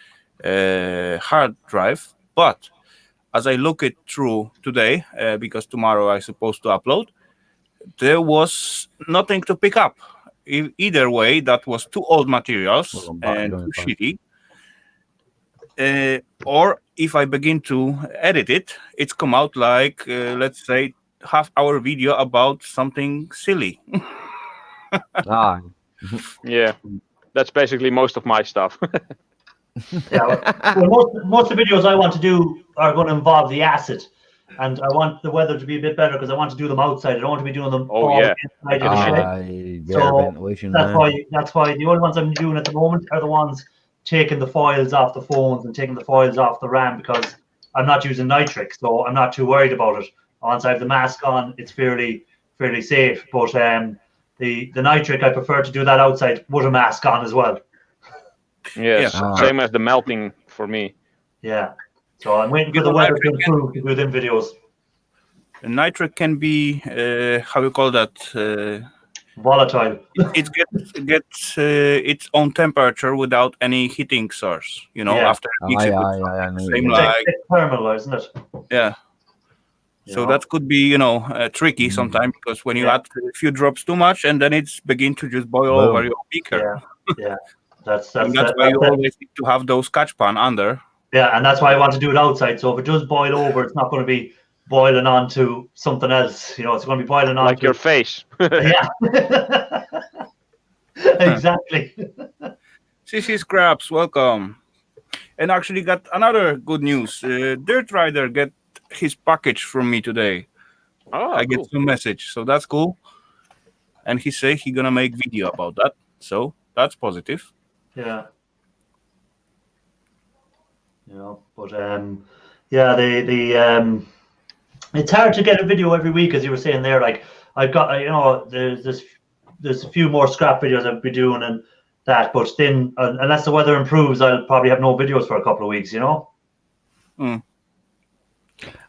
hard drive. But as I look it through today, because tomorrow I'm supposed to upload, there was nothing to pick up. Either way, that was too old materials Hold on, back and going too back. shitty. Or if I begin to edit it, it's come out like, let's say, half-hour video about something silly. Ah, Yeah, that's basically most of my stuff. Yeah. Well, most of the videos I want to do are going to involve the acid, and I want the weather to be a bit better because I want to do them outside. I don't want to be doing them all yeah. inside in the shed. better So, ventilation. That's man. why the only ones I'm doing at the moment are the ones taking the foils off the phones and taking the foils off the RAM, because I'm not using nitric, so I'm not too worried about it. Once I have the mask on, it's fairly safe. But the nitric, I prefer to do that outside with a mask on as well. Yes, Yeah. same as the melting for me. Yeah. So I'm waiting for the weather to improve to do them videos. Nitric can be, how you call that? Volatile. It gets its own temperature without any heating source. Yeah. After it mix it with I know. same you It's mean. like- like thermal, isn't it? yeah. So Yeah. that could be, tricky sometimes, because when you Yeah. add a few drops too much, and then it's begin to just boil Boom. over your beaker. Yeah. That's And that's why you always need to have those catch pan under. yeah, and that's why I want to do it outside. So if it does boil over, it's not going to be boiling on to something else. You know, it's going to be boiling on Like to your face. yeah. Exactly. CC Scraps, welcome. And actually got another good news. Dirt Rider get his package from me today. Oh, I get cool. some message, so that's cool. And he say he gonna make video about that, so that's positive. Yeah. You know, but yeah, it's hard to get a video every week, as you were saying there. Like I've got, you know, there's a few more scrap videos I'll be doing and that, but then unless the weather improves, I'll probably have no videos for a couple of weeks. You know.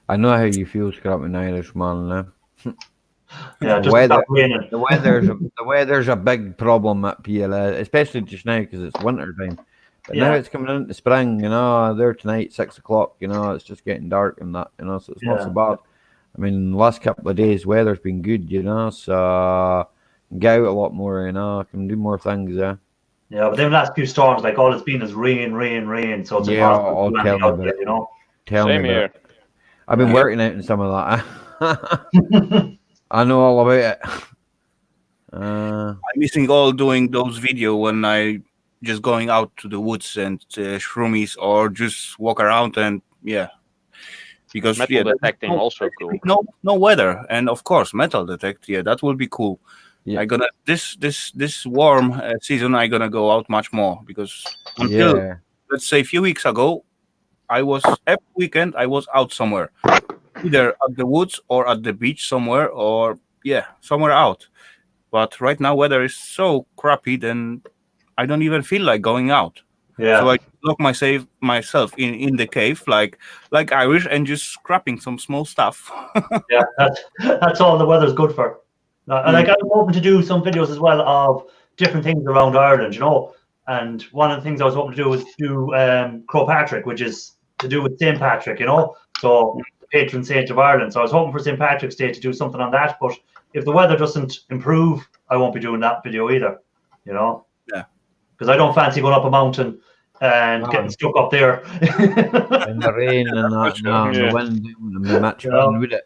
I know how you feel, scrapping Irishman. Yeah, The just weather- stop raining. The weather's a big problem at PLA, especially just now because it's winter time. But now Yeah. it's coming into spring, you know. There tonight, 6 o'clock, you know, it's just getting dark and that, you know, so it's not so Yeah. bad. I mean, the last couple of days, weather's been good, you know, so get out a lot more, you know, I can do more things, yeah. Yeah, but them last few storms, like all it's been is rain. So it's Yeah, impossible I'll to do tell anything you out about there, it. you know. Tell Same me about here. it. I've been working out in some of that. I know all about it. I'm missing all doing those video when I just going out to the woods and shroomies or just walk around and yeah. Because Metal yeah, detecting also cool. no weather, and of course metal detect. Yeah, that will be cool. Yeah. I gonna this warm season. I gonna go out much more because until Yeah. let's say a few weeks ago, I was every weekend I was out somewhere, either at the woods or at the beach somewhere, or yeah, somewhere out. But right now weather is so crappy, then I don't even feel like going out. Yeah. So I lock myself in the cave like Irish and just scrapping some small stuff. Yeah, that's all the weather's good for. Like I'm hoping to do some videos as well of different things around Ireland, you know. And one of the things I was hoping to do was do Croagh Patrick, which is to do with St. Patrick, you know. So the patron saint of Ireland. So I was hoping for St. Patrick's Day to do something on that. But if the weather doesn't improve, I won't be doing that video either, you know. Yeah. Because I don't fancy going up a mountain and getting stuck up there. In the rain and that, no, and Yeah. the wind, and the much Yeah. fun with it.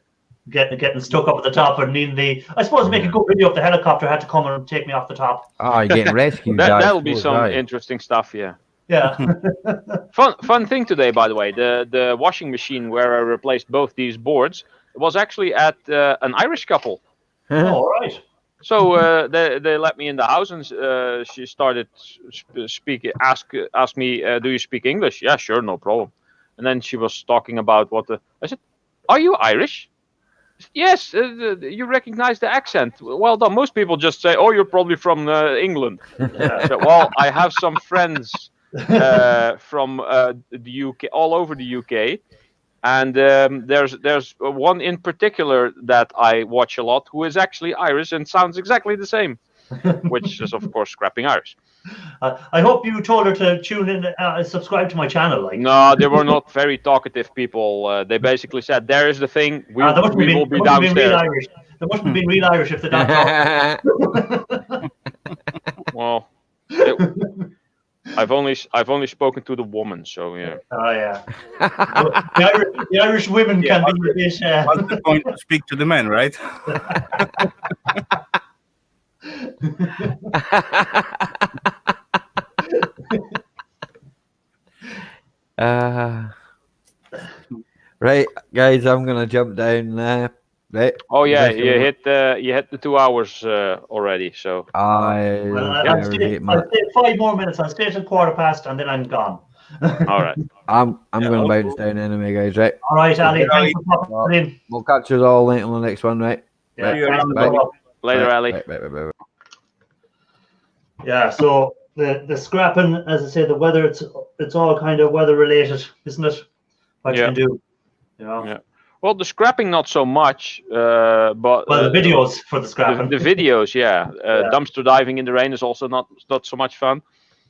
getting stuck up at the top and needing I suppose to make a good video if the helicopter had to come and take me off the top. Ah, you're getting rescued, guys. That'll be Poor some guy. interesting stuff. Yeah. Yeah. Fun thing today, by the way. The washing machine where I replaced both these boards was actually at an Irish couple. Oh, all right. So they let me in the house, and she started ask me, do you speak English? Yeah, sure, no problem. And then she was talking about I said, are you Irish? Yes, you recognize the accent. Well done. Most people just say, oh, you're probably from England. Yeah. So, well, I have some friends from the UK, all over the UK. And there's one in particular that I watch a lot who is actually Irish and sounds exactly the same, which is, of course, Scrapping Irish. I hope you told her to tune in, subscribe to my channel. Like, No, they were not very talkative people. They basically said, there is the thing, we will be There must have been real downstairs. Irish. There must have been real Irish if they're not talking. Well, I've only spoken to the woman, so yeah. Oh, yeah. The Irish women Yeah, can be a bit... What's the point to speak to the men, right? Right, guys, I'm gonna jump down there. Right. Oh yeah, Yes, you hit the 2 hours already. So I Well, I'll yeah, stay 5 more minutes. I'll stay till 15:15 and then I'm gone. all right. I'm Yeah, gonna I'll bounce go. down anyway, guys. Right. All right, Ali. Okay, Thanks for popping in. We'll catch you all later on the next one, right? Yeah, See you thanks around for the coming back. up. Later, Right, Ali. right. Yeah, so the scrapping, as I say, the weather, it's all kind of weather related, isn't it? What you Yeah. can do, you know. Yeah. Well, the scrapping not so much, but Well, the videos for the the scrapping. videos, yeah. Yeah. Dumpster diving in the rain is also not so much fun.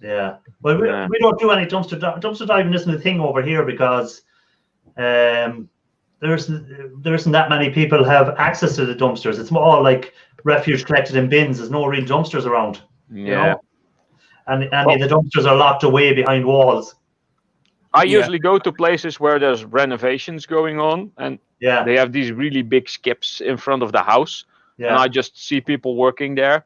Yeah. Well, Yeah. we don't do any dumpster diving isn't a thing over here because there isn't that many people have access to the dumpsters. It's more all like refuge collected in bins. There's no real dumpsters around. You Yeah. know? And the dumpsters are locked away behind walls. I Yeah. usually go to places where there's renovations going on, and Yeah, they have these really big skips in front of the house, and yeah, I just see people working there,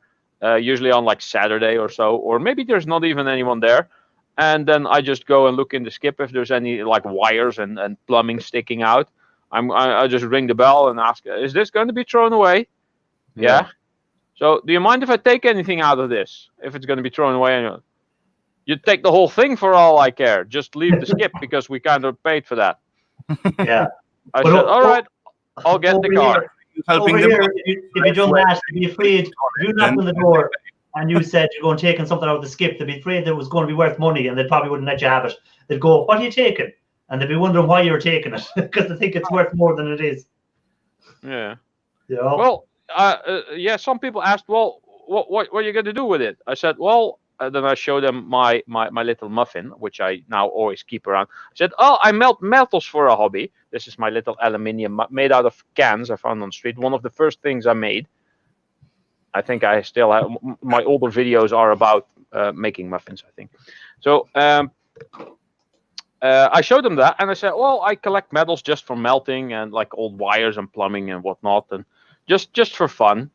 usually on like Saturday or so, or maybe there's not even anyone there, and then I just go and look in the skip if there's any like wires and plumbing sticking out. I just ring the bell and ask, is this going to be thrown away? Yeah. So do you mind if I take anything out of this if it's going to be thrown away? And you take the whole thing for all I care. Just leave the skip because we kind of paid for that. yeah. I But said, all right, I'll get the over car. here- Helping Over them. here, if you done that, to be afraid, if you knocked on the door and you said you're going taking something out of the skip, they'd be afraid that it was going to be worth money and they probably wouldn't let you have it. They'd go, what are you taking? And they'd be wondering why you're taking it because they think it's worth more than it is. Yeah. You know? Well, yeah. Some people asked, well, what are you going to do with it? I said, well, then I showed them my little muffin, which I now always keep around. I said, oh, I melt metals for a hobby. This is my little aluminium made out of cans I found on the street. One of the first things I made. I think I still have my older videos are about making muffins, I think. So I showed them that, and I said, well, I collect metals just for melting and like old wires and plumbing and whatnot, and just for fun.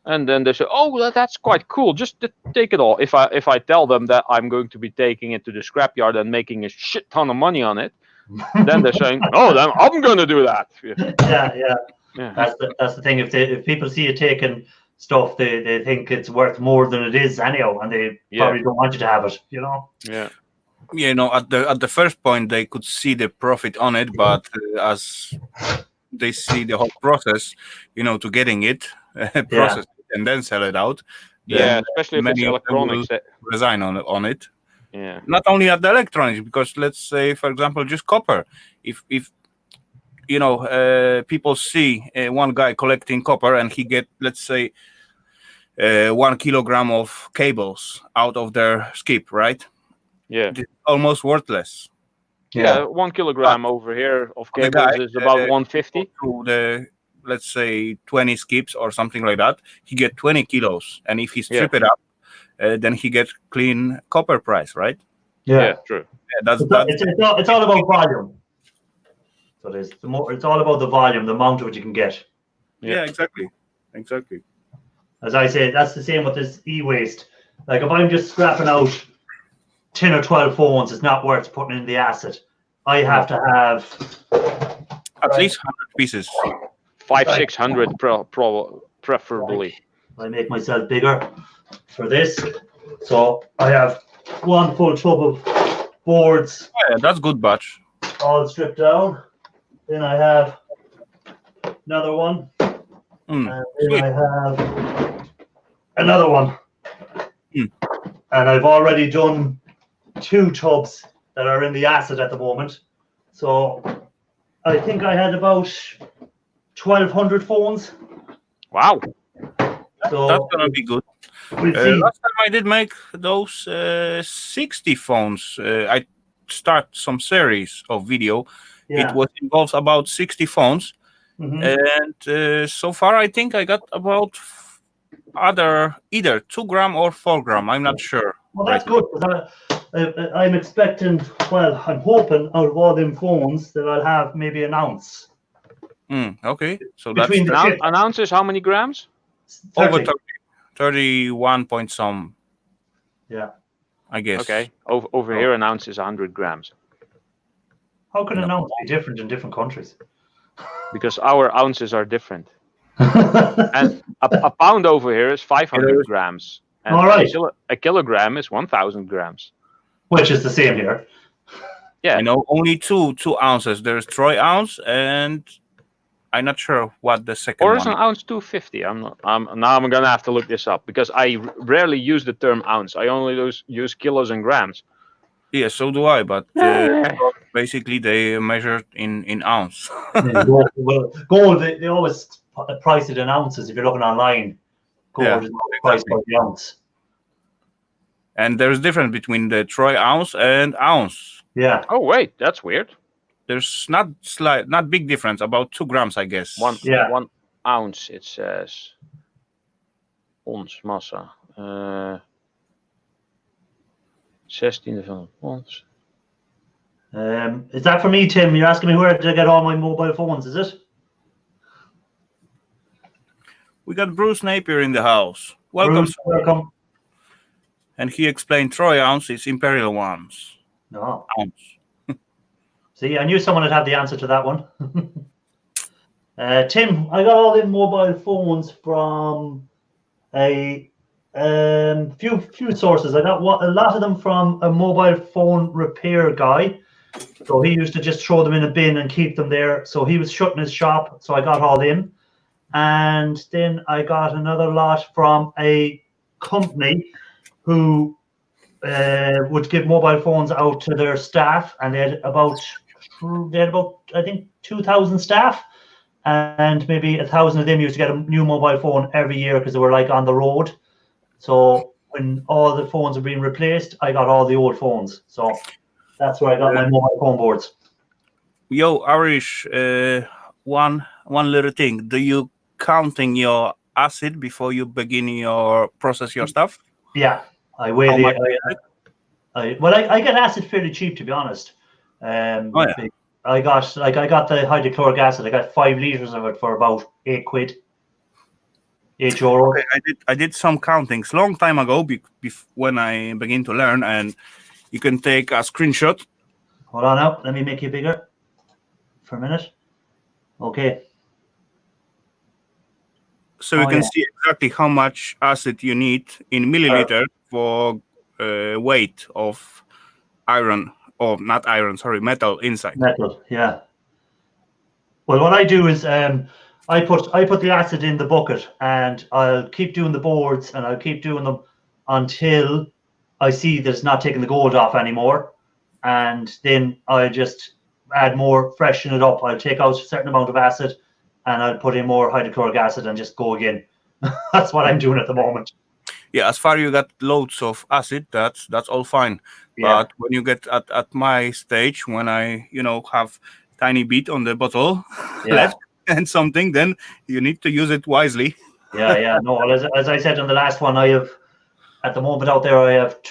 And then they say, oh, that's quite cool. Just take it all. If I tell them that I'm going to be taking it to the scrapyard and making a shit ton of money on it, then they're saying, oh, then I'm going to do that. Yeah. That's the thing. If people see you taking stuff, they think it's worth more than it is anyhow, and they probably don't want you to have it. You know. Yeah. You know, at the first point they could see the profit on it, but as they see the whole process, you know, to getting it process it and then sell it out. Yeah, especially if it's many of them will electronics. resign on it. Yeah. Not only at the electronics, because let's say, for example, just copper. If you know, people see one guy collecting copper and he get, let's say, 1 kilogram of cables out of their skip, right? Yeah. It's almost worthless. Yeah, 1 kilogram over here of the cables guy, is about 150. Through the, let's say, 20 skips or something like that, he get 20 kilos, and if he strip it up, then he gets clean copper price, right? Yeah, true. Yeah, It's all about volume. So it's all about the volume, the amount of it you can get. Yeah, exactly. As I say, that's the same with this e-waste. Like if I'm just scrapping out 10 or 12 phones, it's not worth putting in the acid. I have to have at least 100 pieces. 500-600 preferably. I make myself bigger for this. So I have one full tub of boards. Yeah, that's good batch. All stripped down. Then I have another one. And then I have another one. And I've already done 2 tubs that are in the acid at the moment. So I think I had about 1,200 phones. Wow. So That's gonna be good. we'll see. Last time I did make those 60 phones. I start some series of video. Yeah. It was involves about 60 phones, and so far I think I got about either 2 gram or 4 gram. I'm not sure. Well, that's good. I'm expecting, well, I'm hoping out of all them phones that I'll have maybe an ounce. Okay, so Between that's An ounce is how many grams? 30. over 31 point some. Yeah. I guess. Okay. Over here, an ounce is 100 grams. How can an ounce be different in different countries? Because our ounces are different. And a pound over here is 500 grams. And All right. a kilogram is 1,000 grams. Which is the same here. Yeah. I know only two ounces. There's troy ounce, and I'm not sure what the second Or one is an ounce 250? Now I'm gonna have to look this up because I rarely use the term ounce. I only use kilos and grams. Yeah, so do I, but basically they measure in ounce. Gold, they always price it in ounces if you're looking online. Gold is priced by the ounce. And there's difference between the troy ounce and ounce. Yeah. Oh wait, that's weird. There's not big difference, about 2 grams, I guess. 1 ounce, it says. Ons massa. 16 van ons. Is that for me, Tim? You're asking me where did I get all my mobile phones, is it? We got Bruce Napier in the house. Welcome. Bruce, welcome. And he explained Troy ounce is Imperial ones. No. Ounce. See, I knew someone would have the answer to that one. Tim, I got all the mobile phones from a few sources. I got a lot of them from a mobile phone repair guy. So he used to just throw them in a bin and keep them there. So he was shutting his shop, so I got all them. And then I got another lot from a company who would give mobile phones out to their staff, and they had about I think 2,000 staff, and maybe 1,000 of them used to get a new mobile phone every year because they were like on the road. So when all the phones were being replaced, I got all the old phones. So that's where I got my mobile phone boards. Yo, Irish, one little thing. Do you counting your acid before you begin your process your stuff? Yeah, I weigh I get acid fairly cheap, to be honest. I got the hydrochloric acid. I got 5 liters of it for about £8. €8. Okay, I did some countings long time ago when I began to learn, and you can take a screenshot. Hold on now, let me make you bigger for a minute. Okay. So you can see exactly how much acid you need in milliliter for weight of iron, or not iron, sorry, metal inside. Metal, yeah. Well, what I do is I put the acid in the bucket, and I'll keep doing the boards, and I'll keep doing them until I see that it's not taking the gold off anymore, and then I just add more, freshen it up. I'll take out a certain amount of acid, and I'll put in more hydrochloric acid and just go again. That's what I'm doing at the moment. Yeah, as far as you got loads of acid, that's all fine. Yeah. But when you get at my stage, when I have tiny bit on the bottle left and something, then you need to use it wisely. Yeah. No, as I said on the last one, I have at the moment out there I have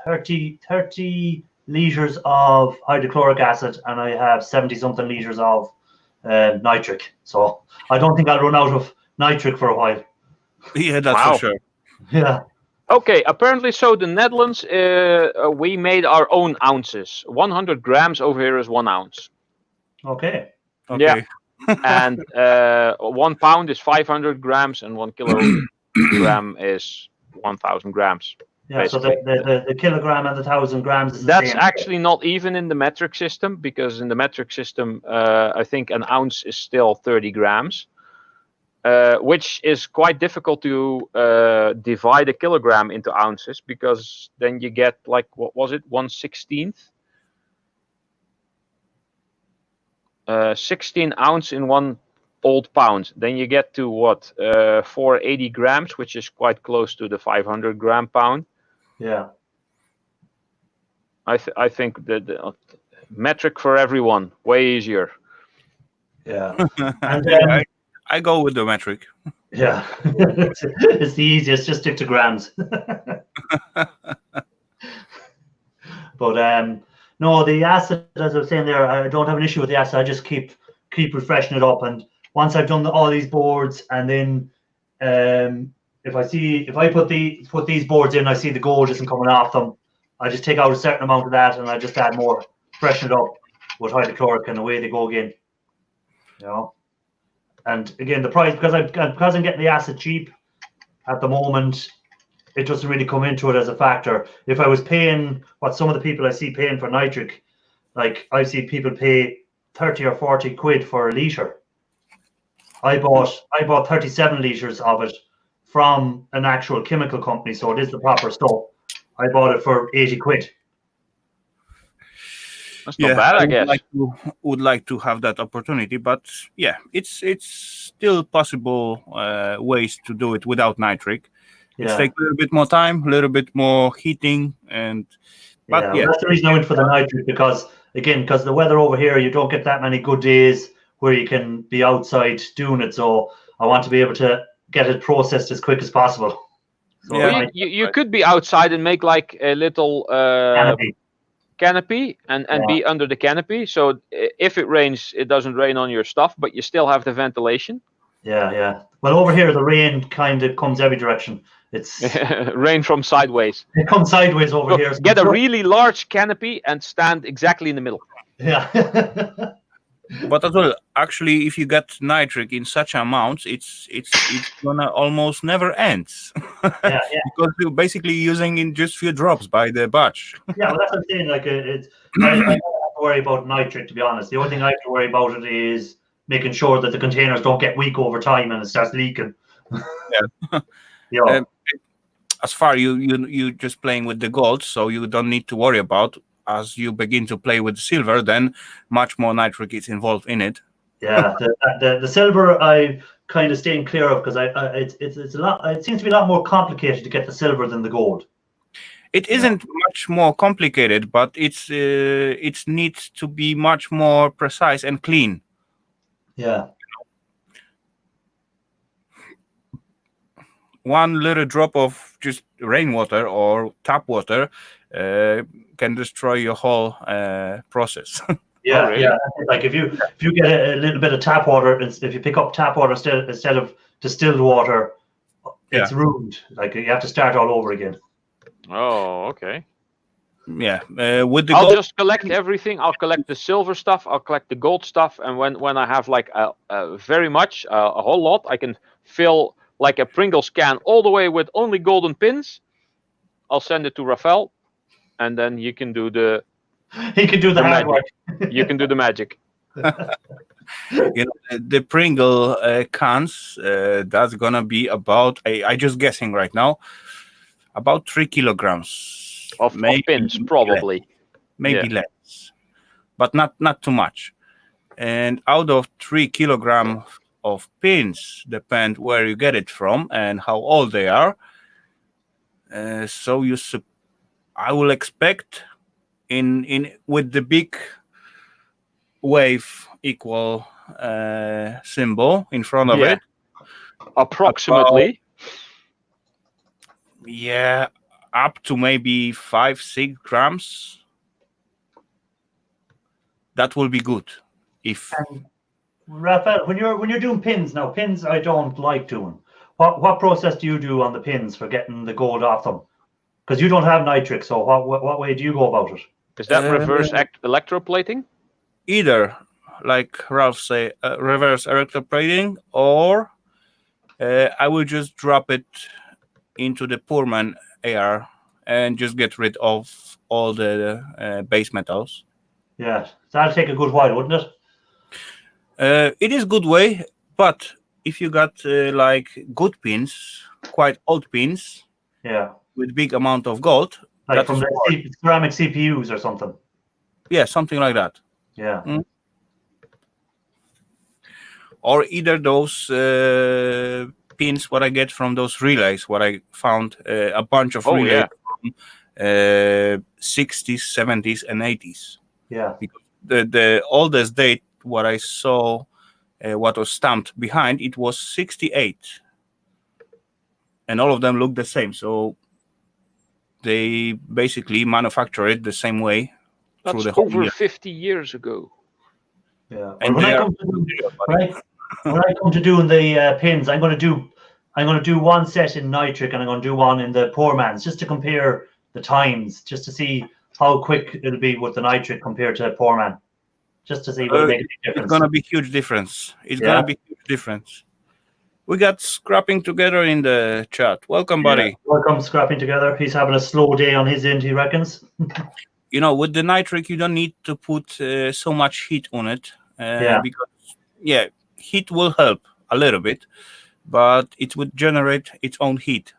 30 liters of hydrochloric acid, and I have 70 something liters of nitric. So I don't think I'll run out of nitric for a while. Yeah, that's for sure. Yeah. Okay, apparently so the Netherlands, we made our own ounces. 100 grams over here is 1 ounce. Okay. Yeah. And 1 pound is 500 grams, and 1 kilogram is 1,000 grams. Yeah, basically. so the kilogram and the 1,000 grams is the That's same. actually not even in the metric system, because in the metric system, I think an ounce is still 30 grams. Which is quite difficult to divide a kilogram into ounces, because then you get like, what was it, 1/16? 16 ounce in 1 old pound. Then you get to what, 480 grams, which is quite close to the 500 gram pound. Yeah. I think that the metric for everyone, way easier. Yeah. And I go with the metric. yeah, it's the easiest. Just stick to grams. But no, the acid, as I was saying there, I don't have an issue with the acid. I just keep refreshing it up, and once I've done all these boards, and then if I put these boards in, I see the gold isn't coming off them, I just take out a certain amount of that, and I just add more, freshen it up with hydrochloric, and away they go again. You know. And again, the price, because I'm getting the acid cheap at the moment, it doesn't really come into it as a factor. If I was paying what some of the people I see paying for nitric, like I see people pay 30 or 40 quid for a litre. I bought 37 litres of it from an actual chemical company, so it is the proper stuff. I bought it for 80 quid. That's not bad, I guess. Would like to have that opportunity, but yeah, it's still possible ways to do it without nitric. It takes a little bit more time, a little bit more heating, but that's the reason I went for the nitric, because the weather over here, you don't get that many good days where you can be outside doing it. So I want to be able to get it processed as quick as possible. So you could be outside and make like a little canopy. canopy and be under the canopy. So if it rains, it doesn't rain on your stuff, but you still have the ventilation. Yeah. Well, over here, the rain kind of comes every direction. It's Rain from sideways. It comes sideways over So here. get a really large canopy and stand exactly in the middle. Yeah. But as well, actually, if you get nitric in such amounts, it's gonna almost never end. Yeah. Because you're basically using in just few drops by the batch. Yeah, well, that's what I'm saying. Like, I don't have to worry about nitric, to be honest. The only thing I have to worry about it is making sure that the containers don't get weak over time and it starts leaking. Yeah. As far you just playing with the gold, so you don't need to worry about. As you begin to play with silver, then much more nitric is involved in it. Yeah, the silver I kind of staying clear of because it's a lot. It seems to be a lot more complicated to get the silver than the gold. It isn't much more complicated, but it needs to be much more precise and clean. Yeah. One little drop of just rainwater or tap water can destroy your whole process. Yeah, really? yeah. Like if you get a little bit of tap water, if you pick up tap water instead of distilled water, it's ruined. Like you have to start all over again. Oh, okay. Yeah, with the I'll gold, just collect everything. I'll collect the silver stuff. I'll collect the gold stuff. And when I have like very much, a whole lot, I can fill like a Pringles can all the way with only golden pins. I'll send it to Rafael, and then you can do the He can do the hard magic. work. You can do the magic. the Pringle cans, that's gonna be about I just guessing right now, about 3 kilograms Of pins, probably. maybe less, but not too much. And out of 3 kilograms of pins, depend where you get it from and how old they are. So I will expect in with the big wave equal symbol in front of it. Approximately. Yeah, up to maybe 5-6 grams. That will be good. If Raphael, when you're doing pins now, pins I don't like doing. What process do you do on the pins for getting the gold off them? Because you don't have nitric, so what way do you go about it? Is that reverse electroplating? either, like Ralph say, reverse electroplating, or I will just drop it into the Pullman AR and just get rid of all the base metals. Yeah, that'll take a good while, wouldn't it? It is good way, but if you got like good pins, quite old pins, Yeah, with big amount of gold, like that from is the ceramic CPUs or something. yeah, something like that. Yeah, Or either those pins what I get from those relays, what I found a bunch of relays from 60s, 70s, and 80s. yeah, Because the oldest date what I saw, what was stamped behind, it was 68, and all of them look the same. So they basically manufacture it the same way through That's the whole over year. 50 years ago. yeah. And When they I are come to when I come to doing the pins, I'm going to do one set in nitric and I'm going to do one in the poor man's, just to compare the times, just to see how quick it'll be with the nitric compared to poor man, just to see what make a big It's difference. gonna be huge difference. It's Yeah. gonna be huge difference. We got scrapping together in the chat. Welcome, buddy. Yeah. Welcome, scrapping together. He's having a slow day on his end, he reckons. You know, with the nitric, you don't need to put so much heat on it. Because heat will help a little bit, but it would generate its own heat.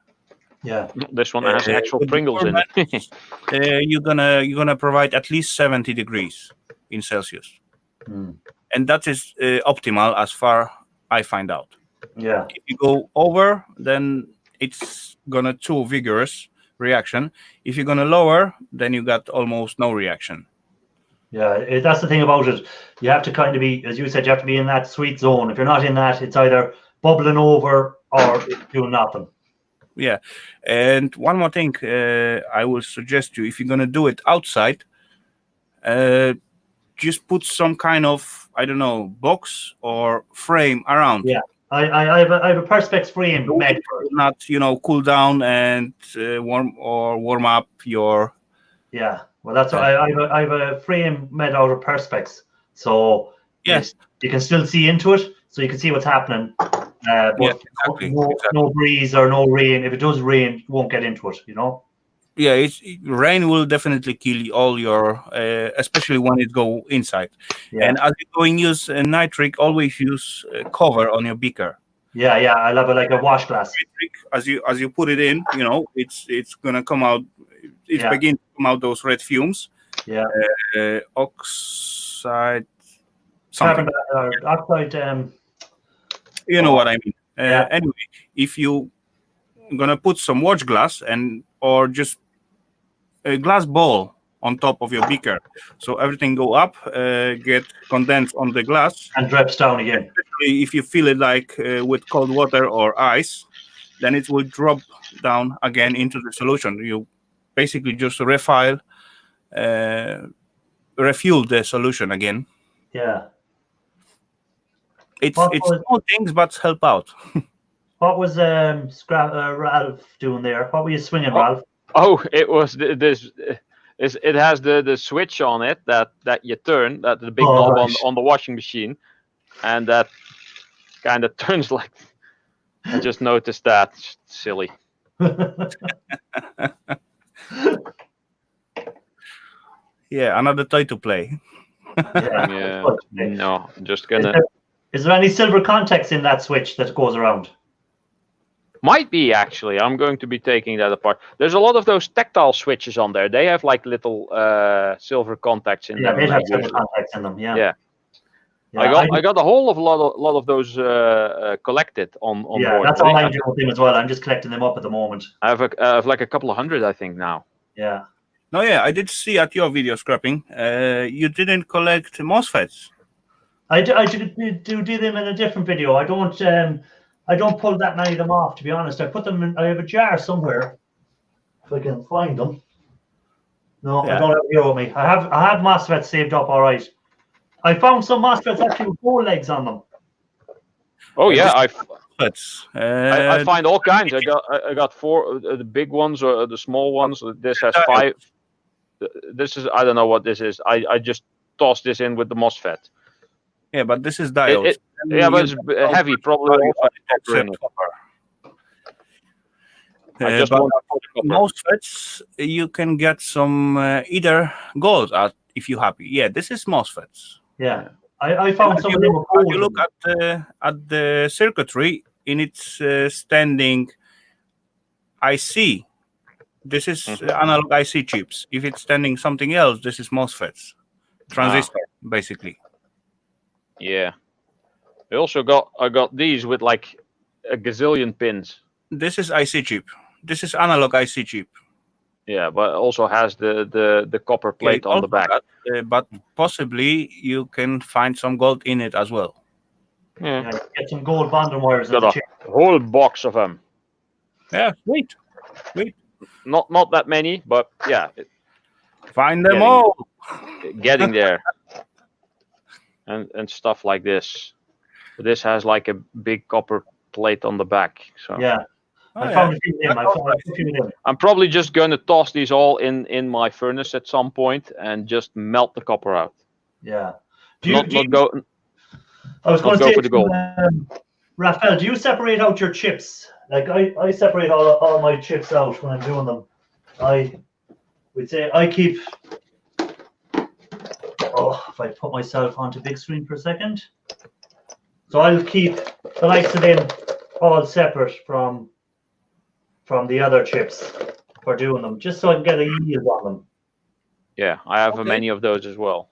Yeah, This one has actual with the Pringles in it. You're gonna provide at least 70 degrees in Celsius, and that is optimal as far I find out. yeah, If you go over, then it's gonna too vigorous reaction. If you're gonna lower, then you got almost no reaction. yeah. That's the thing about it. You have to kind of be, as you said, you have to be in that sweet zone. If you're not in that, it's either bubbling over or it's doing nothing. Yeah, and one more thing, I will suggest you, if you're gonna do it outside, just put some kind of, I don't know, box or frame around. Yeah. I have a Perspex frame made for it. Not, cool down and warm up your. Yeah. Well, that's what I have a frame made out of Perspex, so Yes. you can still see into it, so you can see what's happening. But exactly. no breeze or no rain. If it does rain, it won't get into it. Yeah, rain will definitely kill all your, especially when it go inside. Yeah. And as you go and use nitric, always use cover on your beaker. Yeah. I'll have like a wash glass. As you put it in, it's gonna come out. It's begin to come out those red fumes. Yeah. Oxide. Something. Carbon oxide. You know what I mean. Yeah. Anyway, if you gonna put some watch glass or just a glass ball on top of your beaker, so everything go up, get condensed on the glass, And drips down again. especially if you fill it like with cold water or ice, then it will drop down again into the solution. You basically just refuel the solution again. Yeah. It's What it's was- small things but help out. What was Ralph doing there? What were you swinging, Ralph? Oh, it was this. It has the switch on it that you turn, that the big knob right. on the washing machine, and that kind of turns like. I just noticed that. It's silly. Yeah, another toy to play. Yeah. No, just gonna. Is there any silver contacts in that switch that goes around? Might be actually. I'm going to be taking that apart. There's a lot of those tactile switches on there. They have like little silver contacts in Yeah, them. they have silver usually. contacts in them. Yeah. Yeah. Yeah, I got a lot of those collected on board. that's all I'm doing with them as well. I'm just collecting them up at the moment. I have like a couple of hundred, I think now. Yeah. No, yeah, I did see at your video scrapping, you didn't collect MOSFETs. I do them in a different video. I don't pull that many of them off, to be honest. I put them in. I have a jar somewhere, if I can find them. No, I Yeah. don't have it here with me. I have MOSFETs saved up, all right. I found some MOSFETs actually with 4 legs on them. Oh yeah, MOSFETs. I find all kinds. I got 4 the big ones or the small ones. This has 5. This is, I don't know what this is. I just tossed this in with the MOSFET. Yeah, but this is diodes. Yeah, but it's heavy, probably. Also copper in it. I just But want to put copper. MOSFETs, you can get some either gold if you're happy. Yeah, this is MOSFETs. Yeah. I found some of them with If gold. you look at the circuitry in its standing IC, this is analog IC chips. If it's standing something else, this is MOSFETs, transistor basically. Yeah. I got these with like a gazillion pins. This is IC chip. This is analog IC chip. Yeah, but it also has the copper plate on the back. But possibly you can find some gold in it as well. Yeah. Yeah, get some gold bonding wires. in Got the a chip. whole box of them. Yeah, sweet. Not that many, but yeah, Find them Getting- all. getting there. And stuff like this. This has like a big copper plate on the back. So Yeah. Oh, I yeah. found a few of them. I found a few of them. I'm probably just going to toss these all in my furnace at some point and just melt the copper out. Yeah. Not go. I was going not to go say, for the gold. Raphael, do you separate out your chips? Like I separate all my chips out when I'm doing them. I would say I keep. Oh, if I put myself onto big screen for a second. So I'll keep the likes of them all separate from the other chips for doing them, just so I can get a yield on them. Yeah, I have Okay. many of those as well.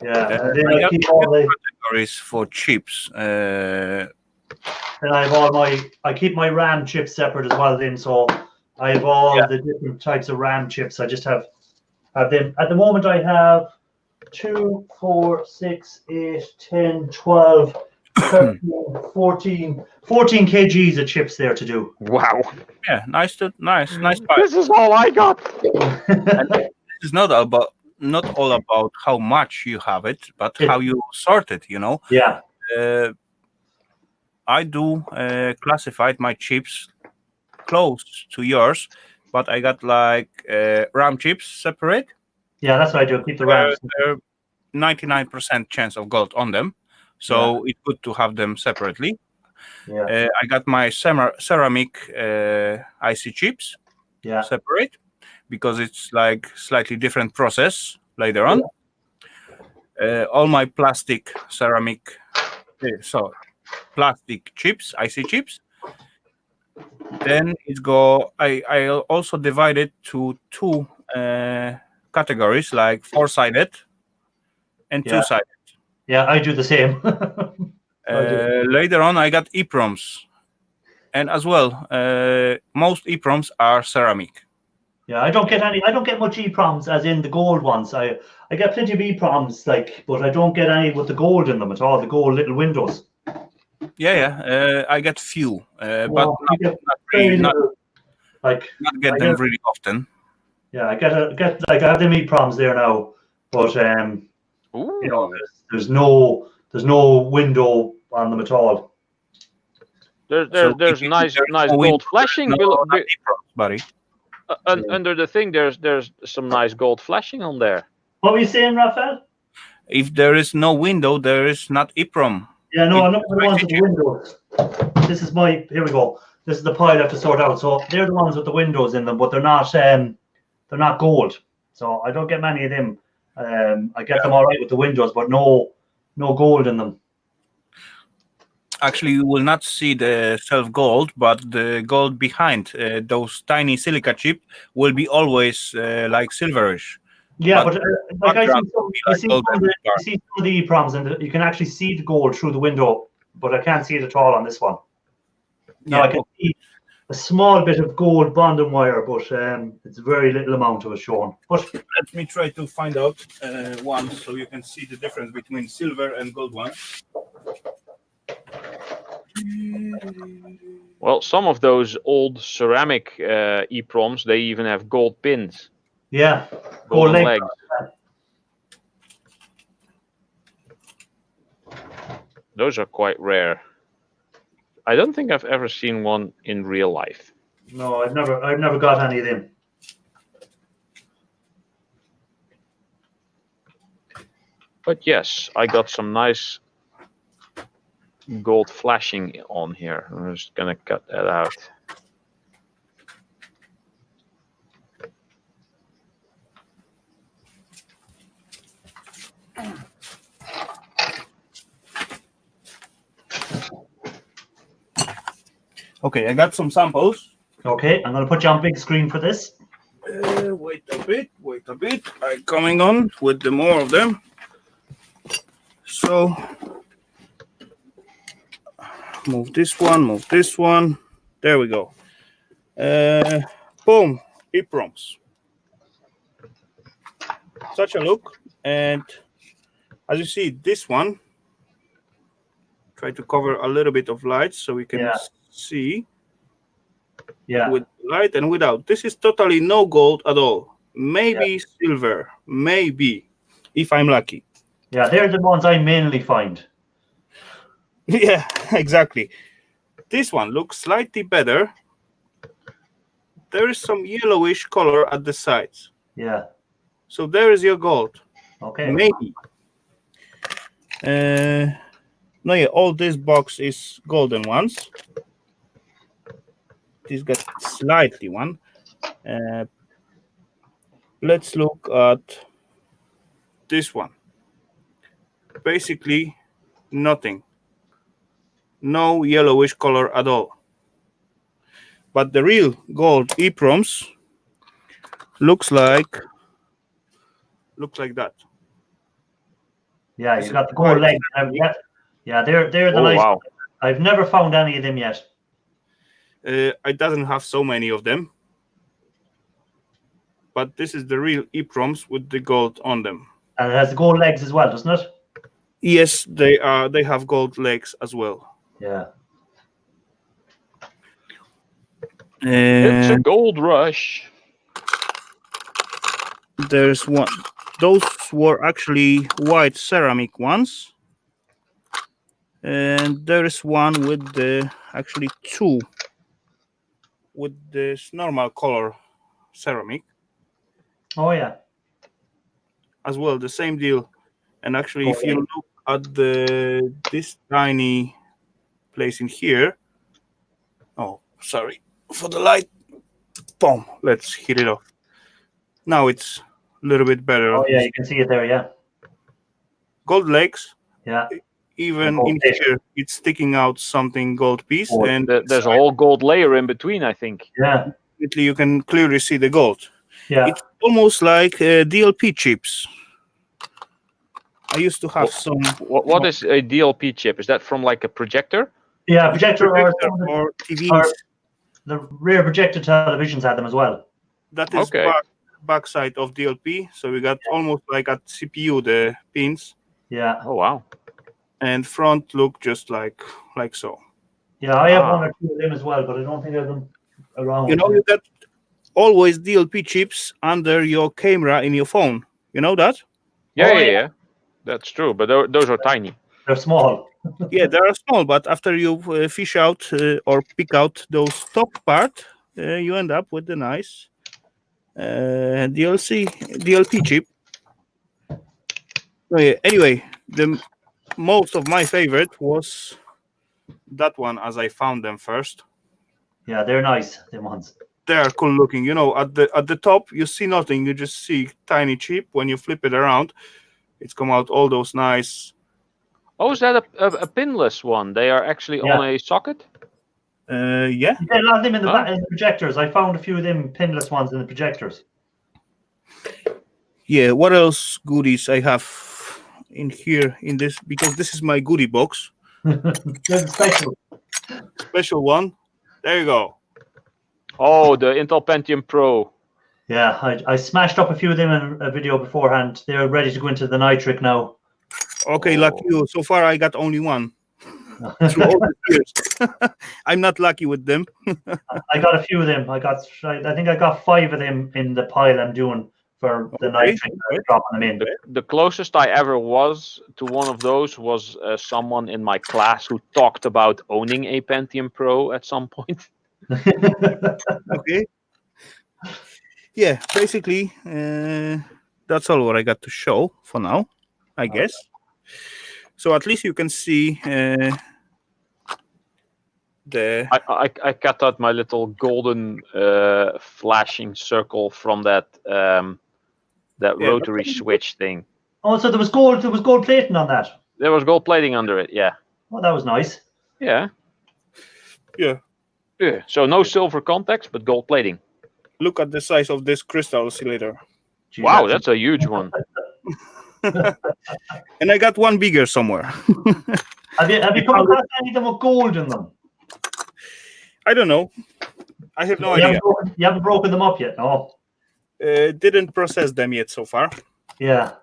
Yeah, and then I I got keep all the. categories for chips. And I have I keep my RAM chips separate as well then, so I have all the different types of RAM chips. I just have them. At the moment I have 2, 4, 6, 8, 10, 12, 13, 14 kgs of chips there to do. Wow, Yeah, nice part. this is all I got. This is not about not all about how much you have it, but how you sort it. You know, Yeah. I do classified my chips close to yours, but I got like RAM chips separate. Yeah, that's what I do. Keep the RAM. They're 99% chance of gold on them, so it's good to have them separately. Yeah. I got my ceramic IC chips Yeah. separate because it's like slightly different process later on. All my plastic ceramic, plastic chips, IC chips. Then it's go. I also divide it to two categories, like 4-sided and 2-sided. Yeah, I do the same. Later on, I got EPROMs, and as well, most EPROMs are ceramic. Yeah, I don't get much EPROMs as in the gold ones. I get plenty of EPROMs, like, but I don't get any with the gold in them at all. The gold little windows. I get few, but Well, I get very little, like, not get I them get- really often. yeah, I get like I have them EPROMs there now, but Ooh. you know, there's no window on them at all. There's if nice there's no gold window, flashing No, below, not EPROMs, buddy. under the thing. There's some nice gold flashing on there. What were you saying, Raphael? If there is no window, there is not EPROM. Yeah, no, It- I'm looking at the ones with the windows. Here we go. This is the pile I have to sort out. So they're the ones with the windows in them, but they're not gold. So I don't get many of them. I get them all right with the windows, but no gold in them. Actually, you will not see the self gold, but the gold behind those tiny silica chip will be always like silverish. Yeah, But but like I see, background some, like I see gold some of the, bar. I see some of the EPROMs, and you can actually see the gold through the window, but I can't see it at all on this one. Now I can see a small bit of gold bonding wire, but it's very little amount of it shown. But Let me try to find out one so you can see the difference between silver and gold one. Well, some of those old ceramic EPROMs, they even have gold pins, yeah, golden leg. legs. Those are quite rare. I don't think I've ever seen one in real life. No, I've never got any of them. But yes, I got some nice gold flashing on here. I'm just gonna cut that out. Okay, I got some samples. Okay, I'm gonna put you on big screen for this. Wait a bit. I'm coming on with the more of them. So, move this one. There we go. Boom, EPROMs. Such a look. And as you see, this one, try to cover a little bit of light so we can see. Yeah. With light and without. This is totally no gold at all. Maybe silver, maybe, if I'm lucky. Yeah, they're the ones I mainly find. Yeah, exactly. This one looks slightly better. There is some yellowish color at the sides. Yeah. So there is your gold. Okay. Maybe. No, yeah, all this box is golden ones. This got slightly one. Let's look at this one. Basically, nothing. No yellowish color at all. But the real gold EPROMs looks like that. Yeah, you got the gold legs. Yeah, they're the nice. Wow. I've never found any of them yet. It doesn't have so many of them. But this is the real EPROMs with the gold on them. And it has the gold legs as well, doesn't it? Yes, they are. They have gold legs as well. Yeah. It's a gold rush. There's one. those were actually white ceramic ones. And there is one with the actually two with this normal color ceramic Oh yeah. as well, the same deal. And actually, if Okay. you look at this tiny place in here, oh, sorry for the light. Boom, let's hit it off. Now it's a little bit better. Oh yeah, you can see it there. Yeah. Gold legs, Yeah. even Gold in fish. here, it's sticking out something gold piece, Gold. and There's a whole gold layer in between, I think. Yeah. you can clearly see the gold. Yeah. It's almost like DLP chips. I used to have some What is a DLP chip? Is that from like a projector? Yeah. Projector or TVs. or the rear projected televisions had them as well. That is Okay. backside of DLP. So we got almost like at CPU the pins, Yeah. Oh wow. and front look just like so. Yeah. I have Ah. one or two of them as well, but I don't think I have them around. You know, you got always DLP chips under your camera in your phone. You know that? Yeah, Oh, yeah, yeah. yeah. That's true, but those are tiny. They're small. Yeah, they are small, but after you fish out or pick out those top part, you end up with the nice DLP chip. Oh, yeah. Anyway, the most of my favorite was that one, as I found them first. Yeah, they're nice. Them ones. They are cool looking. You know, at the top you see nothing. You just see tiny chip. When you flip it around, it's come out all those nice. Oh, is that a pinless one? They are actually Yeah. on a socket? Yeah. You get a lot of them in the, Huh? in the projectors. I found a few of them pinless ones in the projectors. Yeah. What else goodies I have in here in this, because this is my goodie box. They're special. Special one. There you go. Oh, the Intel Pentium Pro. Yeah, I smashed up a few of them in a video beforehand. They're ready to go into the nitric now. Okay, Oh. lucky you. So far, I got only one. Through all the years. I'm not lucky with them. I got a few of them. I think I got 5 of them in the pile I'm doing for the Okay, nitric, dropping them in. The closest I ever was to one of those was someone in my class who talked about owning a Pentium Pro at some point. Okay. Yeah, basically, that's all what I got to show for now, I guess. So at least you can see the. I cut out my little golden flashing circle from that Yeah. rotary switch thing. Oh, so there was gold plating on that. There was gold plating under it. Yeah. Oh, that was nice. Yeah. Yeah. Yeah. So no silver contacts, but gold plating. Look at the size of this crystal oscillator. Gee, Wow, that's a huge one. And I got one bigger somewhere. Have you come across any of them with gold in them? I don't know. I have no you, idea. you haven't broken them up yet, no? Didn't process them yet so far. Yeah.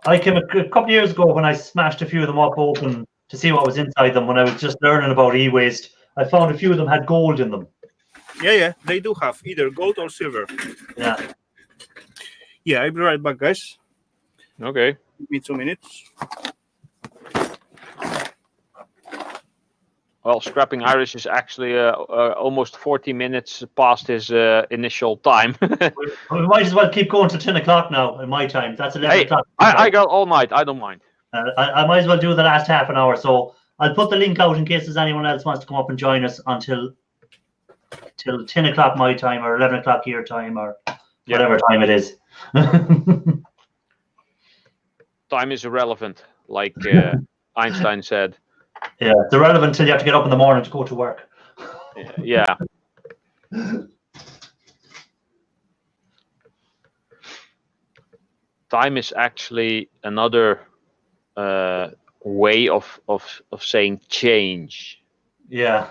I came a couple of years ago when I smashed a few of them up open to see what was inside them when I was just learning about e-waste. I found a few of them had gold in them. Yeah, they do have either gold or silver. Yeah. Yeah, I'll be right back, guys. Okay. Give me 2 minutes. Well, Scrapping Irish is actually almost 40 minutes past his initial time. We might as well keep going to 10 o'clock now in my time. That's 11 Hey, o'clock. I got all night. I don't mind. I might as well do the last half an hour. So I'll put the link out in case there's anyone else wants to come up and join us until till 10 o'clock my time or 11 o'clock your time or whatever time it is. Time is irrelevant, like Einstein said. Yeah, it's irrelevant until you have to get up in the morning to go to work. Yeah. Time is actually another way of saying change. Yeah.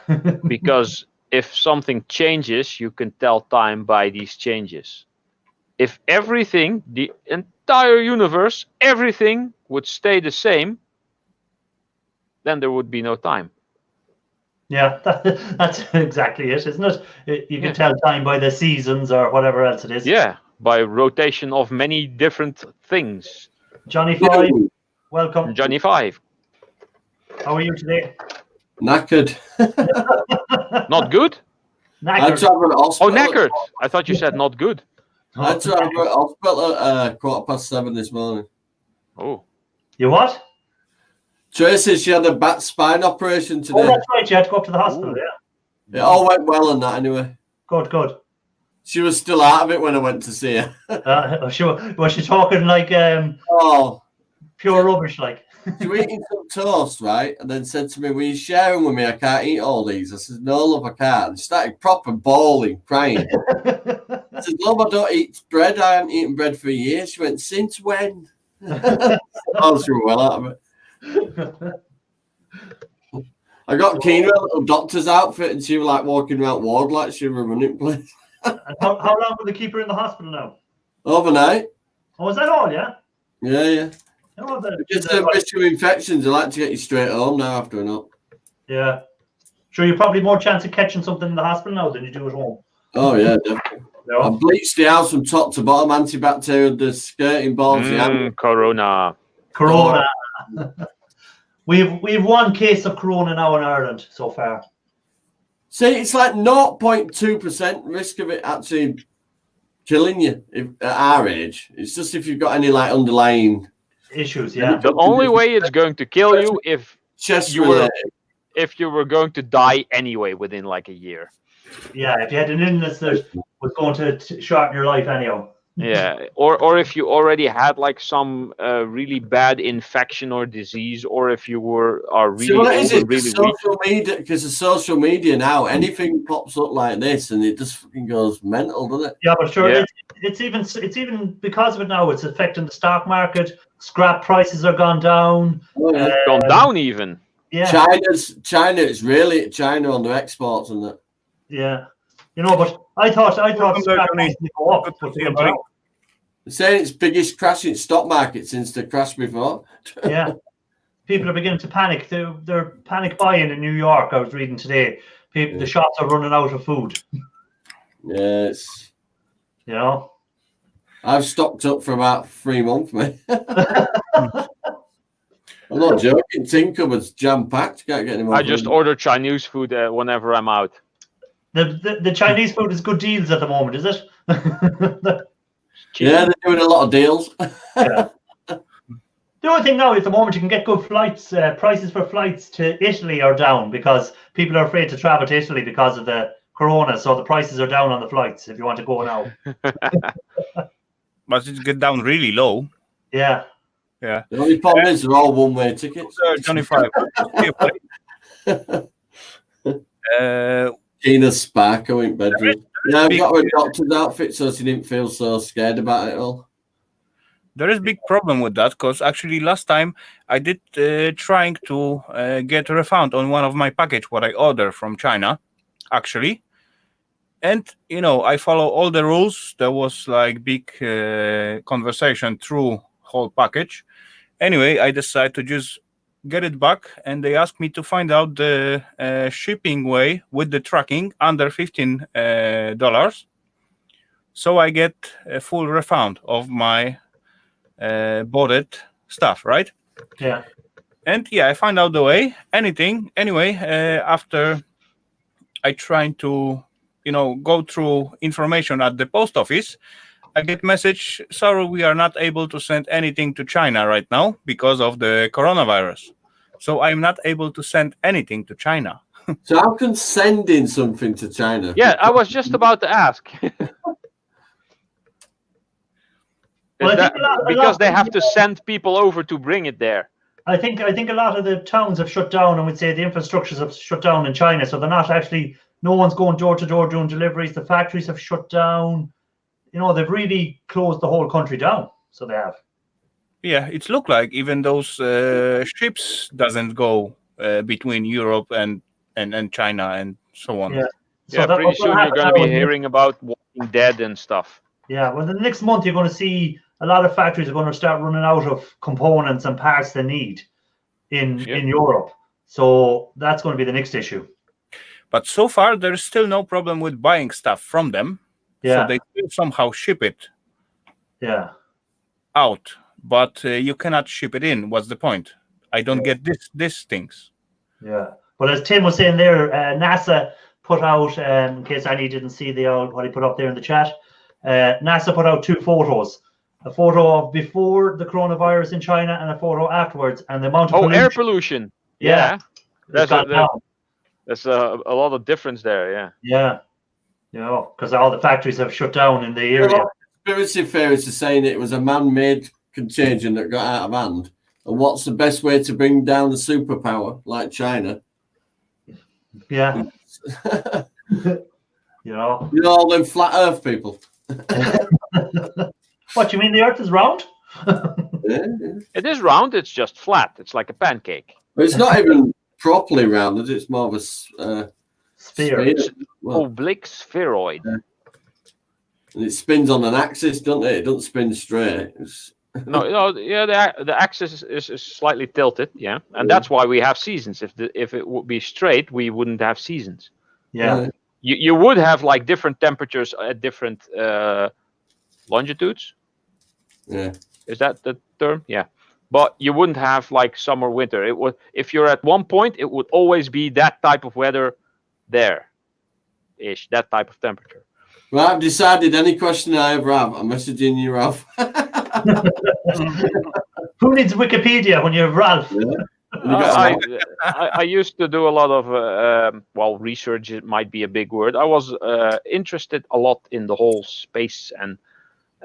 Because if something changes, you can tell time by these changes. If everything, the entire universe, everything would stay the same, then there would be no time. Yeah, that's exactly it, isn't it? You can tell time by the seasons or whatever else it is. Yeah, by rotation of many different things. Johnny Five, welcome. Johnny 5. How are you today? Knackered. Not good? I had to have an Oh, hospital. knackered. I thought you said not good. I had to have a hospital at 7:15 this morning. Oh. You what? Tracy, she had a back spine operation Oh, today. that's right. You had to go up to the hospital. Yeah. It all went well and that anyway. Good. She was still out of it when I went to see her. Was she talking like Oh, pure rubbish? Like. she was eating some toast, right? And then said to me, "Were you sharing with me? I can't eat all these." I said, "No, love, I can't." And she started proper bawling, crying. I said, "Love, I don't eat bread. I haven't eaten bread for years." She went, "Since when?" Oh, she was well out of it. I got Keen in a little doctor's outfit, and she was like walking around ward like she was running place. How long will they keep her in the hospital now? Overnight. Oh, is that all? Yeah. Yeah. Oh, Just a risk of infections. They like to get you straight home now after an up. Yeah. Sure, you're probably more chance of catching something in the hospital now than you do at home. Oh yeah, definitely. No? I bleached the house from top to bottom, antibacterial, the skirting boards, the hand. Corona. Corona. We've one case of corona now in Ireland so far. See, it's like 0.2% risk of it actually killing you at our age. It's just if you've got any like underlying issues. Yeah. The only way it's going to kill you if chest you related. if you were going to die anyway within like a year. Yeah, if you had an illness that was going to shorten your life anyhow. Yeah, or if you already had like some really bad infection or disease, or if you are really So what old is and it? really weak. Social media, because of social media now, anything pops up like this and it just fucking goes mental, doesn't it? Yeah, but sure, Yeah. it's even because of it now. It's affecting the stock market. Scrap prices are gone down. Oh, yeah. Gone down even. Yeah, China is really China on their exports and that. yeah. You know, but I thought Welcome, scrap Johnny. prices would go up, Good to but see they you, went buddy. down. They're saying it's biggest crash in stock market since the crash before. Yeah, people are beginning to panic. They're panic buying in New York. I was reading today. The shops are running out of food. Yes. You know. I've stocked up for about 3 months, mate. I'm not joking. Tin cupboard's jam packed. Can't get any more. I just food. order Chinese food whenever I'm out. The Chinese food is good deals at the moment, is it? Yeah, they're doing a lot of deals. Yeah. The only thing now at the moment, you can get good flights. Prices for flights to Italy are down because people are afraid to travel to Italy because of the corona. So the prices are down on the flights if you want to go now. But it get down really low. Yeah. Yeah. The only problem is they're all one-way tickets. Johnny 5. Tina's spark, I went bedroom. Yeah, I've big- got her doctor's outfit so she didn't feel so scared about it all. There is big problem with that because actually last time I did trying to get a refund on one of my package what I ordered from China, actually, and I follow all the rules. There was like big conversation through whole package. Anyway, I decided to just get it back, and they asked me to find out the shipping way with the tracking under $15. So I get a full refund of my bought stuff, right? Yeah. And yeah, I find out the way. Anyway, after I trying to, go through information at the post office, I get message, sorry, we are not able to send anything to China right now because of the coronavirus. So I'm not able to send anything to China. So how can sending something to China? Yeah, I was just about to ask. Well, Is I that think a lot because they of have to people- send people over to bring it there? I think a lot of the towns have shut down, and would say the infrastructures have shut down in China. So they're not actually. No one's going door to door doing deliveries. The factories have shut down. They've really closed the whole country down. So they have. Yeah, it look like even those ships doesn't go between Europe and China and so on. Yeah. Yeah, that- pretty what's soon gonna you're happen going to now be is- hearing about Walking Dead and stuff. Yeah, well, the next month you're going to see a lot of factories are going to start running out of components and parts they need in Europe. So that's going to be the next issue. But so far, there's still no problem with buying stuff from them. Yeah. So they still somehow ship it Yeah. out, but you cannot ship it in. What's the point? I don't get this things. Yeah. But as Tim was saying there, NASA put out, in case any didn't see what he put up there in the chat, NASA put out 2 photos. A photo of before the coronavirus in China and a photo afterwards, and the amount of pollution. air pollution. Yeah. There's a lot of difference there. Yeah. Yeah. You know, because all the factories have shut down in the area. Conspiracy theorists are saying it was a man-made contagion that got out of hand. And what's the best way to bring down the superpower like China? Yeah. You know. You know, all them flat Earth people. What, you mean the Earth is round? Yeah. It is round. It's just flat. It's like a pancake. But it's not even properly rounded. It's more of a Sphere. Well, Oblique spheroid. and it spins on an axis, doesn't it? It doesn't spin straight. No, yeah, the axis is slightly tilted, yeah, and that's why we have seasons. If it would be straight, we wouldn't have seasons. Yeah. You would have like different temperatures at different longitudes. Yeah. Is that the term? Yeah. But you wouldn't have like summer, winter. It would, if you're at one point, it would always be that type of weather there-ish, that type of temperature. Well, I've decided any question I ever have, I'm messaging you, Ralph. Who needs Wikipedia when you have Ralph? Yeah. I used to do a lot of research. It might be a big word. I was interested a lot in the whole space and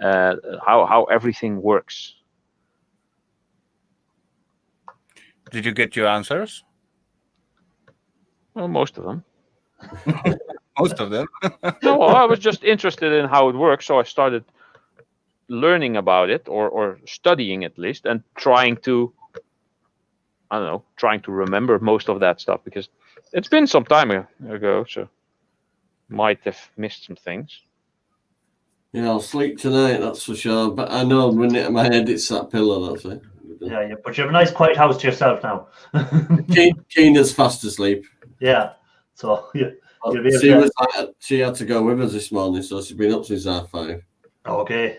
how everything works. Did you get your answers? Well, most of them. Most of them. No, I was just interested in how it works, so I started learning about it or studying at least, and trying to remember most of that stuff, because it's been some time ago, so might have missed some things. Yeah, I'll sleep tonight, that's for sure. But I know when it in my head it's that pillow, that's it. Yeah, but you have a nice quiet house to yourself now. Keena's fast asleep. Yeah, so you'll be able She to... was she had to go with us this morning, so she's been up since 5:30. Okay.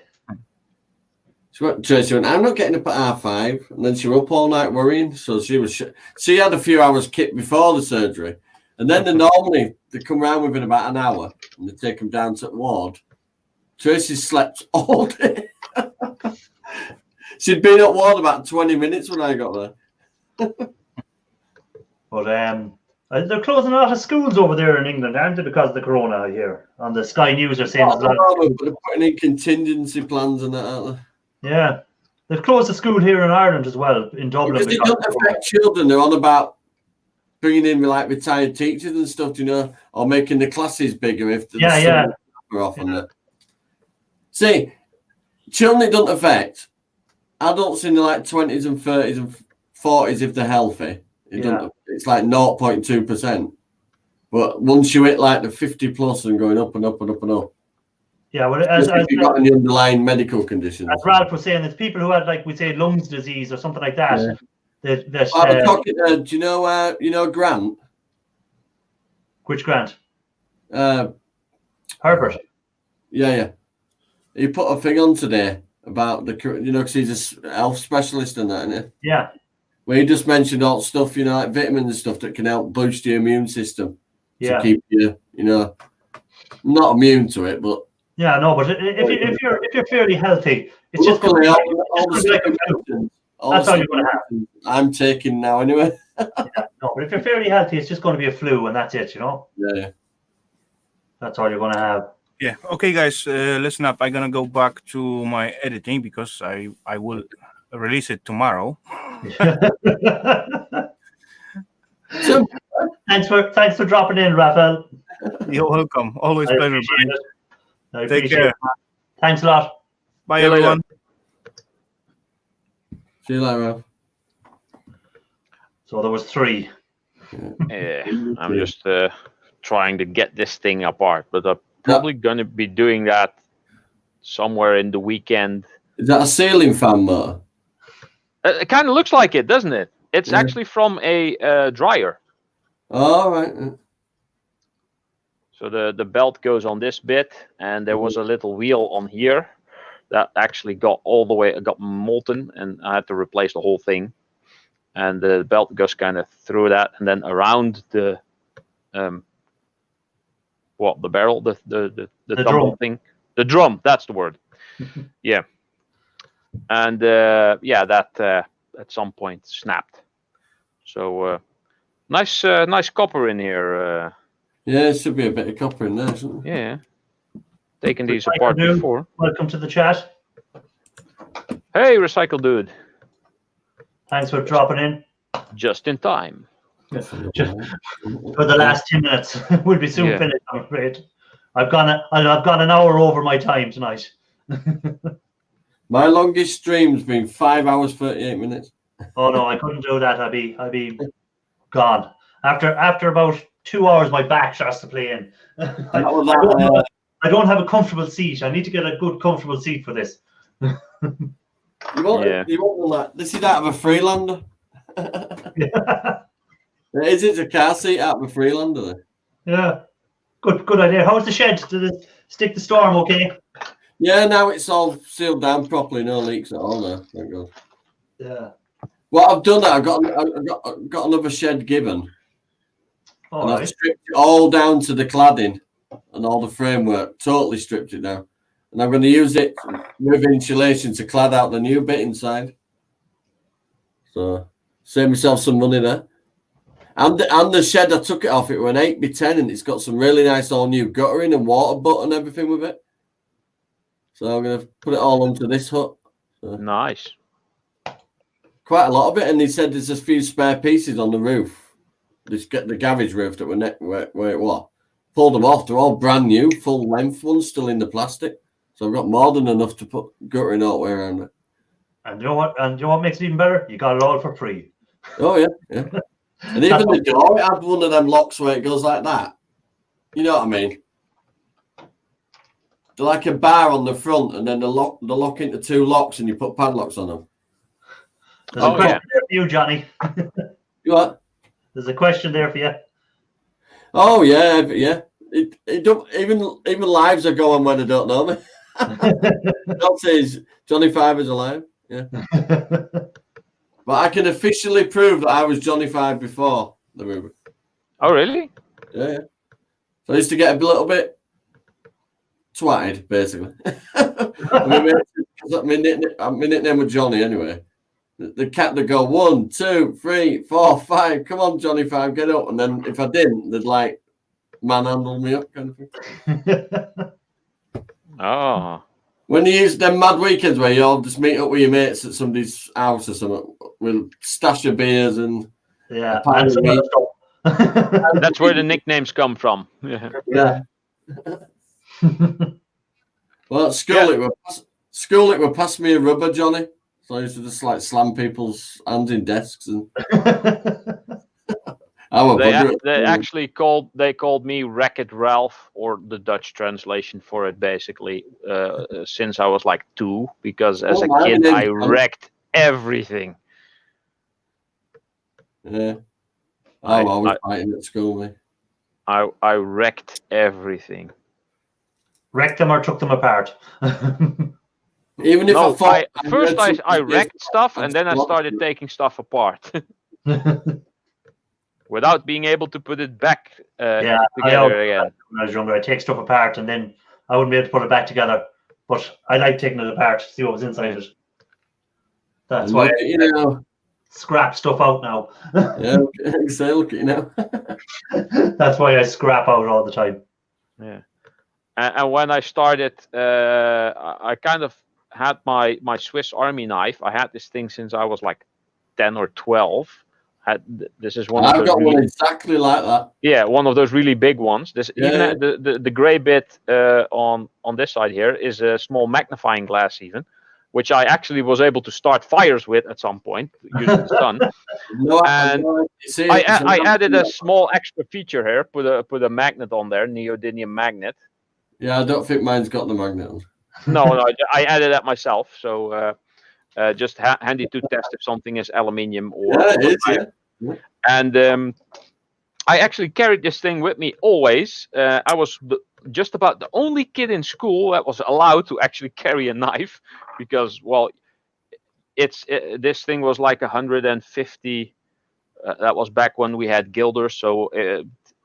Tracy went, I'm not getting up at 5:30, and then she was up all night worrying. So she had a few hours kit before the surgery, and then they come round within about an hour, and they take them down to the ward. Tracy slept all day. She'd been at ward about 20 minutes when I got there. But they're closing a lot of schools over there in England, aren't they, because of the corona here? On the Sky News are saying there's a lot of... They're putting in contingency plans and that, aren't they? Yeah. They've closed a school here in Ireland as well, in Dublin. Because it doesn't affect children. They're on about bringing in like retired teachers and stuff, you know, or making the classes bigger if the are off on that. See, children it doesn't affect. Adults in the like 20s and 30s and 40s, if they're healthy, it's like 0.2%. But once you hit like the 50 plus and going up and up and up and up. Yeah, well, if you've got any underlying medical conditions. As Ralph was saying, it's people who had, like, we say, lungs disease or something like that. Yeah. I'm talking, do you know Grant? Which Grant? Herbert. Yeah. He put a thing on today about because he's a health specialist and that, isn't he? Yeah. Where he just mentioned all stuff, like vitamins and stuff that can help boost your immune system to keep you, not immune to it, but. Yeah, no, but if you're fairly healthy, it's just going to be that's all you're going to have. I'm taking now anyway. No, but if you're fairly healthy, it's just going to be a flu, and that's it, Yeah. That's all you're going to have. Yeah. Okay, guys, listen up. I'm gonna go back to my editing because I will release it tomorrow. So, thanks for dropping in, Raphael. You're welcome. Always pleasure. Take care. Thanks a lot. Bye, everyone. See you later, Ralph. So there was 3. I'm just trying to get this thing apart, but I'm probably going to be doing that somewhere in the weekend. Is that a ceiling fan motor? It kind of looks like it, doesn't it? It's actually from a dryer. All right. So the belt goes on this bit, and there was a little wheel on here that actually got all the way, got molten, and I had to replace the whole thing. And the belt just kind of threw that, and then around the the barrel, the tumble drum thing, the drum. That's the word. Yeah. And that at some point snapped. So nice copper in here. Yeah, it should be a bit of copper in there, shouldn't there? Yeah. Taking these apart before. Welcome to the chat. Hey, Recycle Dude. Thanks for dropping in. Just in time. Just for the last 10 minutes. We'll be soon finished, I'm afraid. I've gone an hour over my time tonight. My longest stream's been 5 hours 38 minutes. Oh no, I couldn't do that. I'd be gone. After about 2 hours, my back starts to play in. I don't have a comfortable seat. I need to get a good comfortable seat for this. You want like this is out of a Freelander. Is it a car seat out of a Freelander? Yeah, good idea. How's the shed? Did it stick the storm okay? Yeah, now it's all sealed down properly. No leaks at all now. Thank God. Yeah. Well, I've done that. I got another shed given. And I've stripped it all down to the cladding and all the framework. Totally stripped it down. And I'm going to use it with insulation to clad out the new bit inside. So save myself some money there. And the shed, I took it off. It was an 8x10 and it's got some really nice all new guttering and water butt and everything with it. So I'm going to put it all onto this hut. So nice. Quite a lot of it. And he said there's a few spare pieces on the roof. Just get the garage roof that were where it was. Pulled them off. They're all brand new, full length ones, still in the plastic. So I've got more than enough to put guttering all the way around it. And you know what? And you know what makes it even better? You got it all for free. Oh yeah. And even the door, it had one of them locks where it goes like that. You know what I mean? They're like a bar on the front, and then the lock into two locks, and you put padlocks on them. There's a question there for you, Johnny. You what? There's a question there for you. Oh yeah. It don't even lives are going when they don't know me. Don't say Johnny Five is alive. Yeah. But I can officially prove that I was Johnny Five before the movie. Oh really? Yeah. So I used to get a little bit twatted, basically. My nickname was Johnny anyway. The cat that go 1, 2, 3, 4, 5. Come on, Johnny Five, get up. And then if I didn't, they'd like manhandle me up, kind of thing. Oh. When you use them mad weekends where you all just meet up with your mates at somebody's house or something with stash of beers and and some other stuff. That's where the nicknames come from. Yeah. Well, at school it were pass me a rubber, Johnny. So I used to just like slam people's hands in desks and. They actually called me Wreck-It Ralph, or the Dutch translation for it, basically, since I was like 2, because as a kid I wrecked everything. Yeah, I was fighting at school, mate. I wrecked everything. Wrecked them or took them apart? Even if I wrecked stuff, and then I started taking stuff apart. Without being able to put it back together again. When I was younger, I'd take stuff apart and then I wouldn't be able to put it back together. But I like taking it apart to see what was inside it. That's why I scrap stuff out now. Yeah, say, look at you now. That's why I scrap out all the time. Yeah. And when I started, I kind of had my Swiss Army knife. I had this thing since I was like 10 or 12. This is one. I've got one exactly like that. Yeah, one of those really big ones. Even the gray bit on this side here is a small magnifying glass, even, which I actually was able to start fires with at some point using the sun. I added a small extra feature here. Put a magnet on there, neodymium magnet. Yeah, I don't think mine's got the magnet on. No, I added that myself. So. Just handy to test if something is aluminium or. Yeah, it is. Yeah. And I actually carried this thing with me always. I was just about the only kid in school that was allowed to actually carry a knife, because, well, this thing was like 150. That was back when we had guilders, so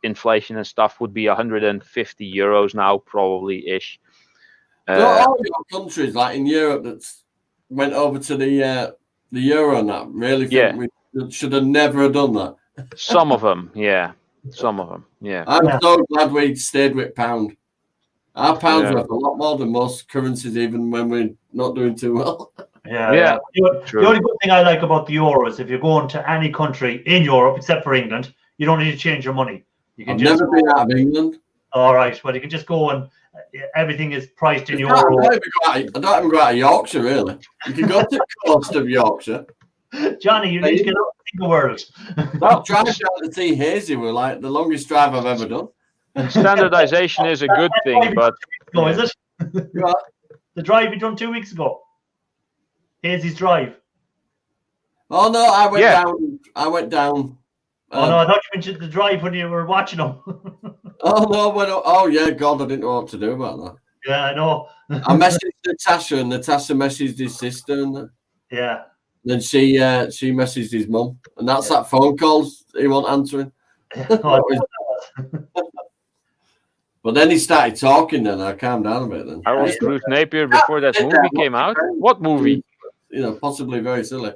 inflation and stuff would be 150 euros now, probably ish. Not all your countries, like in Europe, that's went over to the euro and that. Really think we should have never done that. Some of them, yeah. Some of them, yeah. I'm so glad we stayed with pound. Our pound's worth a lot more than most currencies, even when we're not doing too well. Yeah. The only good thing I like about the euro is if you're going to any country in Europe, except for England, you don't need to change your money. You can I've never been out of England. All right, well, you can just go and everything is priced in euro. I don't even go out of Yorkshire, really. You can go to the coast of Yorkshire. Johnny, you need to get out of the world. That drive down to see Hazy were like the longest drive I've ever done. Standardization is a good thing, but is it? The drive you done 2 weeks ago. Hazy's drive. Oh no, I went down. I went down. Oh no, I thought you mentioned the drive when you were watching them. Oh no, oh yeah, God, I didn't know what to do about that. Yeah, I know. I messaged Natasha, and Natasha messaged his sister, and yeah. Then she messaged his mum, and that's that phone calls he wasn't answering. But then he started talking, and I calmed down a bit. Then I was Bruce Napier before that movie came out. What movie? Possibly very silly.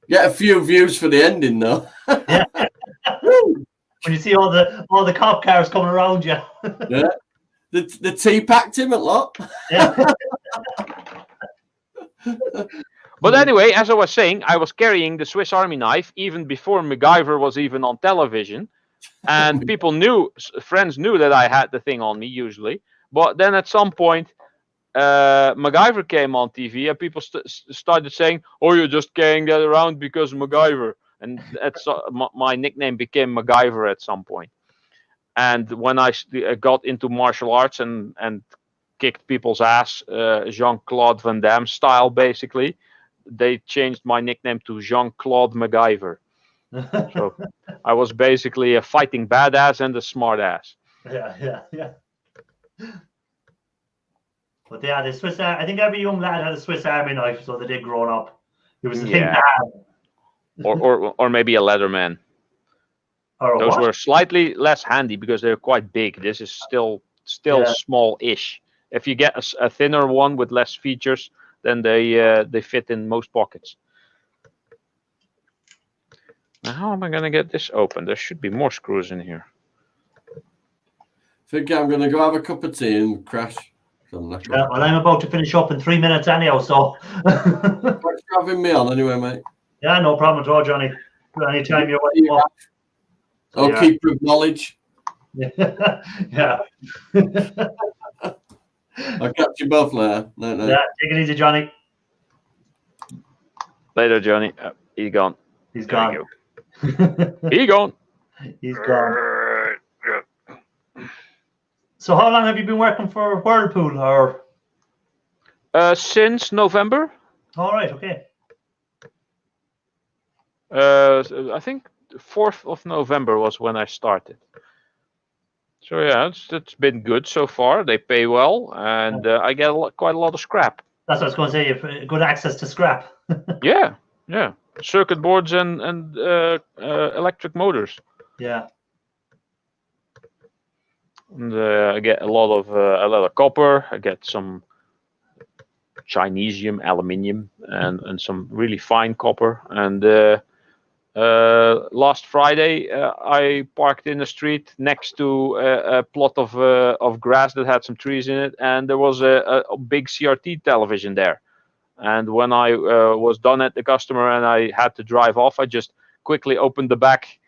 Get a few views for the ending, though. Yeah. When you see all the cop cars coming around you. Yeah. The tea packed him a lot. Yeah. But anyway, as I was saying, I was carrying the Swiss Army knife even before MacGyver was even on television, and friends knew that I had the thing on me usually. But then at some point, MacGyver came on TV, and people started saying, "Oh, you're just carrying that around because of MacGyver," and that's my nickname became MacGyver at some point. And when I got into martial arts and kicked people's ass, Jean-Claude Van Damme style, basically, they changed my nickname to Jean-Claude MacGyver. So I was basically a fighting badass and a smart ass. Yeah. But yeah, the Swiss. I think every young lad had a Swiss Army knife, so they did growing up. It was the thing to have. Or maybe a Leatherman. Those were slightly less handy because they're quite big. This is still small-ish. If you get a thinner one with less features, then they fit in most pockets. Now, how am I going to get this open? There should be more screws in here. I think I'm going to go have a cup of tea and crash. Yeah, well, I'm about to finish up in 3 minutes anyhow, so. Thanks for having me on anyway, mate. Yeah, no problem at all, Johnny. Anytime you're welcome. I'll keep with knowledge. Yeah. I'll catch you both later. No. Yeah, take it easy, Johnny. Later, Johnny. He's gone. He's gone. He's gone. He's gone. So how long have you been working for Whirlpool? Or since November. All right, okay. I think 4th of November was when I started. So yeah, it's been good so far. They pay well, and I get quite a lot of scrap. That's what I was going to say. You've good access to scrap. Yeah. Circuit boards and electric motors. Yeah. And I get a lot of copper. I get some Chinesium, aluminium, and some really fine copper. And last Friday, I parked in the street next to a plot of grass that had some trees in it, and there was a big CRT television there. And when I was done at the customer and I had to drive off, I just quickly opened the back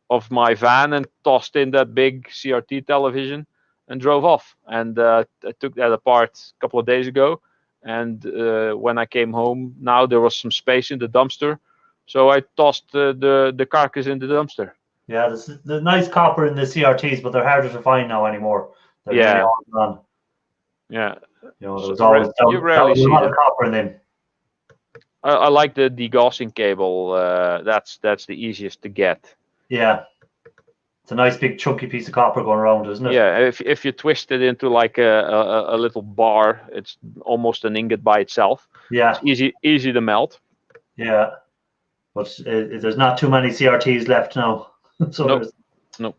of my van and tossed in that big CRT television and drove off. And I took that apart a couple of days ago. And when I came home, now there was some space in the dumpster. So I tossed the carcass in the dumpster. Yeah, there's the nice copper in the CRTs, but they're harder to find now anymore. They're really all gone. Yeah. You know, there's always you rarely see a lot of copper in them. I like the degaussing cable. That's the easiest to get. Yeah. It's a nice big chunky piece of copper going around, isn't it? Yeah, if you twist it into like a little bar, it's almost an ingot by itself. Yeah. It's easy to melt. Yeah. But there's not too many CRTs left now. So Nope. No.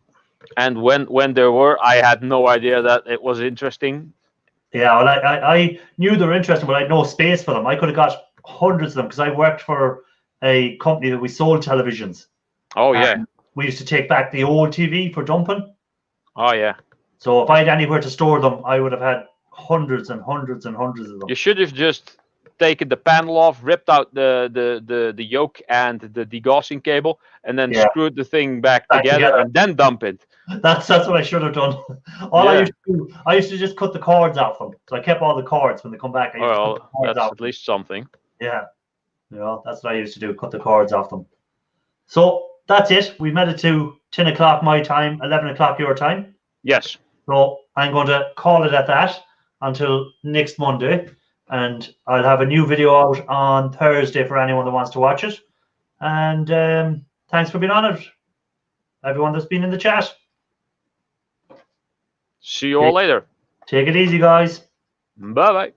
And when there were, I had no idea that it was interesting. yeah, well, I knew they were interesting, but I had no space for them. I could have got hundreds of them because I worked for a company that we sold televisions. Oh yeah. We used to take back the old TV for dumping. Oh yeah. So if I had anywhere to store them, I would have had hundreds and hundreds and hundreds of them. You should have just taken the panel off, ripped out the yoke and the degaussing cable, and then Yeah. screwed the thing back Back together, together. and then dump it. That's what I should have done. All I Yeah. used to do, I used to just cut the cords off them. So I kept all the cords when they come back. I used to cut Well, the cords that's off. at least something. Yeah. That's what I used to do, cut the cords off them. So that's it. We made it to 10 o'clock my time, 11 o'clock your time. Yes. So I'm going to call it at that until next Monday. And I'll have a new video out on Thursday for anyone that wants to watch it. And thanks for being on it, everyone that's been in the chat. See you all later. Take it easy, guys. Bye bye.